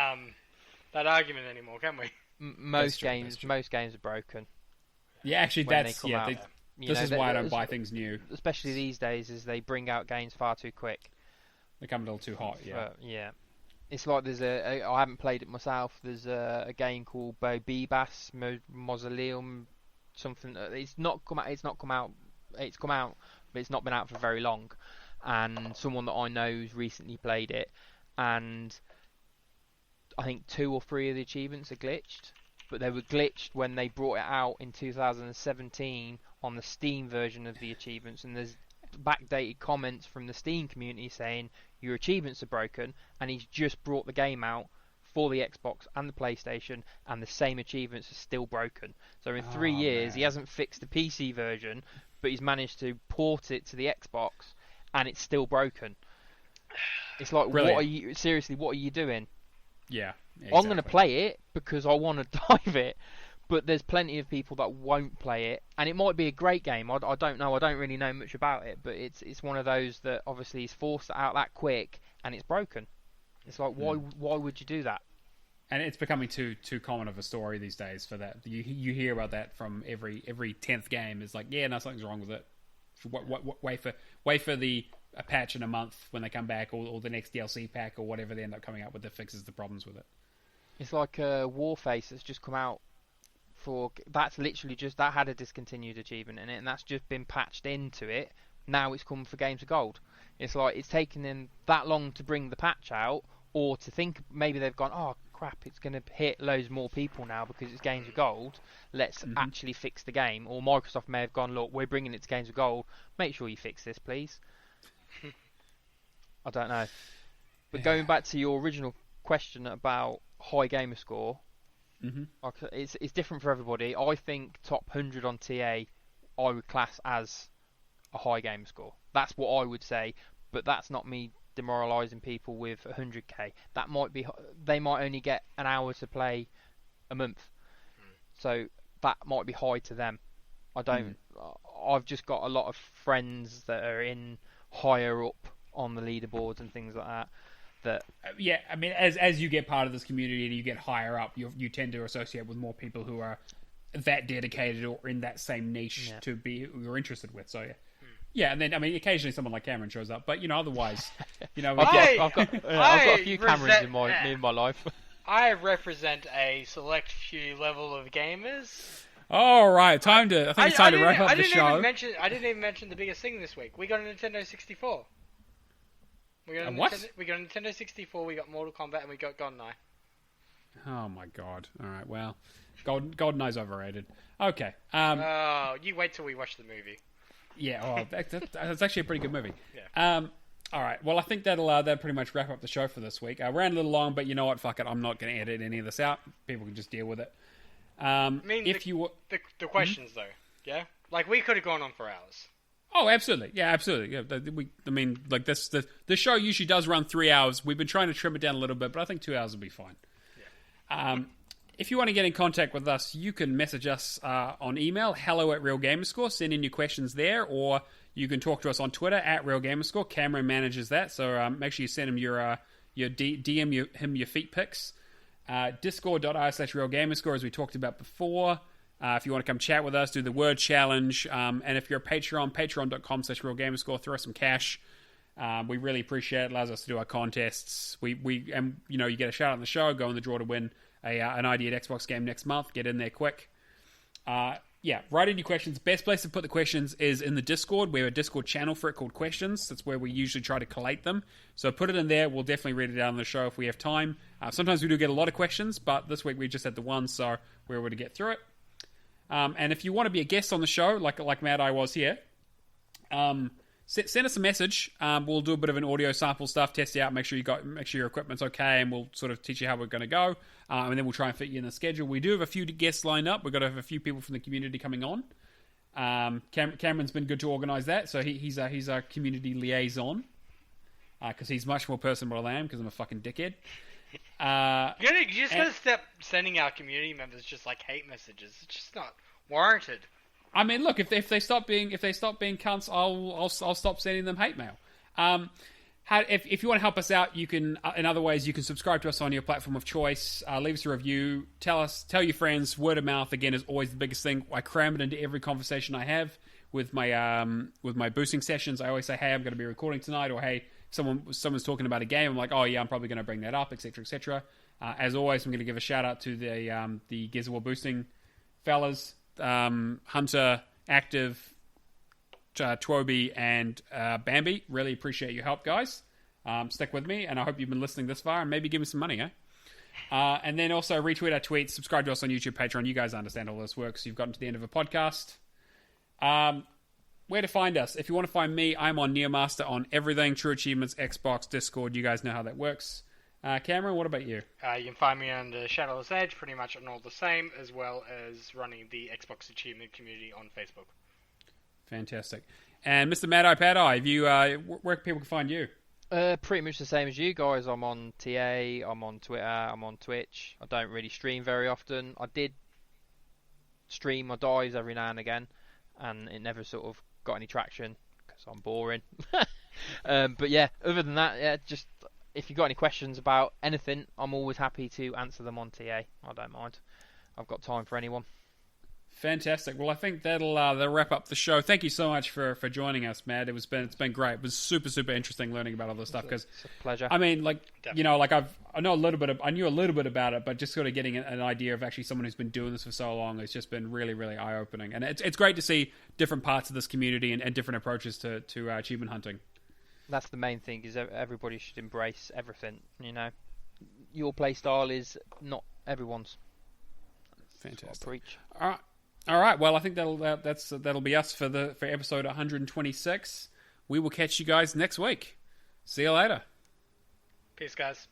[SPEAKER 3] argument anymore, can we?
[SPEAKER 4] Most games are broken.
[SPEAKER 2] Yeah, actually, this is why I don't buy things new.
[SPEAKER 4] Especially these days, as they bring out games far too quick.
[SPEAKER 2] They come a little too hot, yeah.
[SPEAKER 4] Yeah. It's like I haven't played it myself, there's a game called Bebas Mausoleum, something. It's come out, but it's not been out for very long. And someone that I know's recently played it, and I think 2 or 3 of the achievements are glitched, but they were glitched when they brought it out in 2017 on the Steam version of the achievements, and there's backdated comments from the Steam community saying your achievements are broken, and he's just brought the game out for the Xbox and the PlayStation, and the same achievements are still broken. So in 3 years, he hasn't fixed the PC version, but he's managed to port it to the Xbox, and it's still broken. It's like,
[SPEAKER 2] Brilliant.
[SPEAKER 4] What are you doing?
[SPEAKER 2] Yeah, exactly.
[SPEAKER 4] I'm going to play it because I want to dive it, but there's plenty of people that won't play it, and it might be a great game. I don't know. I don't really know much about it, but it's one of those that obviously is forced out that quick, and it's broken. It's like, why would you do that?
[SPEAKER 2] And it's becoming too common of a story these days for that. You hear about that from every 10th game. It's like, no, something's wrong with it. Wait for a patch in a month when they come back, or the next DLC pack, or whatever they end up coming up with that fixes the problems with it.
[SPEAKER 4] It's like Warface that's just come out that's literally just, that had a discontinued achievement in it, and that's just been patched into it. Now it's come for Games of Gold. It's like it's taken them that long to bring the patch out, or to think maybe they've gone, oh crap, it's going to hit loads more people now because it's Games of Gold. Let's actually fix the game. Or Microsoft may have gone, look, we're bringing it to Games of Gold. Make sure you fix this, please. I don't know. But going back to your original question about high gamer score, It's different for everybody. I think top 100 on TA, I would class as a high game score. That's what I would say, but that's not me demoralising people with 100k. That might be, they might only get an hour to play a month, so that might be high to them. I don't. I've just got a lot of friends that are in higher up on the leaderboards and things like that.
[SPEAKER 2] Yeah, I mean, as you get part of this community and you get higher up, you tend to associate with more people who are that dedicated or in that same niche to be who you're interested with. So yeah, and then I mean, occasionally someone like Cameron shows up, but otherwise,
[SPEAKER 4] I've got a few Camerons in my life.
[SPEAKER 3] I represent a select few level of gamers.
[SPEAKER 2] All right, I think it's time to wrap up the show.
[SPEAKER 3] I didn't even mention the biggest thing this week. We got a Nintendo 64. We got a Nintendo 64. We got Mortal Kombat, and we got GoldenEye.
[SPEAKER 2] Oh my god! All right, well, GoldenEye's overrated. Okay.
[SPEAKER 3] You wait till we watch the movie.
[SPEAKER 2] Yeah, that's actually a pretty good movie.
[SPEAKER 3] Yeah.
[SPEAKER 2] All right. Well, I think that'll pretty much wrap up the show for this week. I ran a little long, but you know what? Fuck it. I'm not going to edit any of this out. People can just deal with it.
[SPEAKER 3] The questions though, yeah, like we could have gone on for hours.
[SPEAKER 2] Oh, absolutely. Yeah, absolutely. Yeah, the show usually does run 3 hours. We've been trying to trim it down a little bit, but I think 2 hours will be fine. Yeah. If you want to get in contact with us, you can message us on email, hello@RealGamerscore. Send in your questions there, or you can talk to us on Twitter @RealGamerscore. Cameron manages that, so make sure you send him your DM him your feet pics. Discord.io/RealGamerscore, as we talked about before. If you want to come chat with us, do the word challenge. And if you're a patreon.com/RealGamerscore, throw us some cash. We really appreciate it. Allows us to do our contests. You get a shout out on the show. Go in the draw to win an ID at Xbox game next month. Get in there quick. Write in your questions. Best place to put the questions is in the Discord. We have a Discord channel for it called Questions. That's where we usually try to collate them. So put it in there. We'll definitely read it out on the show if we have time. Sometimes we do get a lot of questions, but this week we just had the one, so we were able to get through it. And if you want to be a guest on the show, like MADeYE was here, send us a message. We'll do a bit of an audio sample stuff, test you out, make sure your equipment's okay, and we'll sort of teach you how we're going to go. And then we'll try and fit you in the schedule. We do have a few guests lined up. We've got to have a few people from the community coming on. Cameron's been good to organise that, so he's our community liaison. Because he's much more personable than I am, because I'm a fucking dickhead.
[SPEAKER 3] You just gotta stop sending our community members just like hate messages. It's just not warranted.
[SPEAKER 2] I mean, look, if they stop being cunts, I'll stop sending them hate mail. If you want to help us out, you can in other ways. You can subscribe to us on your platform of choice. Leave us a review. Tell your friends. Word of mouth again is always the biggest thing. I cram it into every conversation I have with my boosting sessions. I always say, hey, I'm going to be recording tonight, or hey, someone's talking about a game. I'm like, oh yeah, I'm probably going to bring that up, etc., etc. As always, I'm going to give a shout out to the Gears of War boosting fellas, Hunter, Active, Twoby, and Bambi. Really appreciate your help, guys. Stick with me, and I hope you've been listening this far, and maybe give me some money, and then also retweet our tweets, subscribe to us on YouTube, Patreon. You guys understand how this works. You've gotten to the end of a podcast. Where to find us? If you want to find me, I'm on Neomaster on everything. True Achievements, Xbox, Discord. You guys know how that works. Cameron, what about you?
[SPEAKER 3] You can find me on the Shadowless Edge, pretty much on all the same, as well as running the Xbox Achievement community on Facebook.
[SPEAKER 2] Fantastic. And Mr. MADeyePadEYE, where people can find you?
[SPEAKER 4] Pretty much the same as you guys. I'm on TA, I'm on Twitter, I'm on Twitch. I don't really stream very often. I did stream my dives every now and again, and it never sort of got any traction because I'm boring. But yeah, other than that, yeah, just if you've got any questions about anything, I'm always happy to answer them on TA. I don't mind. I've got time for anyone.
[SPEAKER 2] Fantastic. Well, I think that'll wrap up the show. Thank you so much for joining us, Matt. It's been great. It was super interesting learning about all this stuff, because
[SPEAKER 4] it's a pleasure.
[SPEAKER 2] I mean, like, definitely. You know, like I knew a little bit about it, but just sort of getting an idea of actually someone who's been doing this for so long has just been really eye opening, and it's great to see different parts of this community and different approaches to achievement hunting. That's the main thing, is everybody should embrace everything. You know, your play style is not everyone's. Fantastic. Preach. All right. Well, I think that'll be us for episode 126. We will catch you guys next week. See you later.
[SPEAKER 3] Peace, guys.